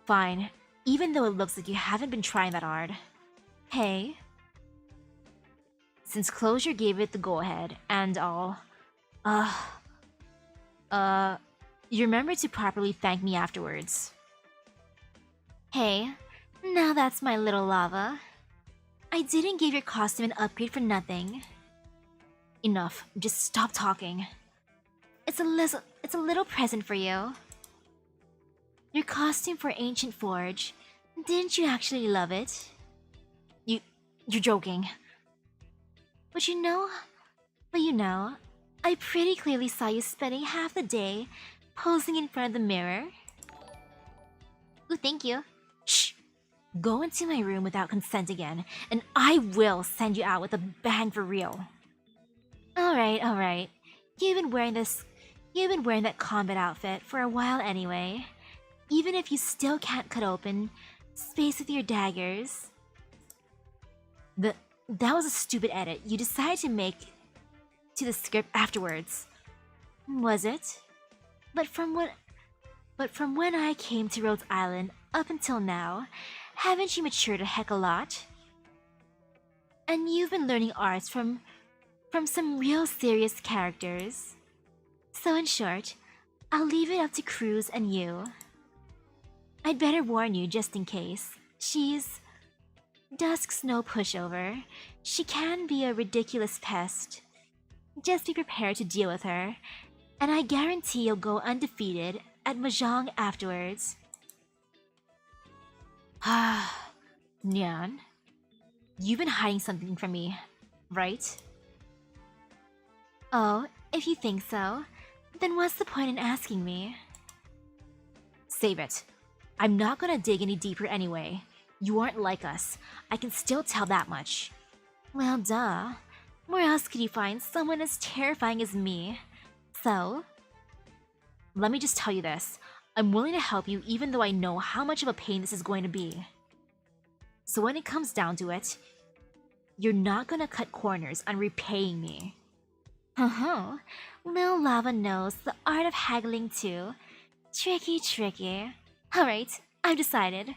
Fine, even though it looks like you haven't been trying that hard. Hey. Since Closure gave it the go-ahead and all, you remember to properly thank me afterwards. Hey, now that's my little lava. I didn't give your costume an upgrade for nothing. Enough, just stop talking. It's a little present for you. Your costume for Ancient Forge. Didn't you actually love it? You're joking. But you know, I pretty clearly saw you spending half the day posing in front of the mirror. Ooh, thank you. Shh! Go into my room without consent again, and I will send you out with a bang for real. Alright. You've been wearing that combat outfit for a while anyway. Even if you still can't cut open space with your daggers. That was a stupid edit you decided to make to the script afterwards. Was it? But from when I came to Rhodes Island up until now, haven't you matured a heck a lot? And you've been learning arts from some real serious characters. So in short, I'll leave it up to Cruz and you. I'd better warn you just in case. Dusk's no pushover. She can be a ridiculous pest. Just be prepared to deal with her, and I guarantee you'll go undefeated at Mahjong afterwards. Nian, you've been hiding something from me, right? Oh, if you think so, then what's the point in asking me? Save it. I'm not gonna dig any deeper anyway. You aren't like us. I can still tell that much. Well, duh. Where else could you find someone as terrifying as me? So? Let me just tell you this. I'm willing to help you even though I know how much of a pain this is going to be. So when it comes down to it, you're not gonna cut corners on repaying me. Lil Lava knows the art of haggling too. Tricky. Alright, I've decided.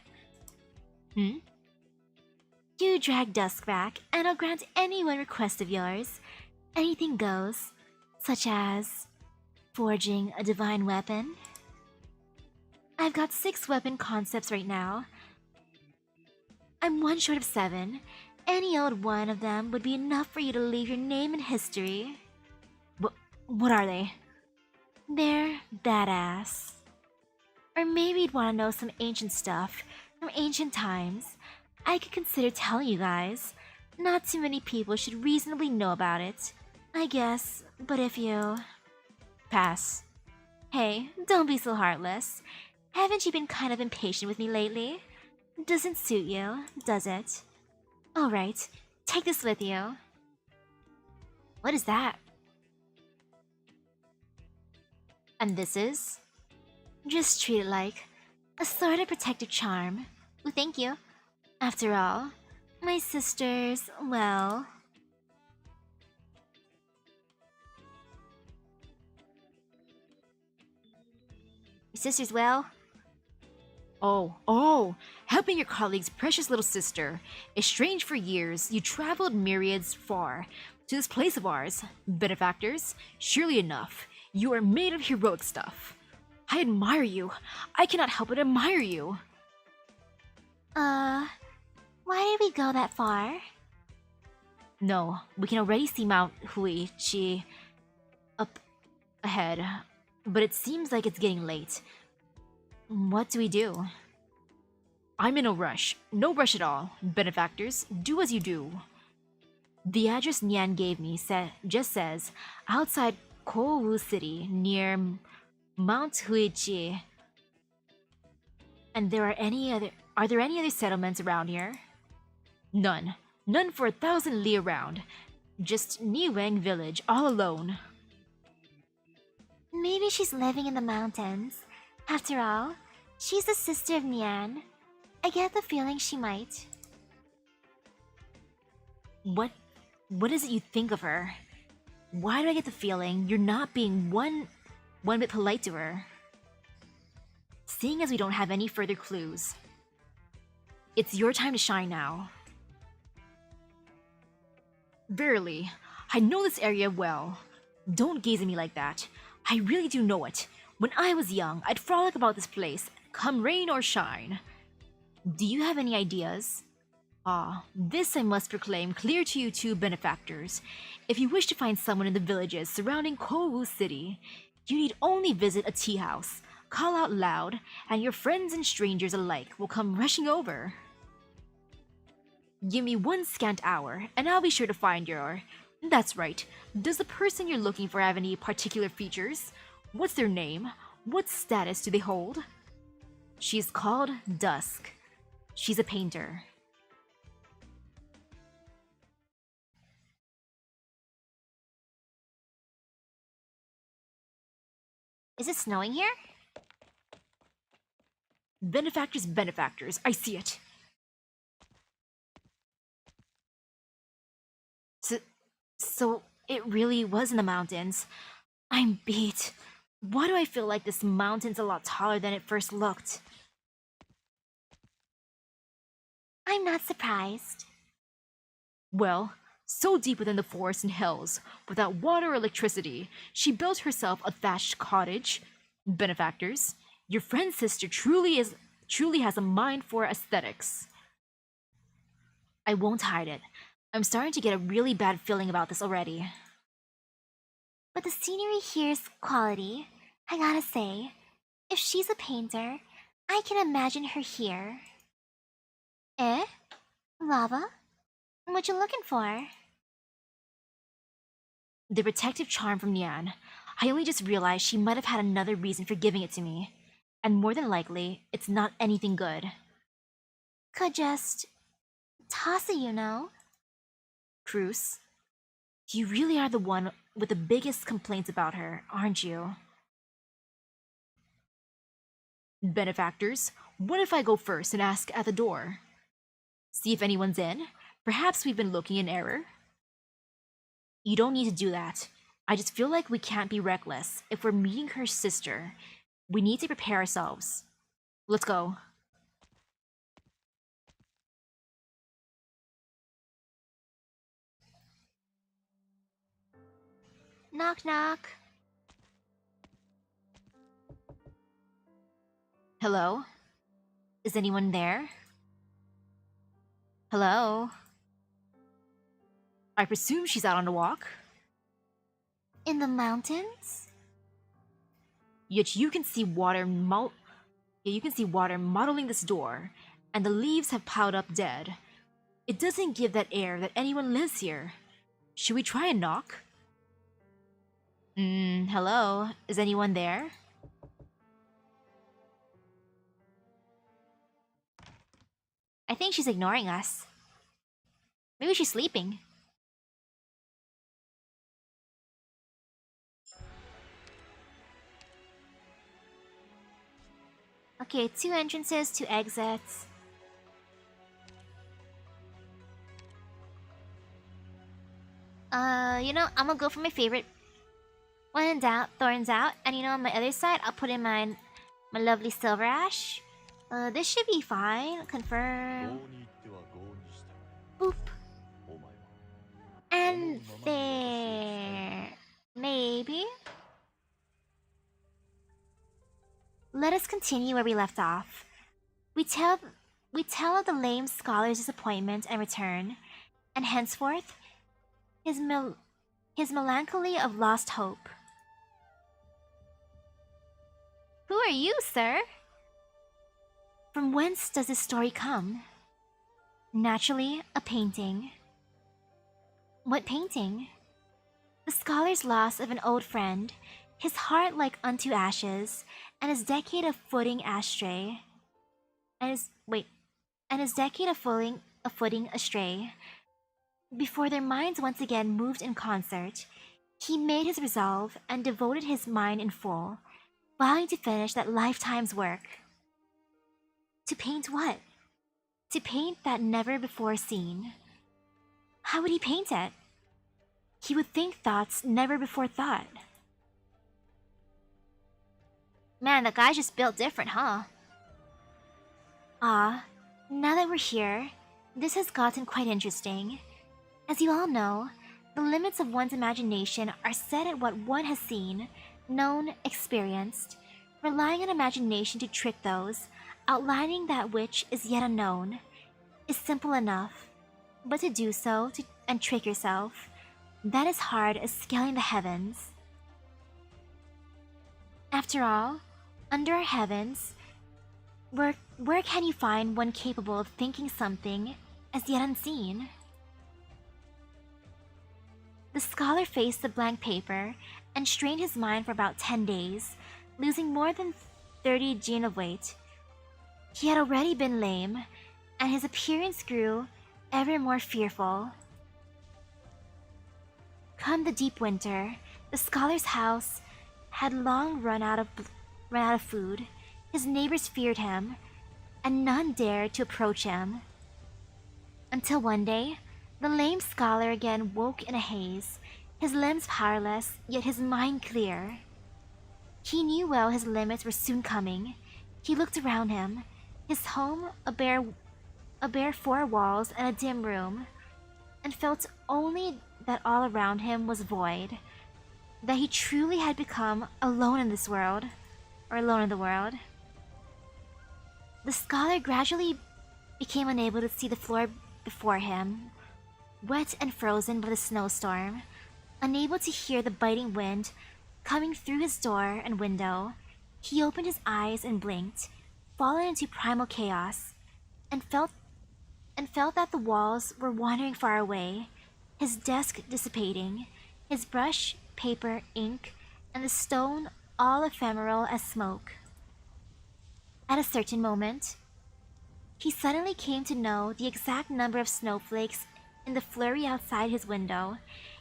You drag Dusk back, and I'll grant any one request of yours. Anything goes, such as forging a divine weapon. I've got 6 weapon concepts right now. I'm one short of 7. Any old one of them would be enough for you to leave your name in history. What are they? They're badass. Or maybe you'd want to know some ancient stuff from ancient times. I could consider telling you guys. Not too many people should reasonably know about it, I guess, but if you... Pass. Hey, don't be so heartless. Haven't you been kind of impatient with me lately? Doesn't suit you, does it? Alright, take this with you. What is that? And this is? Just treat it like a sort of protective charm. Oh, thank you. After all, my sisters, well... Your sisters, well? Oh, helping your colleague's precious little sister. Estranged for years, you traveled myriads far to this place of ours. Benefactors, surely enough, you are made of heroic stuff. I admire you. I cannot help but admire you. Why did we go that far? No, we can already see Mount Huichi up ahead, but it seems like it's getting late. What do we do? I'm in a rush. No rush at all. Benefactors, do as you do. The address Nian gave me just says, outside Kowu City, near Mount Huichi. And are there any other settlements around here? None. None for 1,000 li around. Just Niweng village, all alone. Maybe she's living in the mountains. After all, she's the sister of Nian. I get the feeling she might. What is it you think of her? Why do I get the feeling you're not being one bit polite to her? Seeing as we don't have any further clues. It's your time to shine now. Verily, I know this area well. Don't gaze at me like that. I really do know it. When I was young, I'd frolic about this place, come rain or shine. Do you have any ideas? This I must proclaim clear to you two benefactors. If you wish to find someone in the villages surrounding Kowu City, you need only visit a tea house, call out loud, and your friends and strangers alike will come rushing over. Give me one scant hour, and I'll be sure to find your That's right. Does the person you're looking for have any particular features? What's their name? What status do they hold? She's called Dusk. She's a painter. Is it snowing here? Benefactors, benefactors, I see it. So it really was in the mountains. I'm beat. Why do I feel like this mountain's a lot taller than it first looked? I'm not surprised. Well, so deep within the forests and hills, without water or electricity, she built herself a thatched cottage. Benefactors, your friend's sister truly has a mind for aesthetics. I won't hide it. I'm starting to get a really bad feeling about this already. But the scenery here's quality. I gotta say, if she's a painter, I can imagine her here. Eh? Lava? What you looking for? The protective charm from Nian. I only just realized she might have had another reason for giving it to me. And more than likely, it's not anything good. Could just toss it, you know? Cruz, you really are the one with the biggest complaints about her, aren't you? Benefactors, what if I go first and ask at the door? See if anyone's in? Perhaps we've been looking in error? You don't need to do that. I just feel like we can't be reckless. If we're meeting her sister, we need to prepare ourselves. Let's go. Knock knock. Hello? Is anyone there? Hello? I presume she's out on a walk? In the mountains? Yet you can see water mottling this door, and the leaves have piled up dead. It doesn't give that air that anyone lives here. Should we try and knock? Hello? Is anyone there? I think she's ignoring us. Maybe she's sleeping. Okay, 2 entrances, 2 exits. I'm gonna go for my favorite. When in doubt, thorns out. And on my other side, I'll put in my lovely silver ash. This should be fine. Confirm. Boop. And there. Maybe. Let us continue where we left off. We tell of the lame scholar's disappointment and return, and henceforth, his melancholy of lost hope. Who are you, sir? From whence does this story come? Naturally, a painting. What painting? The scholar's loss of an old friend, his heart like unto ashes, and his decade of footing astray. And his decade of footing astray. Before their minds once again moved in concert, he made his resolve and devoted his mind in full, vowing to finish that lifetime's work. To paint what? To paint that never before seen. How would he paint it? He would think thoughts never before thought. Man, that guy's just built different, huh? Ah, now that we're here, this has gotten quite interesting. As you all know, the limits of one's imagination are set at what one has seen, known, experienced, relying on imagination to trick those, outlining that which is yet unknown, is simple enough. But to do so and trick yourself, that is hard as scaling the heavens. After all, under our heavens, where can you find one capable of thinking something as yet unseen? The scholar faced the blank paper and strained his mind for about 10 days, losing more than 30 jin of weight. He had already been lame, and his appearance grew ever more fearful. Come the deep winter, the scholar's house had long run out of food. His neighbors feared him, and none dared to approach him. Until one day, the lame scholar again woke in a haze, his limbs powerless, yet his mind clear. He knew well his limits were soon coming. He looked around him, his home a bare 4 walls and a dim room, and felt only that all around him was void, that he truly had become alone in this world, or alone in the world. The scholar gradually became unable to see the floor before him, wet and frozen by the snowstorm, unable to hear the biting wind coming through his door and window. He opened his eyes and blinked, fallen into primal chaos, and felt that the walls were wandering far away, his desk dissipating, his brush, paper, ink, and the stone all ephemeral as smoke. At a certain moment, he suddenly came to know the exact number of snowflakes in the flurry outside his window,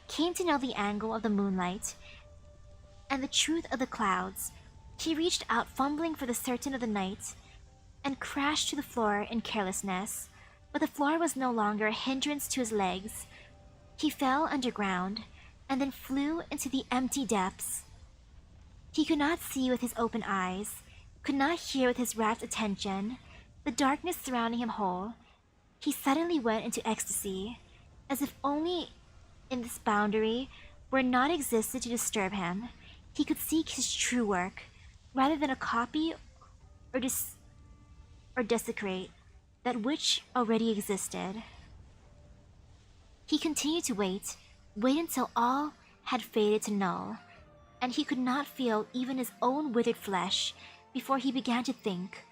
came to know the angle of the moonlight, and the truth of the clouds. He reached out, fumbling for the certain of the night, and crashed to the floor in carelessness. But the floor was no longer a hindrance to his legs. He fell underground, and then flew into the empty depths. He could not see with his open eyes, could not hear with his rapt attention, the darkness surrounding him whole. He suddenly went into ecstasy, as if only in this boundary were not existed to disturb him. He could seek his true work, rather than a copy or desecrate that which already existed. He continued to wait until all had faded to null, and he could not feel even his own withered flesh before he began to think.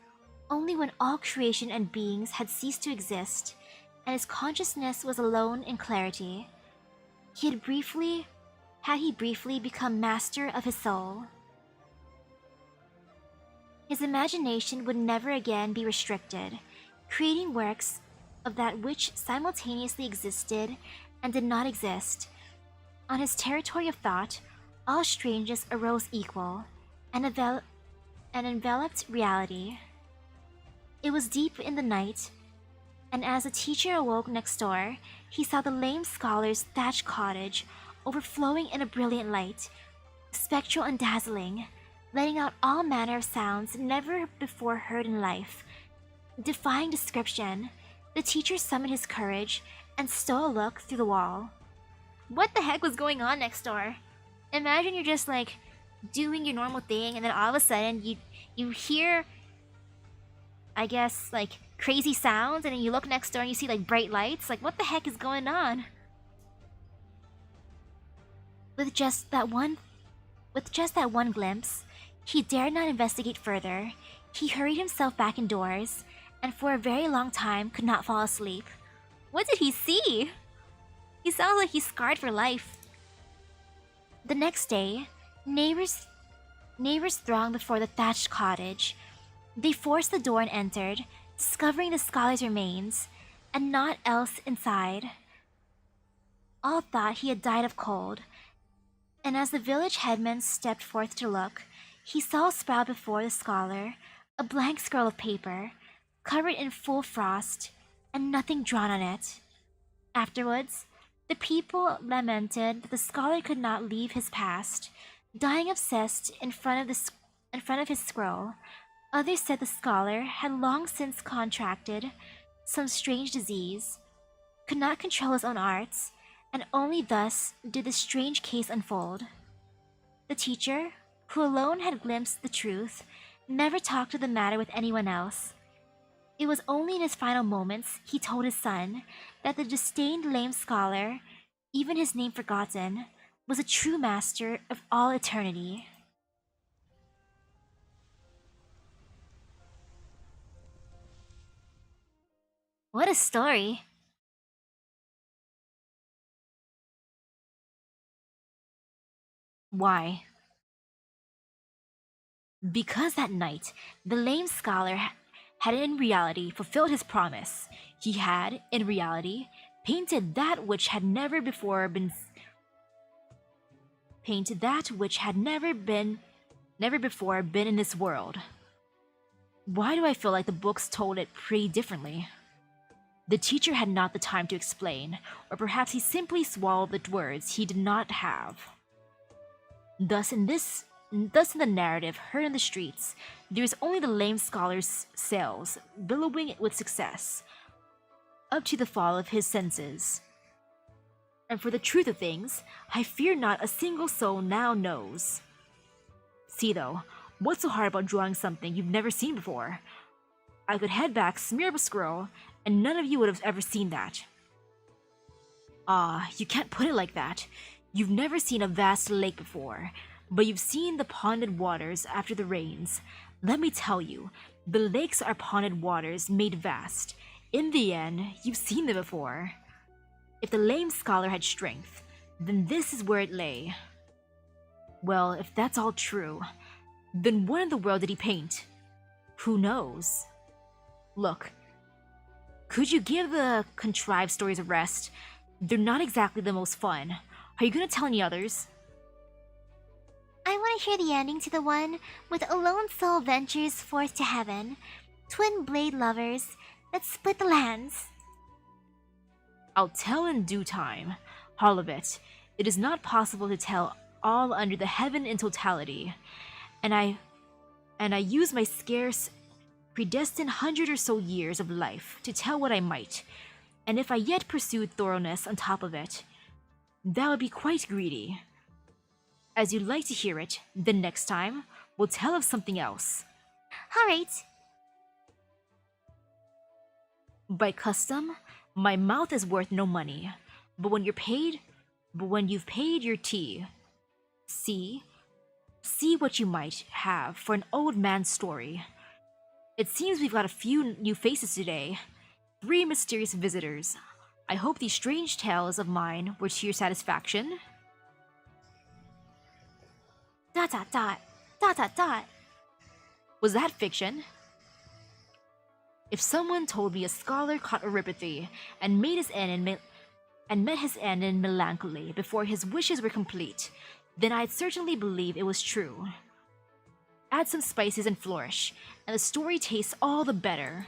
Only when all creation and beings had ceased to exist, and his consciousness was alone in clarity, had he briefly become master of his soul. His imagination would never again be restricted, creating works of that which simultaneously existed and did not exist. On his territory of thought, all strangeness arose equal, and enveloped reality. It was deep in the night, and as the teacher awoke next door, he saw the lame scholar's thatched cottage overflowing in a brilliant light, spectral and dazzling, letting out all manner of sounds never before heard in life. Defying description, the teacher summoned his courage and stole a look through the wall. What the heck was going on next door? Imagine you're just like doing your normal thing, and then all of a sudden you hear, I guess, like crazy sounds, and then you look next door and you see like bright lights. Like, what the heck is going on? With just that one glimpse, he dared not investigate further. He hurried himself back indoors, and for a very long time could not fall asleep. What did he see? He sounds like he's scarred for life. The next day, neighbors thronged before the thatched cottage. They forced the door and entered, discovering the scholar's remains, and naught else inside. All thought he had died of cold, and as the village headman stepped forth to look, he saw sprout before the scholar a blank scroll of paper, covered in full frost, and nothing drawn on it. Afterwards, the people lamented that the scholar could not leave his past, dying obsessed in front of his scroll. Others said the scholar had long since contracted some strange disease, could not control his own arts, and only thus did the strange case unfold. The teacher, who alone had glimpsed the truth, never talked of the matter with anyone else. It was only in his final moments he told his son that the disdained lame scholar, even his name forgotten, was a true master of all eternity. What a story! Why? Because that night, the lame scholar had in reality fulfilled his promise. He had, in reality, painted that which had never before been painted that which had never before been in this world. Why do I feel like the books told it pretty differently? The teacher had not the time to explain, or perhaps he simply swallowed the words he did not have. Thus in the narrative heard in the streets, there is only the lame scholar's sails billowing with success, up to the fall of his senses. And for the truth of things, I fear not a single soul now knows. See though, what's so hard about drawing something you've never seen before? I could head back, smear up a scroll, and none of you would have ever seen that. Ah, you can't put it like that. You've never seen a vast lake before, but you've seen the ponded waters after the rains. Let me tell you, the lakes are ponded waters made vast. In the end, you've seen them before. If the lame scholar had strength, then this is where it lay. Well, if that's all true, then what in the world did he paint? Who knows? Look, could you give the contrived stories a rest? They're not exactly the most fun. Are you gonna tell any others? I want to hear the ending to the one with a lone soul ventures forth to heaven, twin blade lovers that split the lands. I'll tell in due time. All of it. It is not possible to tell all under the heaven in totality. And I use my scarce, predestined 100 or so years of life to tell what I might. And if I yet pursued thoroughness on top of it, that would be quite greedy. As you'd like to hear it, then next time, we'll tell of something else. Alright. By custom, my mouth is worth no money, but when you've paid your tea, see what you might have for an old man's story. It seems we've got a few new faces today, 3 mysterious visitors. I hope these strange tales of mine were to your satisfaction. ... Was that fiction? If someone told me a scholar caught Euripathy and met his end in melancholy before his wishes were complete, then I'd certainly believe it was true. Add some spices and flourish, and the story tastes all the better.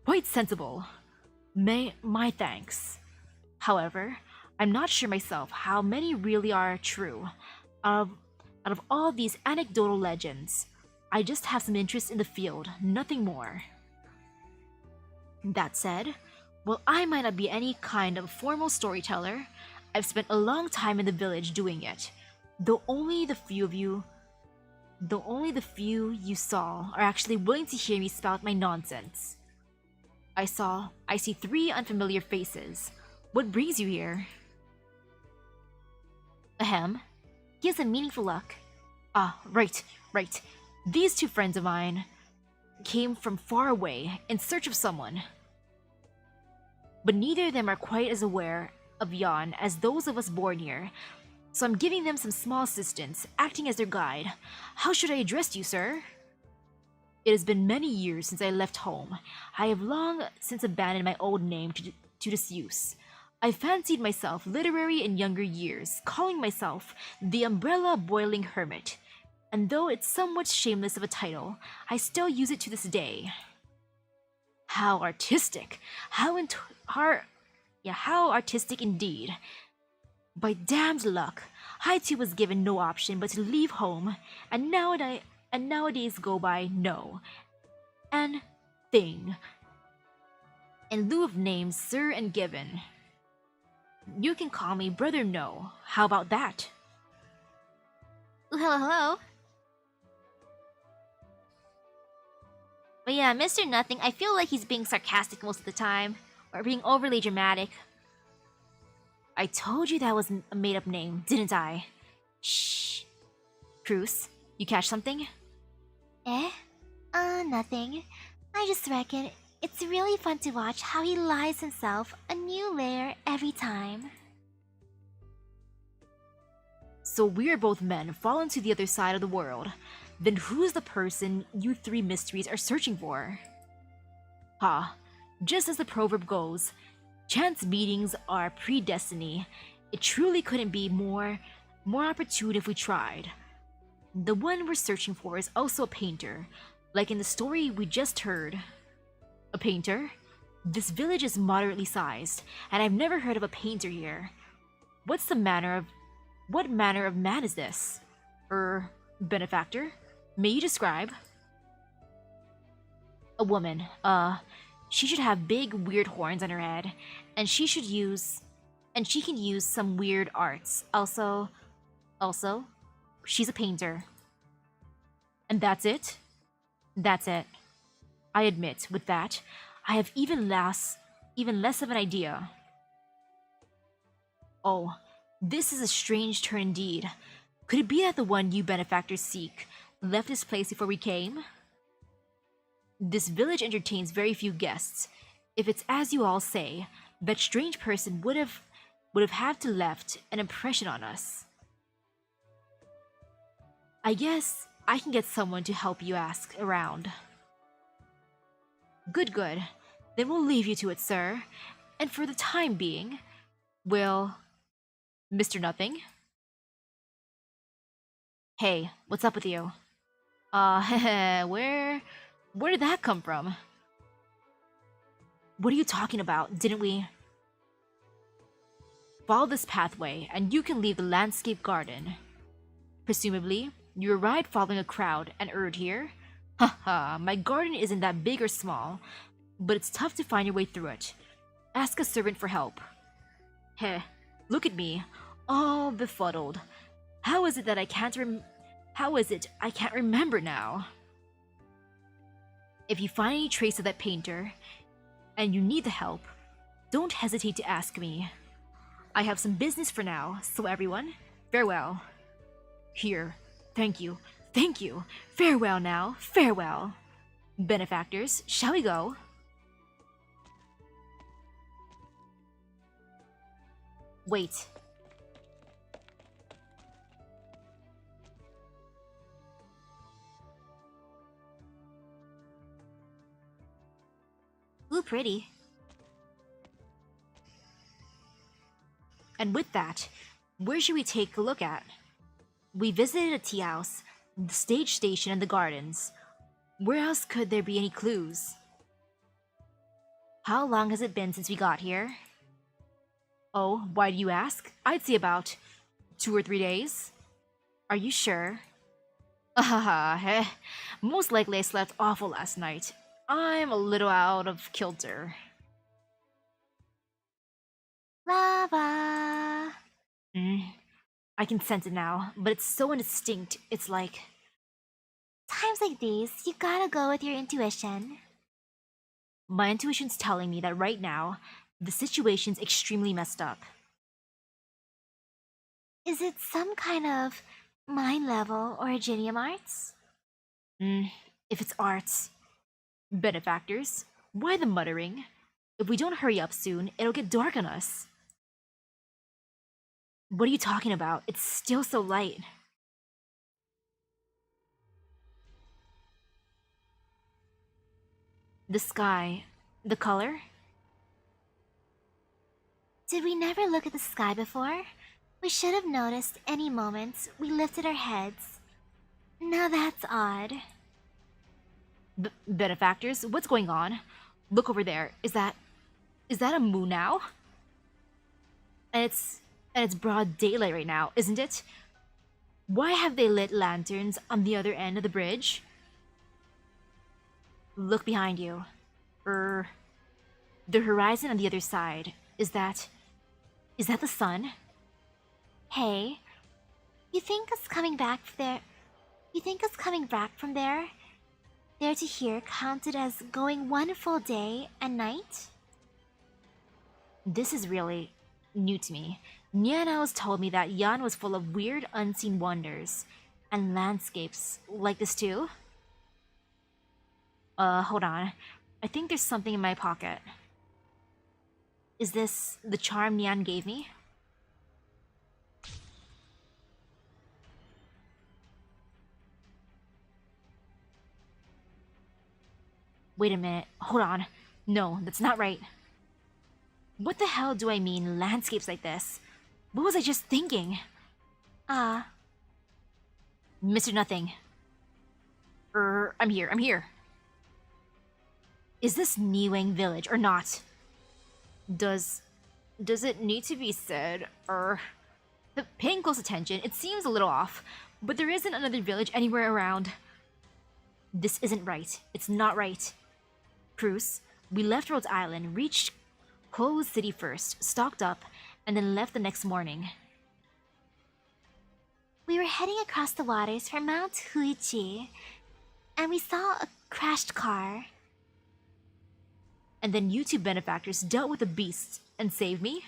Quite sensible. My thanks. However, I'm not sure myself how many really are true. Out of all these anecdotal legends, I just have some interest in the field, nothing more. That said, while I might not be any kind of formal storyteller, I've spent a long time in the village doing it, though only the few you saw are actually willing to hear me spout my nonsense. I see 3 unfamiliar faces. What brings you here? Ahem. Gives a meaningful look. Ah, right. These 2 friends of mine came from far away in search of someone. But neither of them are quite as aware of Yon as those of us born here, so I'm giving them some small assistance, acting as their guide. How should I address you, sir? It has been many years since I left home. I have long since abandoned my old name to disuse. I fancied myself literary in younger years, calling myself the Umbrella Boiling Hermit. And though it's somewhat shameless of a title, I still use it to this day. How artistic! How artistic indeed. By damned luck, I too was given no option but to leave home, and nowadays go by No and Thing, in lieu of names Sir and Given. You can call me Brother No. How about that? Hello. But yeah, Mr. Nothing, I feel like he's being sarcastic most of the time, or being overly dramatic. I told you that was a made-up name, didn't I? Shh. Cruz, you catch something? Nothing. I just reckon it's really fun to watch how he lies himself a new layer every time. So we're both men, fallen to the other side of the world. Then who's the person you three mysteries are searching for? Ha, just as the proverb goes, chance meetings are predestiny. It truly couldn't be more opportune if we tried. The one we're searching for is also a painter, like in the story we just heard. A painter? This village is moderately sized, and I've never heard of a painter here. What manner of man is this? Benefactor? May you describe? A woman. She should have big, weird horns on her head, and she can use some weird arts. Also, she's a painter. And that's it? That's it. I admit, with that, I have even less of an idea. Oh, this is a strange turn indeed. Could it be that the one you benefactors seek left this place before we came? This village entertains very few guests. If it's as you all say, that strange person would have had to left an impression on us. I guess I can get someone to help you ask around. Good. Then we'll leave you to it, sir. And for the time being, we'll... Mr. Nothing? Hey, what's up with you? Where did that come from? What are you talking about? Didn't we... Follow this pathway, and you can leave the landscape garden. Presumably, you arrived following a crowd and erred here? Haha, my garden isn't that big or small, but it's tough to find your way through it. Ask a servant for help. Heh, look at me, all befuddled. How is it I can't remember now? If you find any trace of that painter, and you need the help, don't hesitate to ask me. I have some business for now, so everyone, farewell. Here, thank you. Farewell now, farewell. Benefactors, shall we go? Wait. Ooh, pretty. And with that, where should we take a look at? We visited a tea house, the stage station, and the gardens. Where else could there be any clues? How long has it been since we got here? Oh, why do you ask? I'd say about 2 or 3 days. Are you sure? Most likely I slept awful last night. I'm a little out of kilter. Lava! I can sense it now, but it's so indistinct, it's like... Times like these, you gotta go with your intuition. My intuition's telling me that right now, the situation's extremely messed up. Is it some kind of mind level or genium arts? If it's arts. Benefactors, why the muttering? If we don't hurry up soon, it'll get dark on us. What are you talking about? It's still so light. The sky. The color? Did we never look at the sky before? We should have noticed any moment we lifted our heads. Now that's odd. Benefactors, what's going on? Look over there. Is that a moon now? And it's broad daylight right now, isn't it? Why have they lit lanterns on the other end of the bridge? Look behind you. The horizon on the other side. Is that the sun? Hey, you think us coming back from there? There to here counted as going one full day and night? This is really new to me. Nian told me that Yan was full of weird unseen wonders and landscapes like this too. Hold on. I think there's something in my pocket. Is this the charm Nian gave me? Wait a minute. Hold on. No, that's not right. What the hell do I mean, landscapes like this? What was I just thinking? Mr. Nothing. I'm here. Is this Niwang village or not? Does it need to be said, paying close attention, it seems a little off, but there isn't another village anywhere around. This isn't right. It's not right. Bruce, we left Rhodes Island, reached Kowu City first, stocked up, and then left the next morning. We were heading across the waters for Mount Huichi, and we saw a crashed car. And then you two benefactors dealt with the beasts and saved me?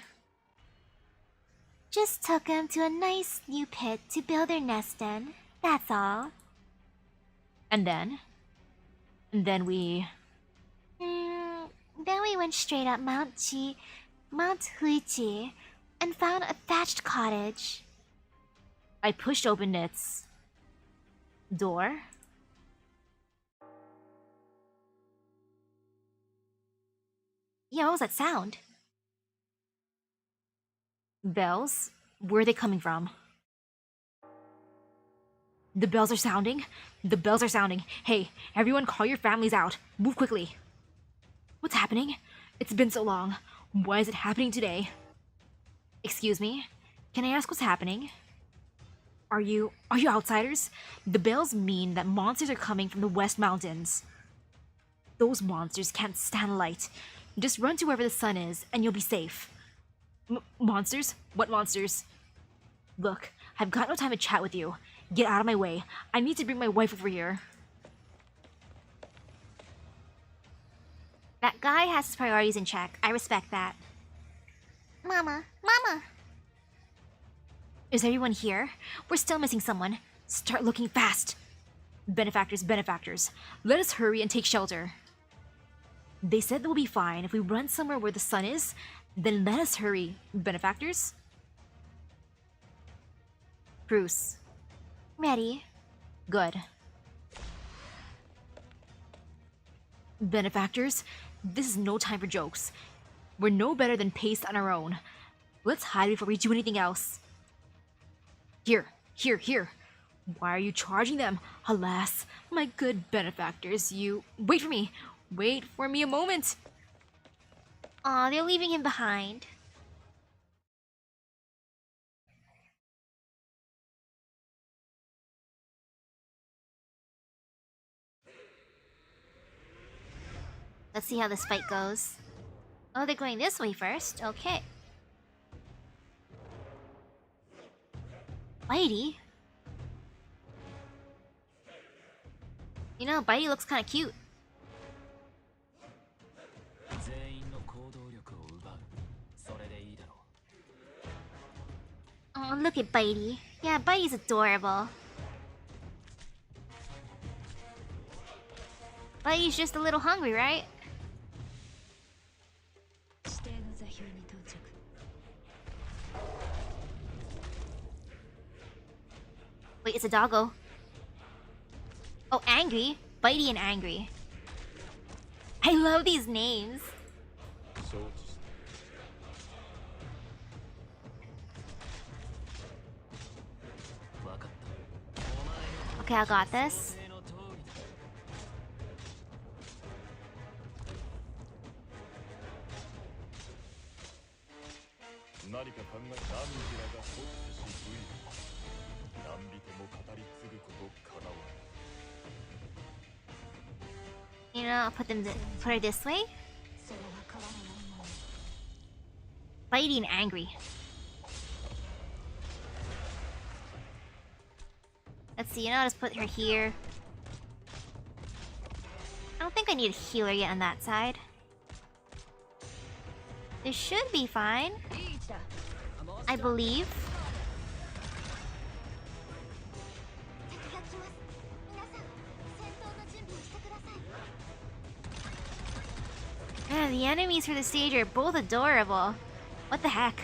Just took them to a nice new pit to build their nest in, that's all. And then? And then we... Then we went straight up Mount Huichi, and found a thatched cottage. I pushed open its... door? Yeah, what was that sound? Bells? Where are they coming from? The bells are sounding? The bells are sounding. Hey, everyone call your families out. Move quickly. What's happening? It's been so long. Why is it happening today? Excuse me? Can I ask what's happening? Are you outsiders? The bells mean that monsters are coming from the West Mountains. Those monsters can't stand light. Just run to wherever the sun is, and you'll be safe. Monsters? What monsters? Look, I've got no time to chat with you. Get out of my way. I need to bring my wife over here. That guy has his priorities in check. I respect that. Mama! Is everyone here? We're still missing someone. Start looking fast. Benefactors. Let us hurry and take shelter. They said they'll be fine if we run somewhere where the sun is. Then let us hurry. Benefactors? Bruce. Ready. Good. Benefactors, this is no time for jokes. We're no better than paced on our own. Let's hide before we do anything else. Here. Why are you charging them? Alas, my good benefactors, you... Wait for me a moment. Aw, they're leaving him behind. Let's see how this fight goes. Oh, they're going this way first. Okay. Bitey? You know, Bitey looks kinda cute. Oh, look at Bitey. Yeah, Bitey's adorable. Bitey's just a little hungry, right? Wait, it's a doggo. Oh, angry? Bitey and angry. I love these names. Okay, I got this. You know, I'll put her this way. Bitey and angry. Let's see, you know, I'll just put her here. I don't think I need a healer yet on that side. This should be fine. I believe. Man, the enemies for the stage are both adorable. What the heck?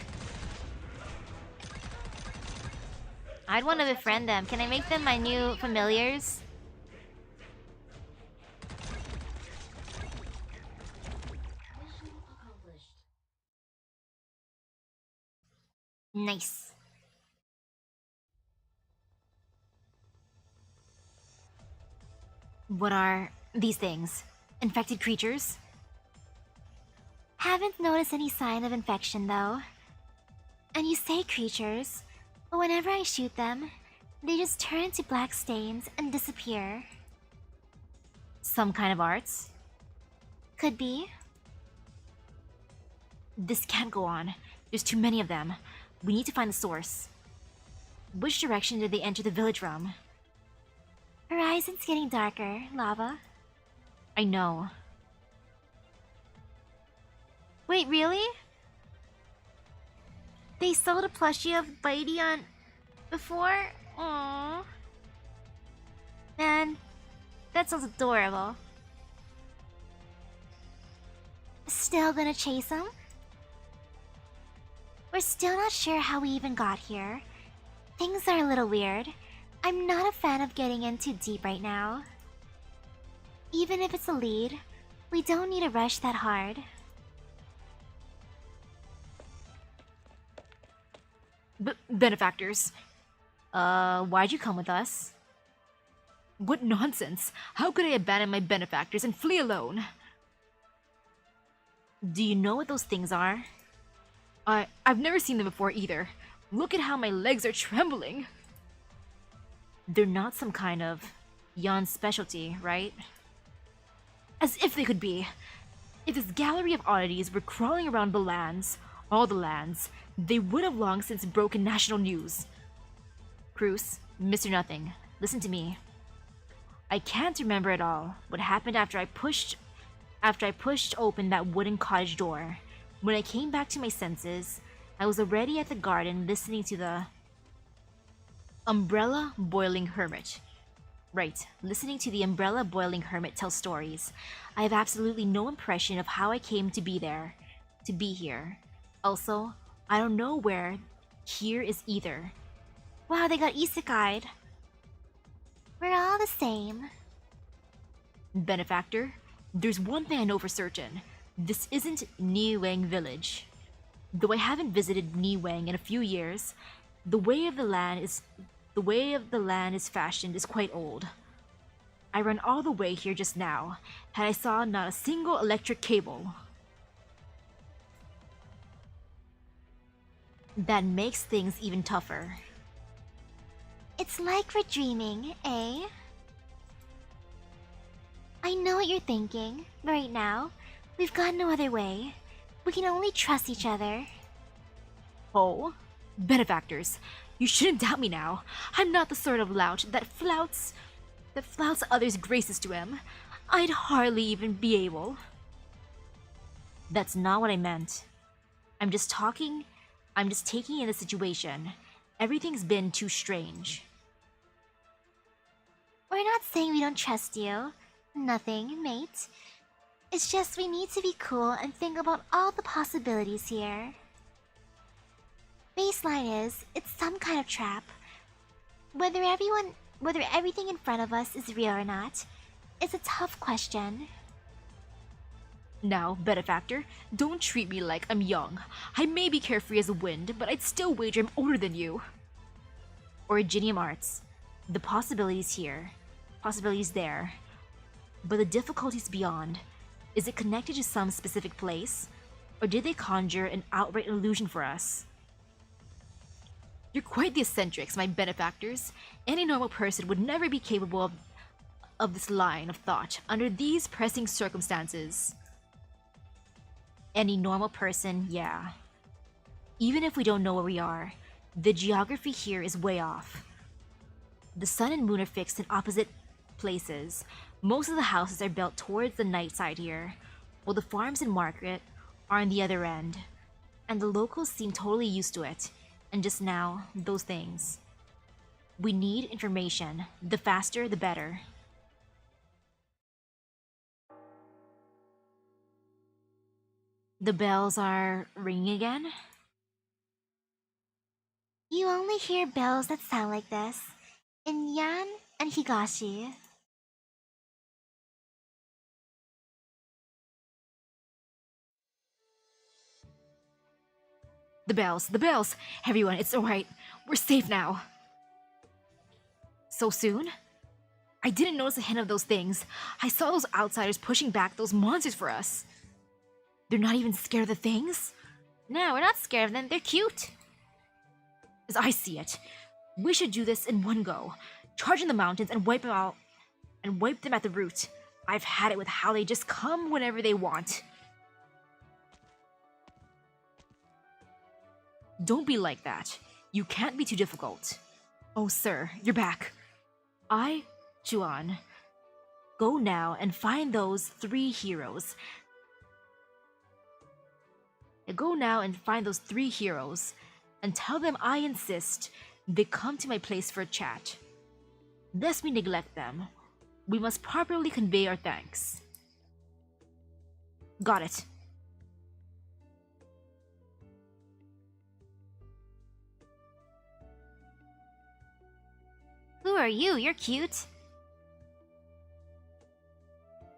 I'd want to befriend them. Can I make them my new familiars? Nice. What are these things? Infected creatures? Haven't noticed any sign of infection though. And you say creatures, but whenever I shoot them, they just turn into black stains and disappear. Some kind of arts? Could be. This can't go on. There's too many of them. We need to find the source. Which direction did they enter the village from? Horizon's getting darker, lava. I know. Wait, really? They sold a plushie of Bitey on before? Aww. Man, that sounds adorable. Still gonna chase him? We're still not sure how we even got here. Things are a little weird. I'm not a fan of getting in too deep right now. Even if it's a lead, we don't need to rush that hard. Benefactors. Why'd you come with us? What nonsense! How could I abandon my benefactors and flee alone? Do you know what those things are? I've never seen them before either. Look at how my legs are trembling. They're not some kind of Yan's specialty, right? As if they could be. If this gallery of oddities were crawling around the lands, all the lands, they would have long since broken national news. Cruz, Mr. Nothing, listen to me. I can't remember at all what happened after I pushed open that wooden cottage door. When I came back to my senses, I was already at the garden listening to the umbrella boiling hermit. Right, listening to the umbrella boiling hermit tell stories. I have absolutely no impression of how I came to be there, to be here. Also, I don't know where here is either. Wow, they got isekai'd. We're all the same. Benefactor, there's one thing I know for certain. This isn't Niwang Village. Though I haven't visited Niwang in a few years, the way of the land is fashioned is quite old. I ran all the way here just now, and I saw not a single electric cable. That makes things even tougher. It's like we're dreaming, eh? I know what you're thinking, but right now, we've got no other way. We can only trust each other. Oh? Benefactors, you shouldn't doubt me now. I'm not the sort of lout that flouts others' graces to him. I'd hardly even be able. That's not what I meant. I'm just taking in the situation. Everything's been too strange. We're not saying we don't trust you. Nothing, mate. It's just we need to be cool and think about all the possibilities here. Baseline is, it's some kind of trap. Whether everything in front of us is real or not, it's a tough question. Now, Benefactor, don't treat me like I'm young. I may be carefree as a wind, but I'd still wager I'm older than you. Originium Arts. The possibilities here. Possibilities there. But the difficulties beyond. Is it connected to some specific place? Or did they conjure an outright illusion for us? You're quite the eccentrics, my benefactors. Any normal person would never be capable of this line of thought under these pressing circumstances. Any normal person, yeah. Even if we don't know where we are, the geography here is way off. The sun and moon are fixed in opposite places. Most of the houses are built towards the night side here, while the farms and market are on the other end. And the locals seem totally used to it. And just now, those things. We need information. The faster, the better. The bells are ringing again? You only hear bells that sound like this in Yan and Higashi. The bells, the bells! Everyone, it's alright. We're safe now. So soon? I didn't notice a hint of those things. I saw those outsiders pushing back those monsters for us. They're not even scared of the things? No, we're not scared of them. They're cute. As I see it, we should do this in one go. Charge in the mountains and wipe them out. And wipe them at the root. I've had it with how they just come whenever they want. Don't be like that. You can't be too difficult. Oh, sir, you're back. Juan. Go now and find those 3 heroes. Go now and find those 3 heroes. And tell them I insist they come to my place for a chat. Lest we neglect them, we must properly convey our thanks. Got it. Who are you? You're cute.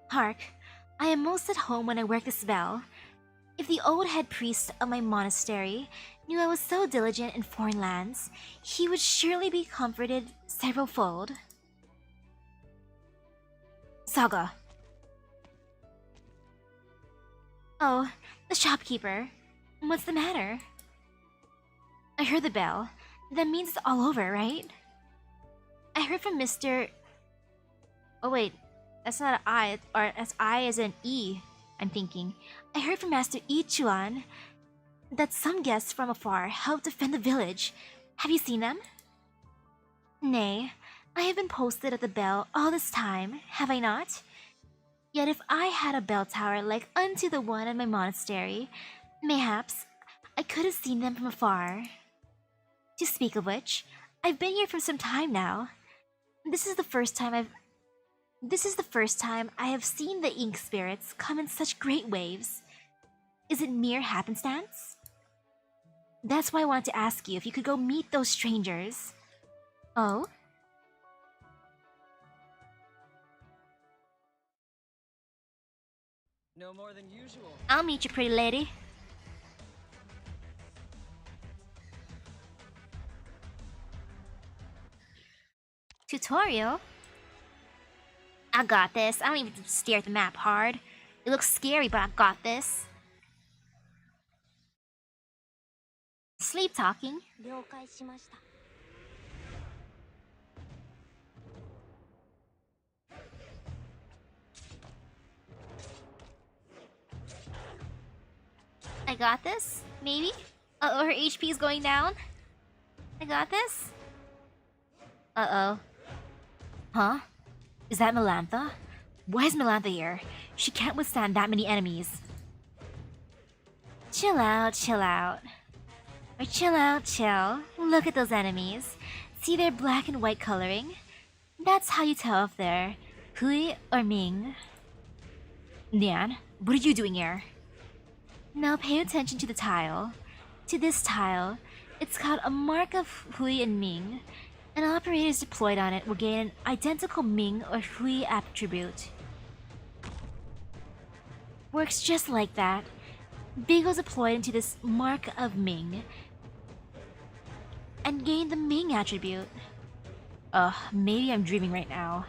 Hark, I am most at home when I work the spell. If the old head priest of my monastery knew I was so diligent in foreign lands, he would surely be comforted several-fold. Saga. Oh, the shopkeeper. What's the matter? I heard the bell. That means it's all over, right? I heard from Mr. Oh wait, that's not an I, or that's I as an E, I'm thinking. I heard from Master Ichuan that some guests from afar helped defend the village. Have you seen them? Nay, I have been posted at the bell all this time, have I not? Yet if I had a bell tower like unto the one in my monastery, mayhaps I could have seen them from afar. To speak of which, I've been here for some time now. This is the first time I have seen the ink spirits come in such great waves. Is it mere happenstance? That's why I wanted to ask you if you could go meet those strangers. Oh? No more than usual. I'll meet you, pretty lady. Tutorial? I got this. I don't even stare at the map hard. It looks scary, but I got this. Sleep talking. I got this? Maybe? Uh-oh, her HP is going down. I got this? Uh-oh. Huh? Is that Melantha? Why is Melantha here? She can't withstand that many enemies. Chill out, chill out. Or chill out, chill. Look at those enemies. See their black and white coloring? That's how you tell if they're Hui or Ming. Nian, what are you doing here? Now pay attention to the tile. To this tile, it's called a mark of Hui and Ming. And operators deployed on it will gain an identical Ming or Hui attribute. Works just like that. Beagles deployed into this mark of Ming and gain the Ming attribute. Maybe I'm dreaming right now.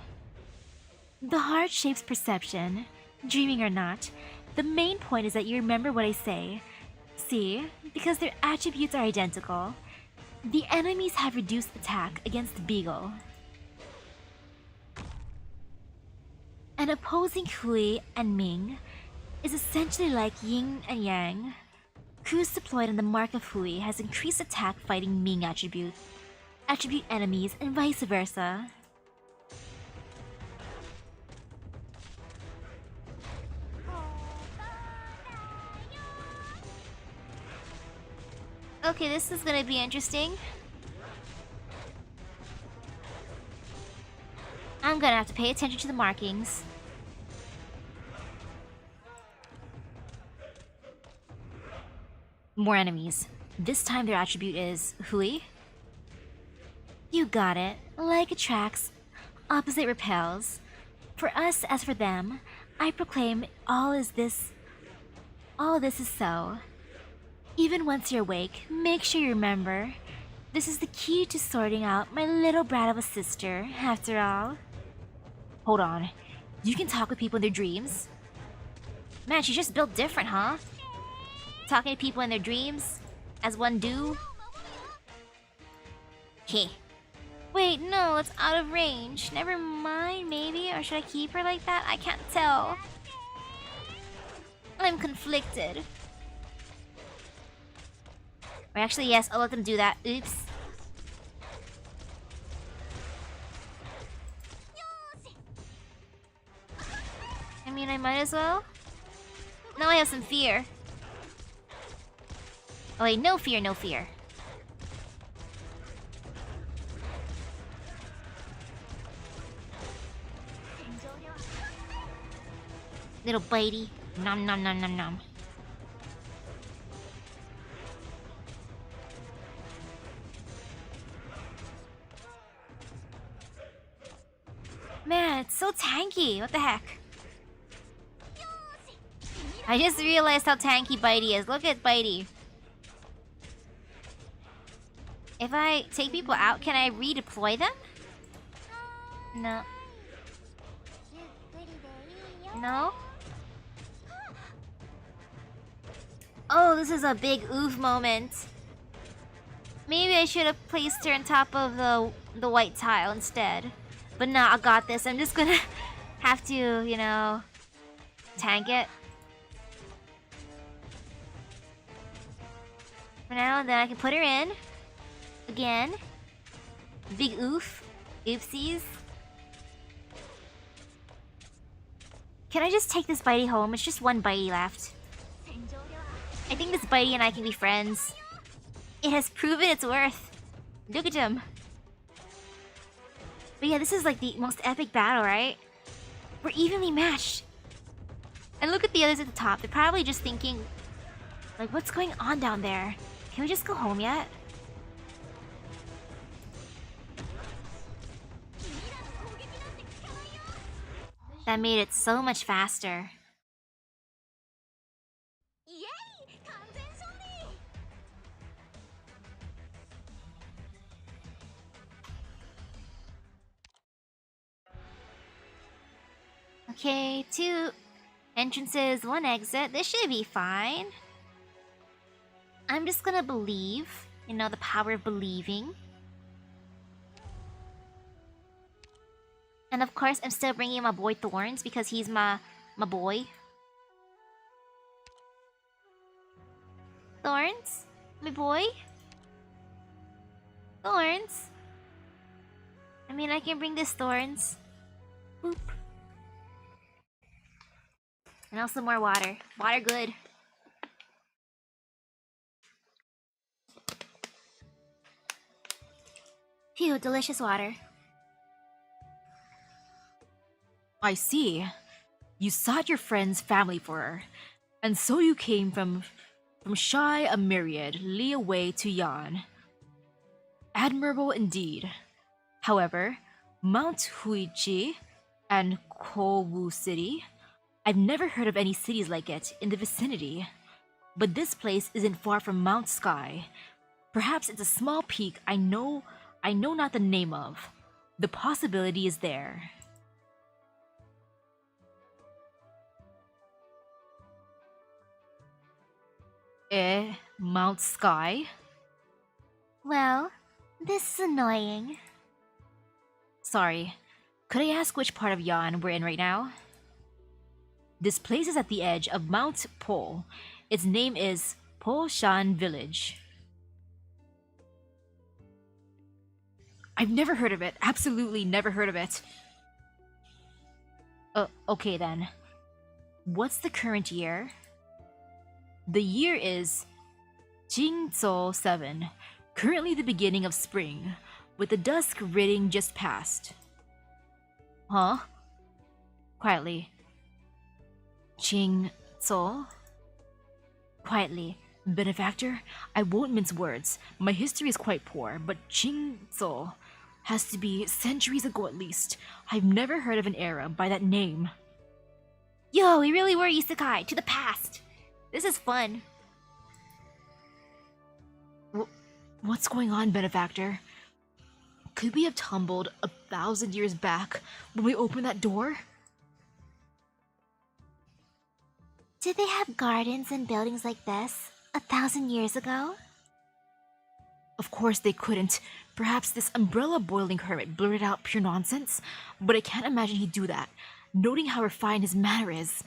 The heart shapes perception. Dreaming or not, the main point is that you remember what I say. See, because their attributes are identical, the enemies have reduced attack against the Beagle. An opposing Hui and Ming is essentially like yin and yang. Who's deployed on the mark of Hui has increased attack fighting Ming attribute enemies, and vice versa. Okay, this is gonna be interesting. I'm gonna have to pay attention to the markings. More enemies. This time their attribute is Hui. You got it. Like attracts, opposite repels. For us as for them, I proclaim all this is so. Even once you're awake, make sure you remember this is the key to sorting out my little brat of a sister, after all. Hold on. You can talk with people in their dreams? Man, she's just built different, huh? Talking to people in their dreams? As one do? Heh. Wait, no, it's out of range. Never mind, maybe? Or should I keep her like that? I can't tell. I'm conflicted. Or actually, yes, I'll let them do that. Oops. I mean, I might as well. Now I have some fear. Oh wait, no fear, no fear. Little bitey. Nom nom nom nom nom. Man, it's so tanky. What the heck? I just realized how tanky Bitey is. Look at Bitey. If I take people out, can I redeploy them? No. No? Oh, this is a big oof moment. Maybe I should have placed her on top of the white tile instead. But nah, I got this. I'm just gonna have to, you know, tank it. For now, and then I can put her in. Again. Big oof. Oopsies. Can I just take this Bitey home? It's just one Bitey left. I think this Bitey and I can be friends. It has proven its worth. Look at him. But yeah, this is like the most epic battle, right? We're evenly matched. And look at the others at the top. They're probably just thinking, like, what's going on down there? Can we just go home yet? That made it so much faster. Okay, 2 entrances, 1 exit. This should be fine. I'm just gonna believe. You know, the power of believing. And of course, I'm still bringing my boy Thorns because he's my boy. Thorns? My boy? Thorns? I mean, I can bring this Thorns. Boop. And also more water. Water good. Phew, delicious water. I see. You sought your friend's family for her, and so you came from shy a myriad li away to Yan. Admirable indeed. However, Mount Huichi and Kowu City, I've never heard of any cities like it in the vicinity. But this place isn't far from Mount Sky. Perhaps it's a small peak I know not the name of. The possibility is there. Mount Sky? Well, this is annoying. Sorry, could I ask which part of Yan we're in right now? This place is at the edge of Mount Po. Its name is Po Shan Village. I've never heard of it. Absolutely never heard of it. Okay then. What's the current year? The year is Jingzhou 7, currently the beginning of spring, with the Dusk reading just passed. Huh? Quietly. Jingzhou? Quietly. Benefactor, I won't mince words. My history is quite poor, but Jingzhou has to be centuries ago at least. I've never heard of an era by that name. Yo, we really were isekai to the past. This is fun. What's going on, benefactor? Could we have tumbled 1,000 years back when we opened that door? Did they have gardens and buildings like this 1,000 years ago? Of course they couldn't. Perhaps this umbrella-boiling hermit blurted out pure nonsense, but I can't imagine he'd do that, noting how refined his manner is.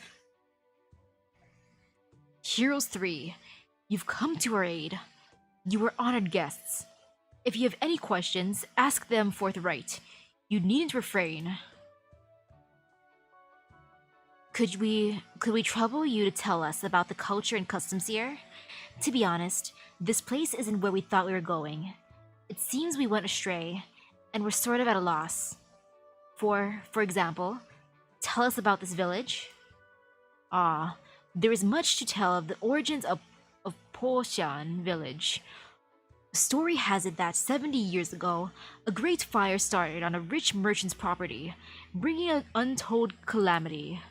Heroes 3, you've come to our aid. You are honored guests. If you have any questions, ask them forthright. You needn't refrain. Could we trouble you to tell us about the culture and customs here? To be honest, this place isn't where we thought we were going. It seems we went astray, and we're sort of at a loss. For example, tell us about this village. There is much to tell of the origins of Poshan village. Story has it that 70 years ago, a great fire started on a rich merchant's property, bringing an untold calamity.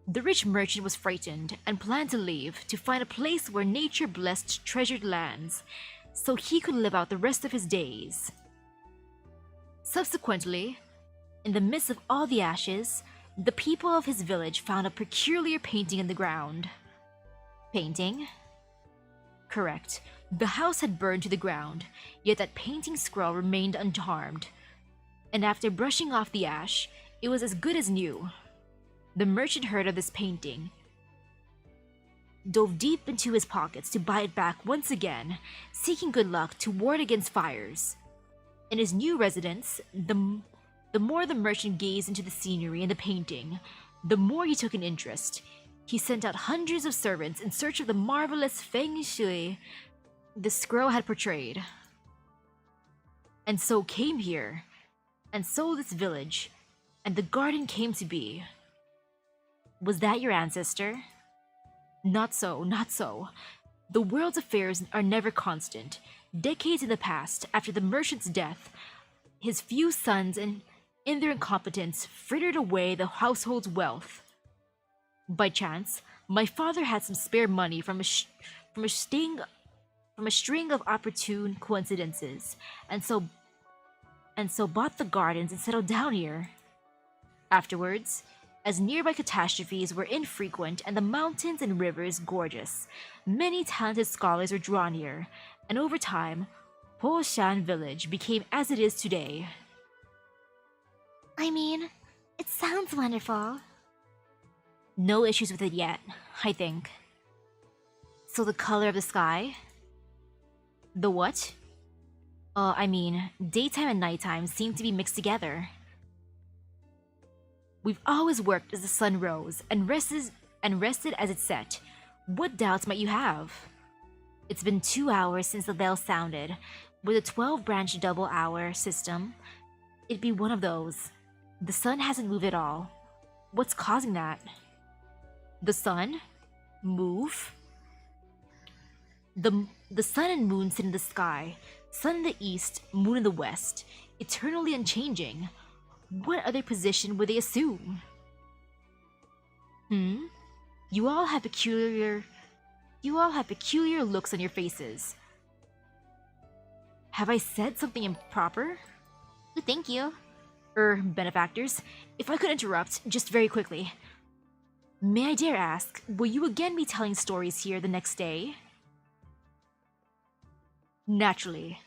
The rich merchant was frightened and planned to leave to find a place where nature blessed treasured lands, so he could live out the rest of his days. Subsequently, in the midst of all the ashes, the people of his village found a peculiar painting in the ground. Painting? Correct. The house had burned to the ground, yet that painting scroll remained unharmed. And after brushing off the ash, it was as good as new. The merchant heard of this painting, dove deep into his pockets to buy it back once again, seeking good luck to ward against fires. In his new residence, the more the merchant gazed into the scenery and the painting, the more he took an interest. He sent out hundreds of servants in search of the marvelous feng shui the scroll had portrayed. And so came here, and so this village, and the garden came to be. Was that your ancestor? Not so, not so. The world's affairs are never constant. Decades in the past, after the merchant's death, his few sons in their incompetence frittered away the household's wealth. By chance, my father had some spare money from a string of opportune coincidences, and so bought the gardens and settled down here. Afterwards, as nearby catastrophes were infrequent and the mountains and rivers gorgeous, many talented scholars were drawn here, and over time, Poshan village became as it is today. I mean, it sounds wonderful. No issues with it yet, I think. So the color of the sky? The what? Daytime and nighttime seem to be mixed together. We've always worked as the sun rose and rested as it set. What doubts might you have? It's been 2 hours since the bell sounded. With a 12-branch double-hour system, it'd be one of those. The sun hasn't moved at all. What's causing that? The sun? Move? The sun and moon sit in the sky. Sun in the east, moon in the west. Eternally unchanging. What other position would they assume? You all have peculiar looks on your faces. Have I said something improper? Thank you. Benefactors, if I could interrupt, just very quickly. May I dare ask, will you again be telling stories here the next day? Naturally.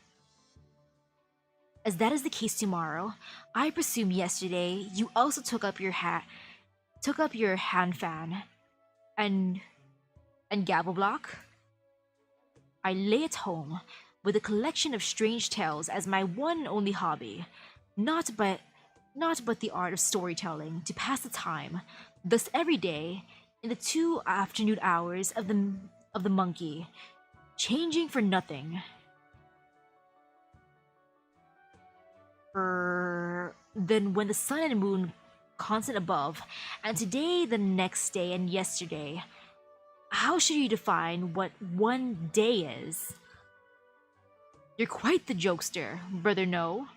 As that is the case tomorrow, I presume yesterday you also took up your hand fan and gavel block. I lay at home with a collection of strange tales as my one and only hobby, not but the art of storytelling to pass the time. Thus every day, in the 2 afternoon hours of the monkey, changing for nothing. Then when the sun and moon constant above, and today, the next day, and yesterday, how should you define what one day is? You're quite the jokester, brother No.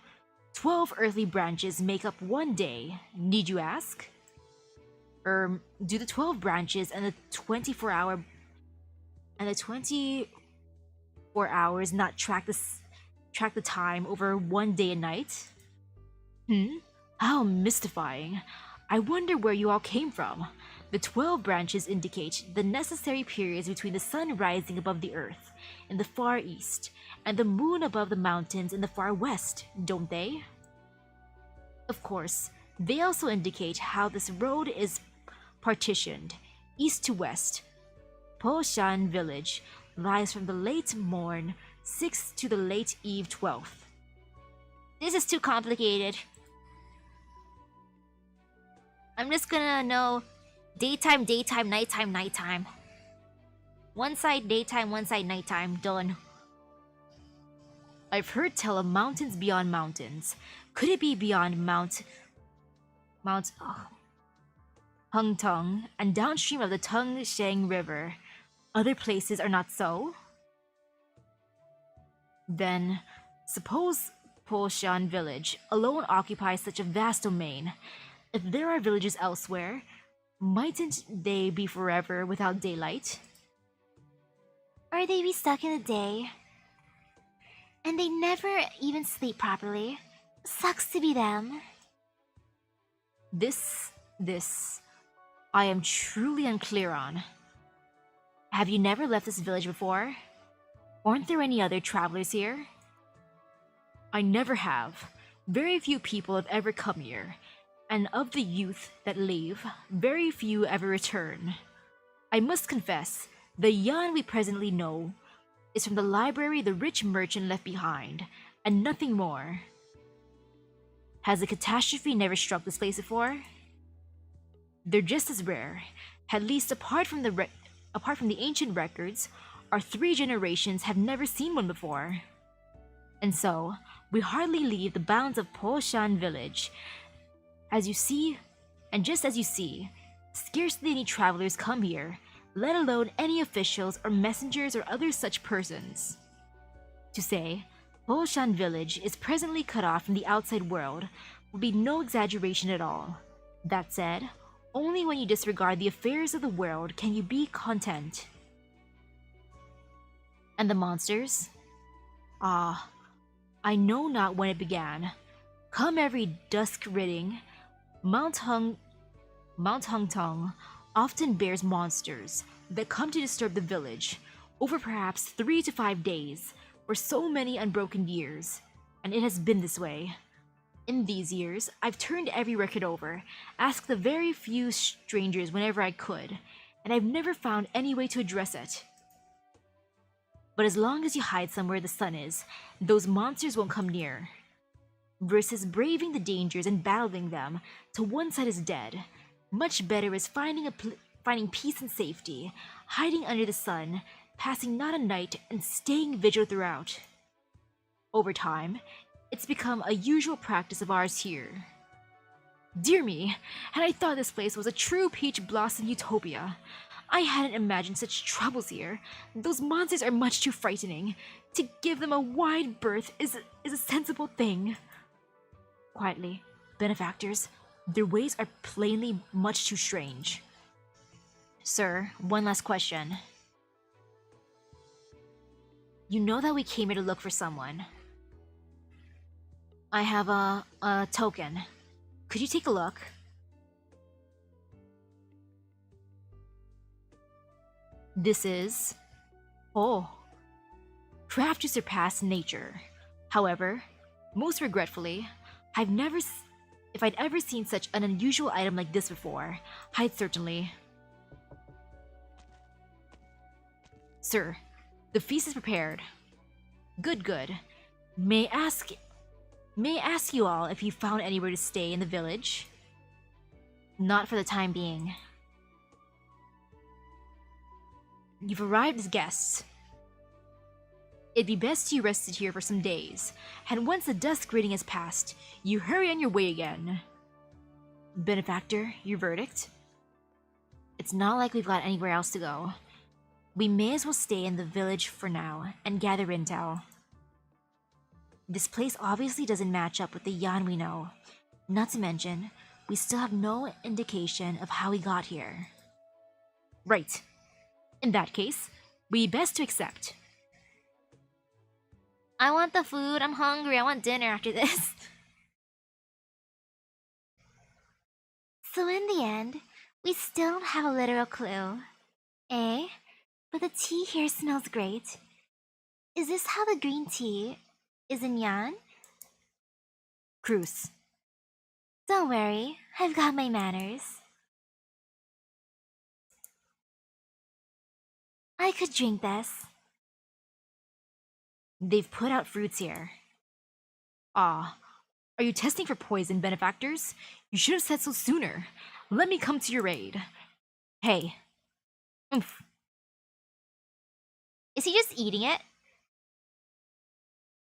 12 earthly branches make up one day, need you ask? Do the 12 branches and the 24-hour 4 hours, not track the time over one day and night? How mystifying. I wonder where you all came from. The 12 branches indicate the necessary periods between the sun rising above the earth in the far east and the moon above the mountains in the far west, don't they? Of course, they also indicate how this road is partitioned, east to west. Poshan village lies from the late morn 6th to the late eve 12th. This is too complicated. I'm just gonna know daytime, daytime, nighttime, nighttime. One side daytime, one side nighttime. Done. I've heard tell of mountains beyond mountains. Could it be beyond Mount Hungtung and downstream of the Tungsheng River? Other places are not so? Then, suppose Poshan village alone occupies such a vast domain. If there are villages elsewhere, mightn't they be forever without daylight? Or they be stuck in the day. And they never even sleep properly. Sucks to be them. This, I am truly unclear on. Have you never left this village before? Aren't there any other travelers here? I never have. Very few people have ever come here, and of the youth that leave, very few ever return. I must confess, the Yan we presently know is from the library the rich merchant left behind, and nothing more. Has a catastrophe never struck this place before? They're just as rare. At least apart from the ancient records, our 3 generations have never seen one before. And so, we hardly leave the bounds of Poshan village. As you see, and just as you see, scarcely any travelers come here, let alone any officials or messengers or other such persons. To say, Poshan village is presently cut off from the outside world would be no exaggeration at all. That said, only when you disregard the affairs of the world can you be content. And the monsters? Ah, I know not when it began. Come every dusk ridding, Mount Hungtung often bears monsters that come to disturb the village over perhaps 3 to 5 days for so many unbroken years, and it has been this way. In these years, I've turned every record over, asked the very few strangers whenever I could, and I've never found any way to address it. But as long as you hide somewhere the sun is, those monsters won't come near. Versus braving the dangers and battling them till one side is dead, much better is finding peace and safety, hiding under the sun, passing not a night, and staying vigil throughout. Over time, it's become a usual practice of ours here. Dear me, and I thought this place was a true peach blossom utopia. I hadn't imagined such troubles here. Those monsters are much too frightening. To give them a wide berth is a sensible thing. Quietly, benefactors, their ways are plainly much too strange. Sir, one last question. You know that we came here to look for someone. I have a token. Could you take a look? This is... Oh. Craft to surpass nature. However, most regretfully, if I'd ever seen such an unusual item like this before, I'd certainly... Sir, the feast is prepared. Good. May I ask you all if you found anywhere to stay in the village? Not for the time being. You've arrived as guests. It'd be best you rested here for some days, and once the dusk greeting has passed, you hurry on your way again. Benefactor, your verdict? It's not like we've got anywhere else to go. We may as well stay in the village for now and gather intel. This place obviously doesn't match up with the Yan we know. Not to mention, we still have no indication of how we got here. Right. In that case, we best to accept. I want the food. I'm hungry. I want dinner after this. So in the end, we still don't have a literal clue. Eh? But the tea here smells great. Is this how the green tea is in Yan? Cruz. Don't worry, I've got my manners. I could drink this. They've put out fruits here. Ah, are you testing for poison, benefactors? You should have said so sooner. Let me come to your aid. Hey. Oomph. Is he just eating it?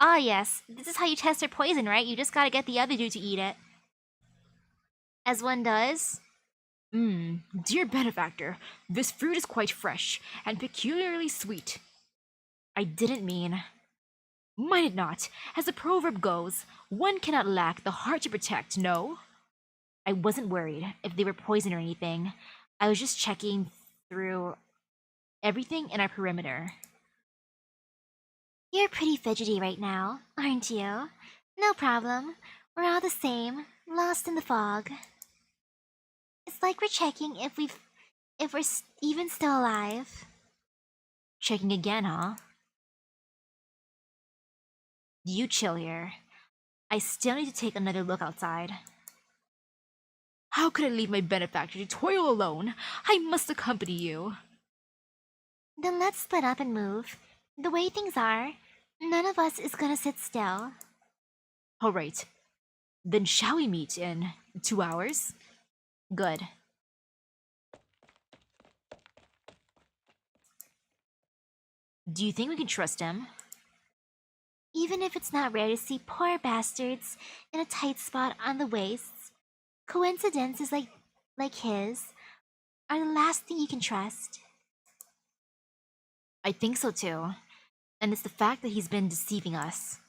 Ah, yes. This is how you test for poison, right? You just gotta get the other dude to eat it. As one does. Dear benefactor, this fruit is quite fresh and peculiarly sweet. I didn't mean. Mind it not. As the proverb goes, one cannot lack the heart to protect, no? I wasn't worried if they were poison or anything. I was just checking through everything in our perimeter. You're pretty fidgety right now, aren't you? No problem. We're all the same, lost in the fog. It's like we're checking if we're even still alive. Checking again, huh? You chill here. I still need to take another look outside. How could I leave my benefactor to toil alone? I must accompany you. Then let's split up and move. The way things are, none of us is gonna sit still. All right. Then shall we meet in 2 hours? Good. Do you think we can trust him? Even if it's not rare to see poor bastards in a tight spot on the waists, coincidences like his are the last thing you can trust. I think so too. And it's the fact that he's been deceiving us.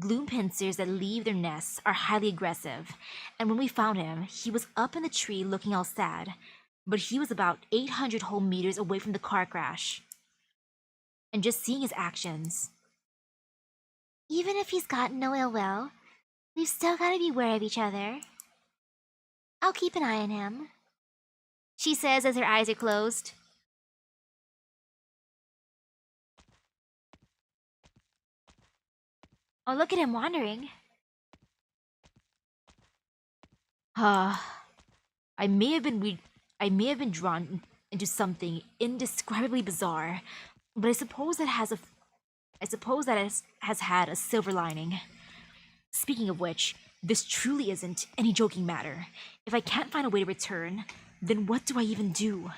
Gloom pincers that leave their nests are highly aggressive, and when we found him, he was up in the tree looking all sad, but he was about 800 whole meters away from the car crash. And just seeing his actions. Even if he's got no ill will, we've still gotta be aware of each other. I'll keep an eye on him, she says as her eyes are closed. Oh, look at him wandering. I may have been drawn into something indescribably bizarre, but I suppose that has had a silver lining. Speaking of which, this truly isn't any joking matter. If I can't find a way to return, then what do I even do?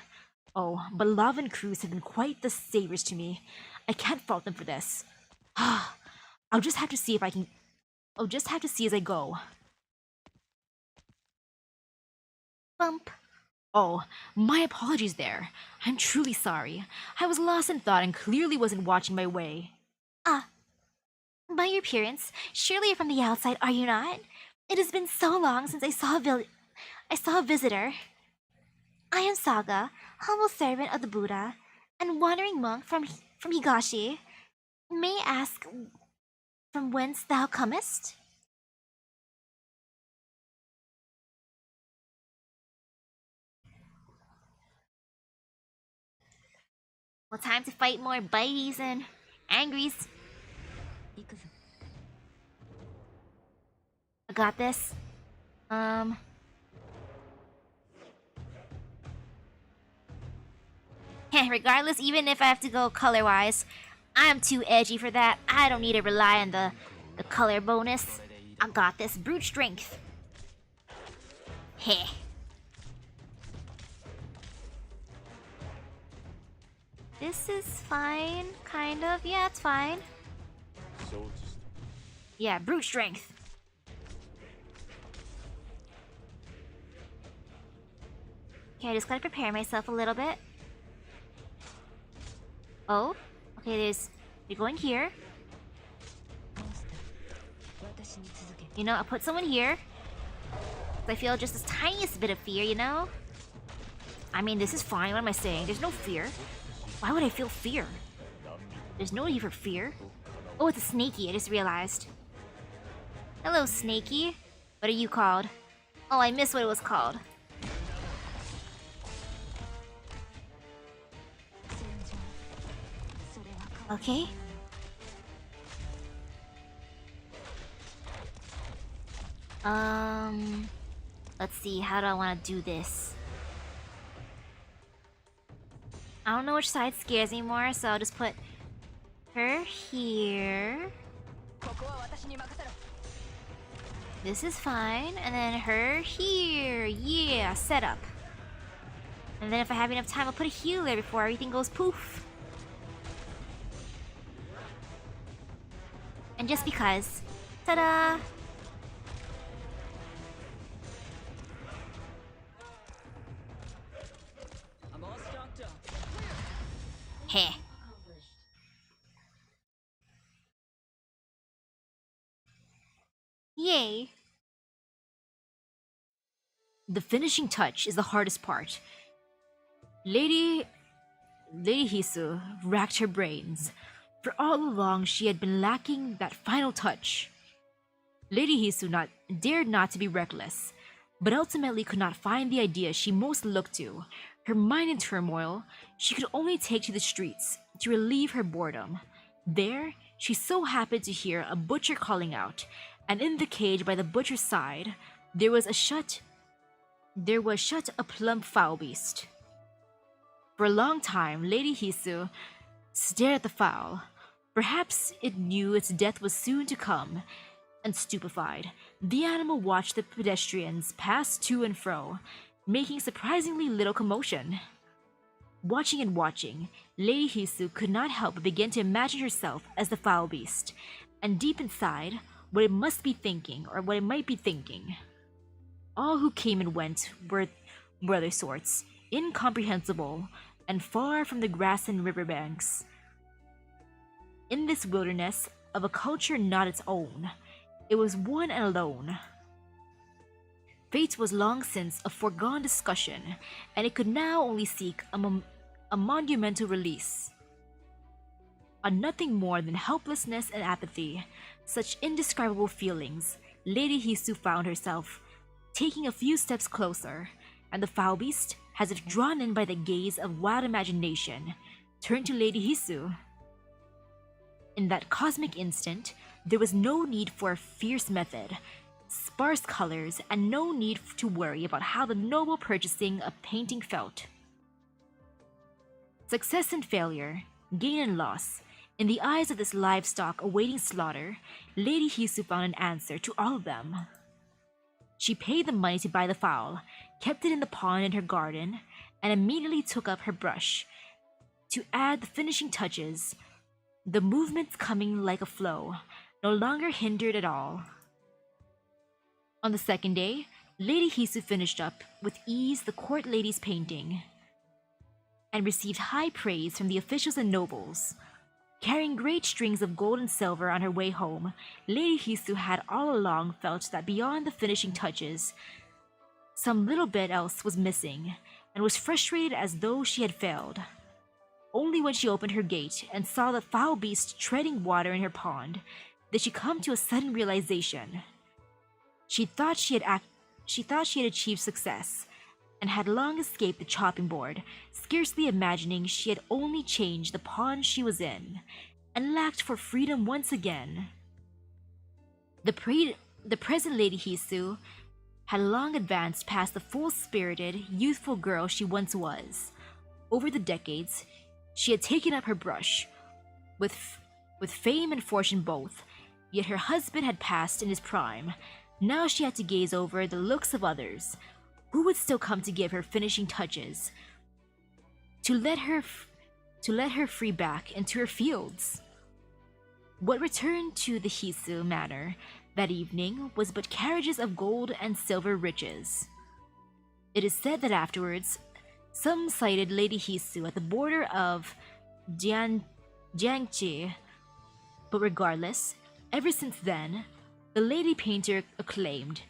Oh, but Lava and Cruz have been quite the saviors to me. I can't fault them for this. I'll just have to see as I go. Bump. Oh, my apologies there. I'm truly sorry. I was lost in thought and clearly wasn't watching my way. By your appearance, surely you're from the outside, are you not? It has been so long since I saw a visitor. I am Saga, humble servant of the Buddha, and wandering monk from Higashi. May I ask from whence thou comest? Well, time to fight more bites and angries. I got this. Regardless, even if I have to go color-wise, I'm too edgy for that. I don't need to rely on the color bonus. I got this. Brute strength. Heh. This is fine, kind of. Yeah, it's fine. Yeah, brute strength. Okay, I just gotta prepare myself a little bit. Oh, okay, you're going here. You know, I'll put someone here. I feel just this tiniest bit of fear, you know? I mean, this is fine, what am I saying? There's no fear. Why would I feel fear? There's no need for fear. Oh, it's a Snaky, I just realized. Hello, Snaky. What are you called? Oh, I missed what it was called. Okay. Let's see, how do I want to do this? I don't know which side scares me more, so I'll just put her here. This is fine, and then her here. Yeah, setup. And then if I have enough time, I'll put a healer before everything goes poof. And just because. Ta-da! Heh. Yay. The finishing touch is the hardest part. Lady Hisu racked her brains. For all along, she had been lacking that final touch. Lady Hisu dared not to be reckless, but ultimately could not find the idea she most looked to. Her mind in turmoil, she could only take to the streets to relieve her boredom. There, she so happened to hear a butcher calling out, and in the cage by the butcher's side, there was shut a plump foul beast. For a long time, Lady Hisu stared at the fowl. Perhaps it knew its death was soon to come, and stupefied, the animal watched the pedestrians pass to and fro, making surprisingly little commotion. Watching and watching, Lady Hisu could not help but begin to imagine herself as the foul beast, and deep inside, what it might be thinking. All who came and went were other sorts, incomprehensible, and far from the grass and riverbanks. In this wilderness of a culture not its own, it was one and alone. Fate was long since a foregone discussion, and it could now only seek a monumental release. On nothing more than helplessness and apathy, such indescribable feelings, Lady Hisu found herself taking a few steps closer, and the foul beast, as if drawn in by the gaze of wild imagination, turned to Lady Hisu. In that cosmic instant, there was no need for a fierce method, sparse colors, and no need to worry about how the noble purchasing a painting felt. Success and failure, gain and loss, in the eyes of this livestock awaiting slaughter, Lady Hisu found an answer to all of them. She paid the money to buy the fowl, kept it in the pond in her garden, and immediately took up her brush to add the finishing touches, the movements coming like a flow, no longer hindered at all. On the second day, Lady Hisu finished up with ease the court lady's painting, and received high praise from the officials and nobles. Carrying great strings of gold and silver on her way home, Lady Hisu had all along felt that beyond the finishing touches, some little bit else was missing, and was frustrated as though she had failed. Only when she opened her gate and saw the foul beast treading water in her pond did she come to a sudden realization. She thought she had achieved success, and had long escaped the chopping board, scarcely imagining she had only changed the pond she was in, and lacked for freedom once again. The present Lady Hisu had long advanced past the full-spirited, youthful girl she once was. Over the decades, she had taken up her brush, with fame and fortune both, yet her husband had passed in his prime. Now she had to gaze over the looks of others, who would still come to give her finishing touches, to let her free back into her fields. What returned to the Hisu manor that evening was but carriages of gold and silver riches. It is said that afterwards, some sighted Lady Hisu at the border of Jiangxi, but regardless, ever since then, the lady painter acclaimed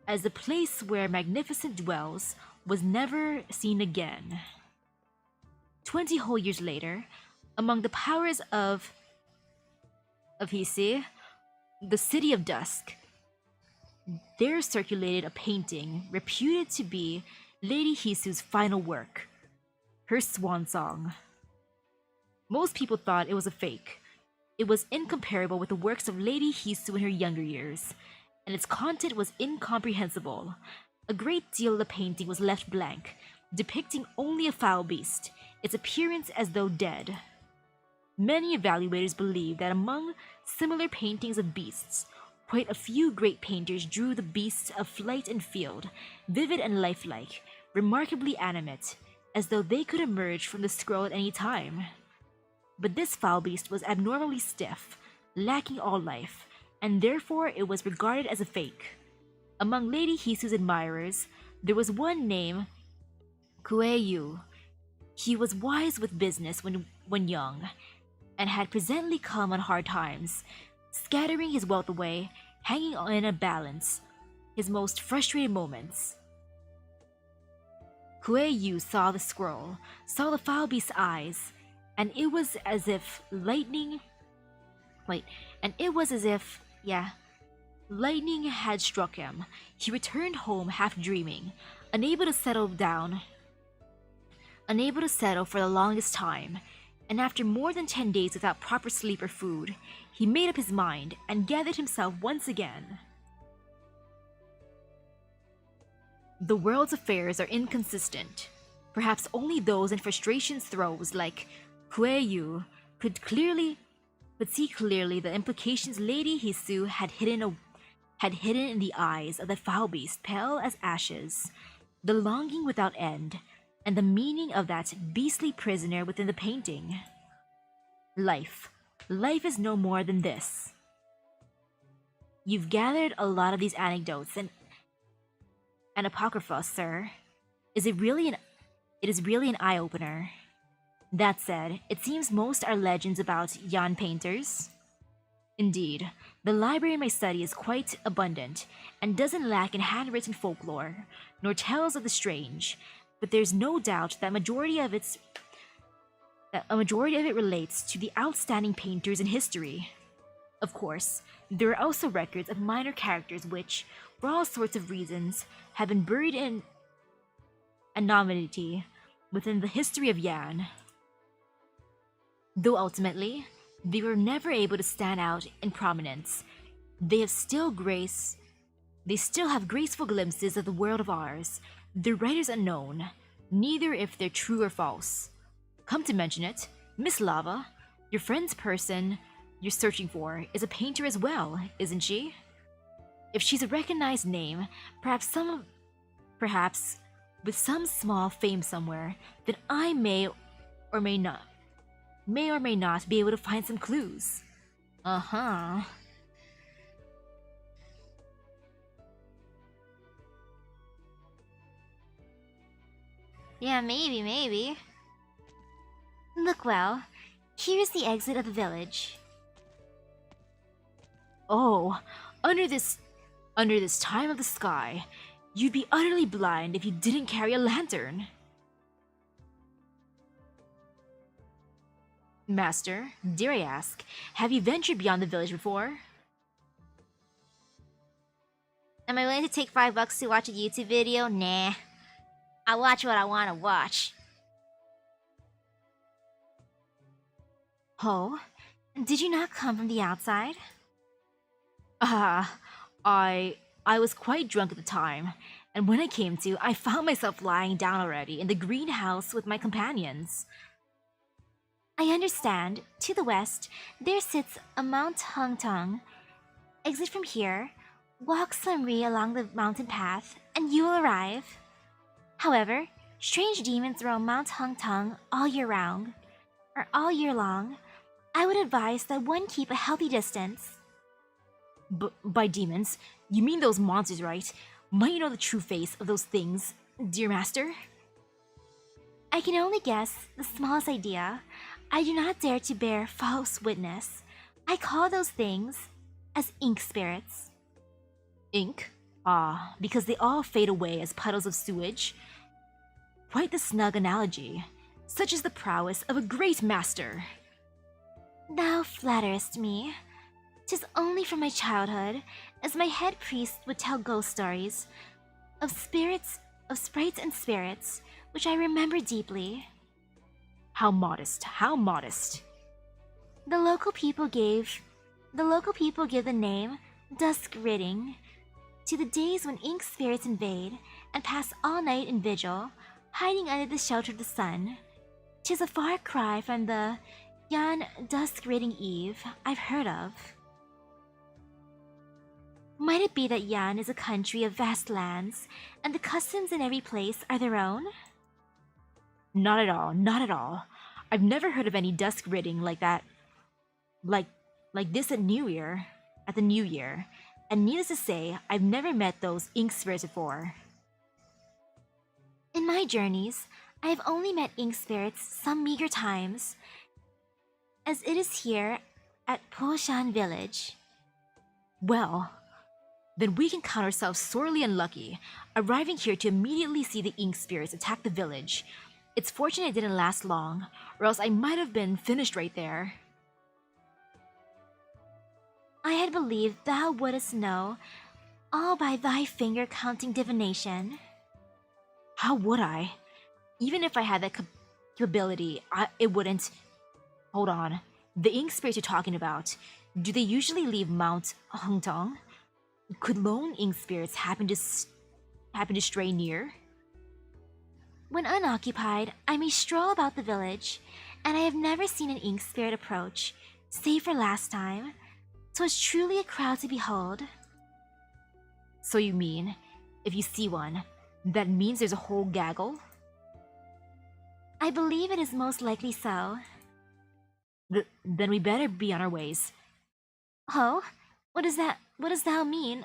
as the place where magnificent dwells was never seen again. 20 whole years later, among the powers of of Hisi, the city of Dusk. There circulated a painting reputed to be Lady Hisu's final work, her swan song. Most people thought it was a fake. It was incomparable with the works of Lady Hisu in her younger years, and its content was incomprehensible. A great deal of the painting was left blank, depicting only a foul beast, its appearance as though dead. Many evaluators believe that among similar paintings of beasts, quite a few great painters drew the beasts of flight and field, vivid and lifelike, remarkably animate, as though they could emerge from the scroll at any time. But this foul beast was abnormally stiff, lacking all life, and therefore it was regarded as a fake. Among Lady Hisu's admirers, there was one named Kueyu. He was wise with business when young, and had presently come on hard times, scattering his wealth away, hanging in a balance, his most frustrated moments. Kueyu saw the scroll, saw the foul beast's eyes, and it was as if lightning had struck him. He returned home half dreaming, unable to settle for the longest time, and after more than 10 days without proper sleep or food, he made up his mind and gathered himself once again. The world's affairs are inconsistent. Perhaps only those in frustration's throes like Kueyu could see clearly the implications Lady Hisu had hidden in the eyes of the foul beast, pale as ashes, the longing without end, and the meaning of that beastly prisoner within the painting. Life is no more than this. You've gathered a lot of these anecdotes and apocrypha, sir. It is really an eye-opener. That said, it seems most are legends about Yan painters. Indeed, the library in my study is quite abundant, and doesn't lack in handwritten folklore, nor tales of the strange, but there's no doubt that a majority of it relates to the outstanding painters in history. Of course, there are also records of minor characters which, for all sorts of reasons, have been buried in anonymity within the history of Yan. Though ultimately, they were never able to stand out in prominence, they still have graceful glimpses of the world of ours, their writers unknown, neither if they're true or false. Come to mention it, Miss Lava, your friend's person you're searching for, is a painter as well, isn't she? If she's a recognized name, perhaps with some small fame somewhere, then I may or may not be able to find some clues. Uh-huh. Yeah, maybe. Look, well, here's the exit of the village. Oh, under this time of the sky, you'd be utterly blind if you didn't carry a lantern. Master, dare I ask, have you ventured beyond the village before? Am I willing to take $5 to watch a YouTube video? Nah. I watch what I want to watch. Oh, did you not come from the outside? I was quite drunk at the time, and when I came to, I found myself lying down already in the greenhouse with my companions. I understand. To the west, there sits a Mount Hungtung. Exit from here, walk slowly along the mountain path, and you will arrive. However, strange demons roam Mount Hungtung all year long. I would advise that one keep a healthy distance. By demons, you mean those monsters, right? Might you know the true face of those things, dear master? I can only guess the smallest idea. I do not dare to bear false witness. I call those things as ink spirits. Ink? Ah, because they all fade away as puddles of sewage. Quite the snug analogy. Such is the prowess of a great master. Thou flatterest me. 'Tis only from my childhood, as my head priest would tell ghost stories of sprites and spirits, which I remember deeply. How modest, how modest. The local people give the name Dusk Ridding to the days when ink spirits invade and pass all night in vigil, hiding under the shelter of the sun. 'Tis a far cry from the Yan Dusk Ridding Eve I've heard of. Might it be that Yan is a country of vast lands, and the customs in every place are their own? Not at all, not at all. I've never heard of any dusk ridding like that. Like this at the New Year. And needless to say, I've never met those ink spirits before. In my journeys, I have only met ink spirits some meager times, as it is here at Poshan village. Well, then we can count ourselves sorely unlucky, arriving here to immediately see the ink spirits attack the village. It's fortunate it didn't last long, or else I might have been finished right there. I had believed thou wouldst know all by thy finger-counting divination. How would I? Even if I had that capability, it wouldn't... Hold on. The ink spirits you're talking about, do they usually leave Mount Hungtong? Could lone ink spirits happen to stray near? When unoccupied, I may stroll about the village, and I have never seen an ink spirit approach, save for last time. 'Twas truly a crowd to behold. So you mean, if you see one, that means there's a whole gaggle? I believe it is most likely so. Then we better be on our ways. Oh? What does thou mean?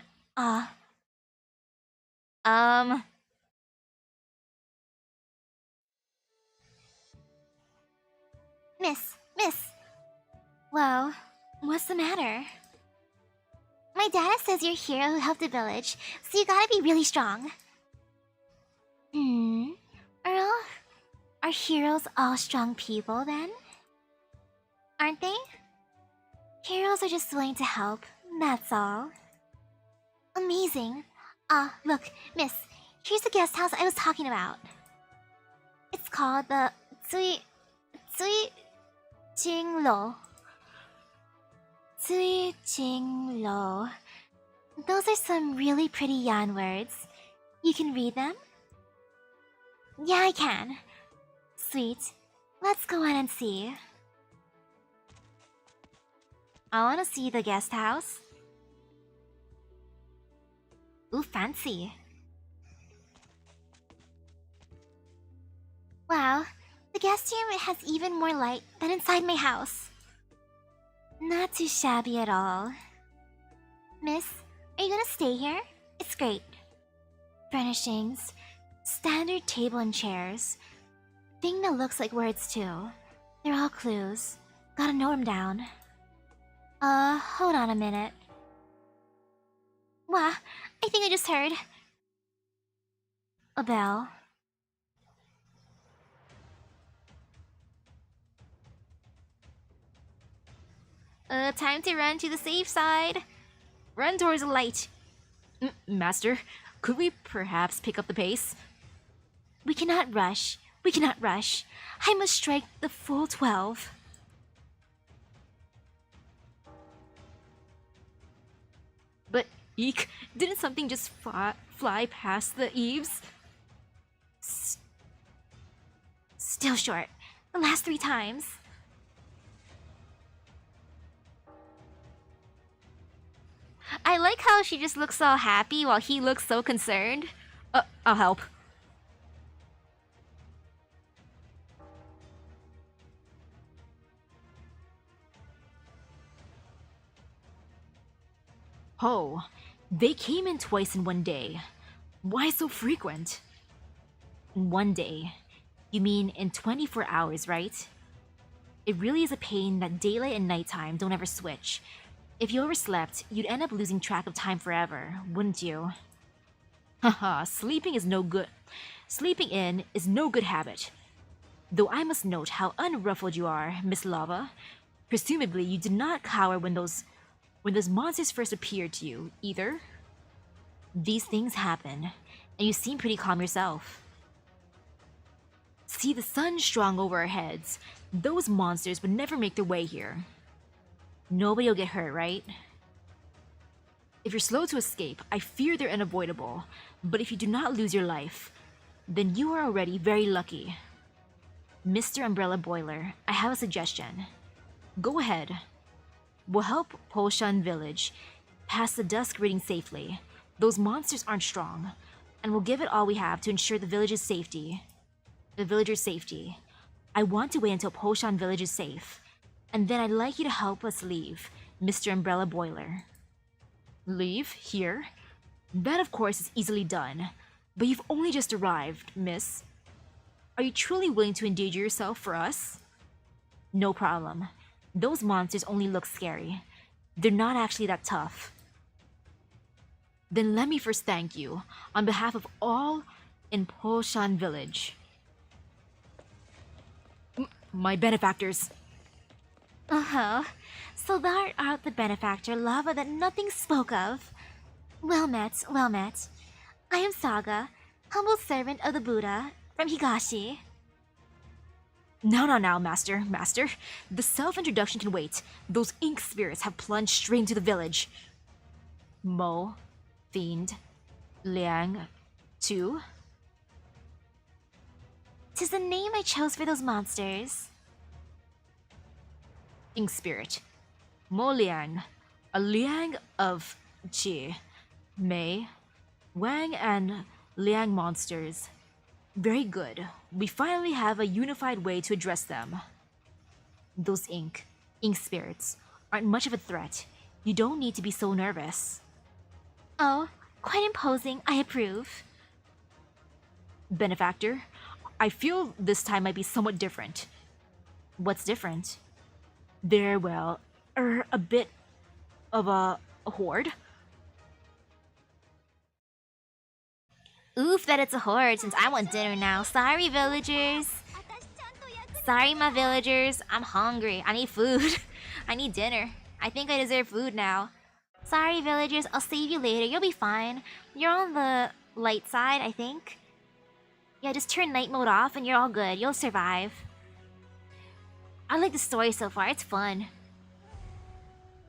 Miss. Well, what's the matter? My dad says you're a hero who helped the village, so you gotta be really strong. Earl? Are heroes all strong people then? Aren't they? Heroes are just willing to help, that's all. Amazing. Look, miss, here's the guest house I was talking about. It's called the Tsui Jinglo. Tsui Jinglo. Those are some really pretty Yan words. You can read them? Yeah, I can. Sweet. Let's go on and see. I want to see the guest house. Ooh, fancy. Wow, the guest room has even more light than inside my house. Not too shabby at all. Miss, are you gonna stay here? It's great. Furnishings, standard table and chairs. Thing that looks like words too. They're all clues. Gotta note them down. Hold on a minute. Wah, I think I just heard a bell. Time to run to the safe side. Run towards the light. Master, could we perhaps pick up the pace? We cannot rush. I must strike the full 12. But, eek, didn't something just fly past the eaves? Still short. The last 3 times. I like how she just looks all happy while he looks so concerned. I'll help. Oh, they came in twice in one day. Why so frequent? In one day? You mean in 24 hours, right? It really is a pain that daylight and nighttime don't ever switch. If you overslept, you'd end up losing track of time forever, wouldn't you? Haha, sleeping in is no good habit. Though I must note how unruffled you are, Miss Lava. Presumably, you did not cower when those When those monsters first appeared to you, either these things happen, and you seem pretty calm yourself. See, the sun's strong over our heads. Those monsters would never make their way here. Nobody will get hurt, right? If you're slow to escape, I fear they're unavoidable. But if you do not lose your life, then you are already very lucky. Mr. Umbrella Boiler, I have a suggestion. Go ahead. We'll help Poshan Village pass the Dusk reading safely. Those monsters aren't strong, and we'll give it all we have to ensure the village's safety. The villager's safety. I want to wait until Poshan Village is safe, and then I'd like you to help us leave, Mr. Umbrella Boiler. Leave? Here? That, of course, is easily done, but you've only just arrived, miss. Are you truly willing to endanger yourself for us? No problem. Those monsters only look scary. They're not actually that tough. Then let me first thank you, on behalf of all in Poshan Village. My benefactors. Uh-huh. So thou art the benefactor, lava that nothing spoke of. Well met, well met. I am Saga, humble servant of the Buddha, from Higashi. Now, master. The self-introduction can wait. Those ink spirits have plunged straight into the village. Mo, Fiend, Liang, Tu. 'Tis the name I chose for those monsters. Ink spirit. Mo Liang, a Liang of Qi, Mei, Wang, and Liang monsters. Very good. We finally have a unified way to address them. Those ink spirits, aren't much of a threat. You don't need to be so nervous. Oh, quite imposing, I approve. Benefactor, I feel this time might be somewhat different. What's different? They're, well, a bit of a horde. Oof that it's a horde since I want dinner now. Sorry, villagers. Sorry, my villagers. I'm hungry. I need food. I need dinner. I think I deserve food now. Sorry, villagers. I'll save you later. You'll be fine. You're on the light side, I think. Yeah, just turn night mode off and you're all good. You'll survive. I like the story so far. It's fun.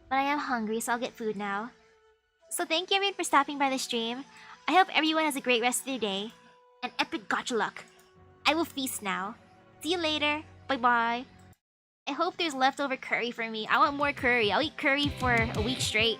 But I am hungry, so I'll get food now. So thank you everyone for stopping by the stream. I hope everyone has a great rest of their day. And epic gotcha luck. I will feast now. See you later. Bye-bye. I hope there's leftover curry for me. I want more curry. I'll eat curry for a week straight.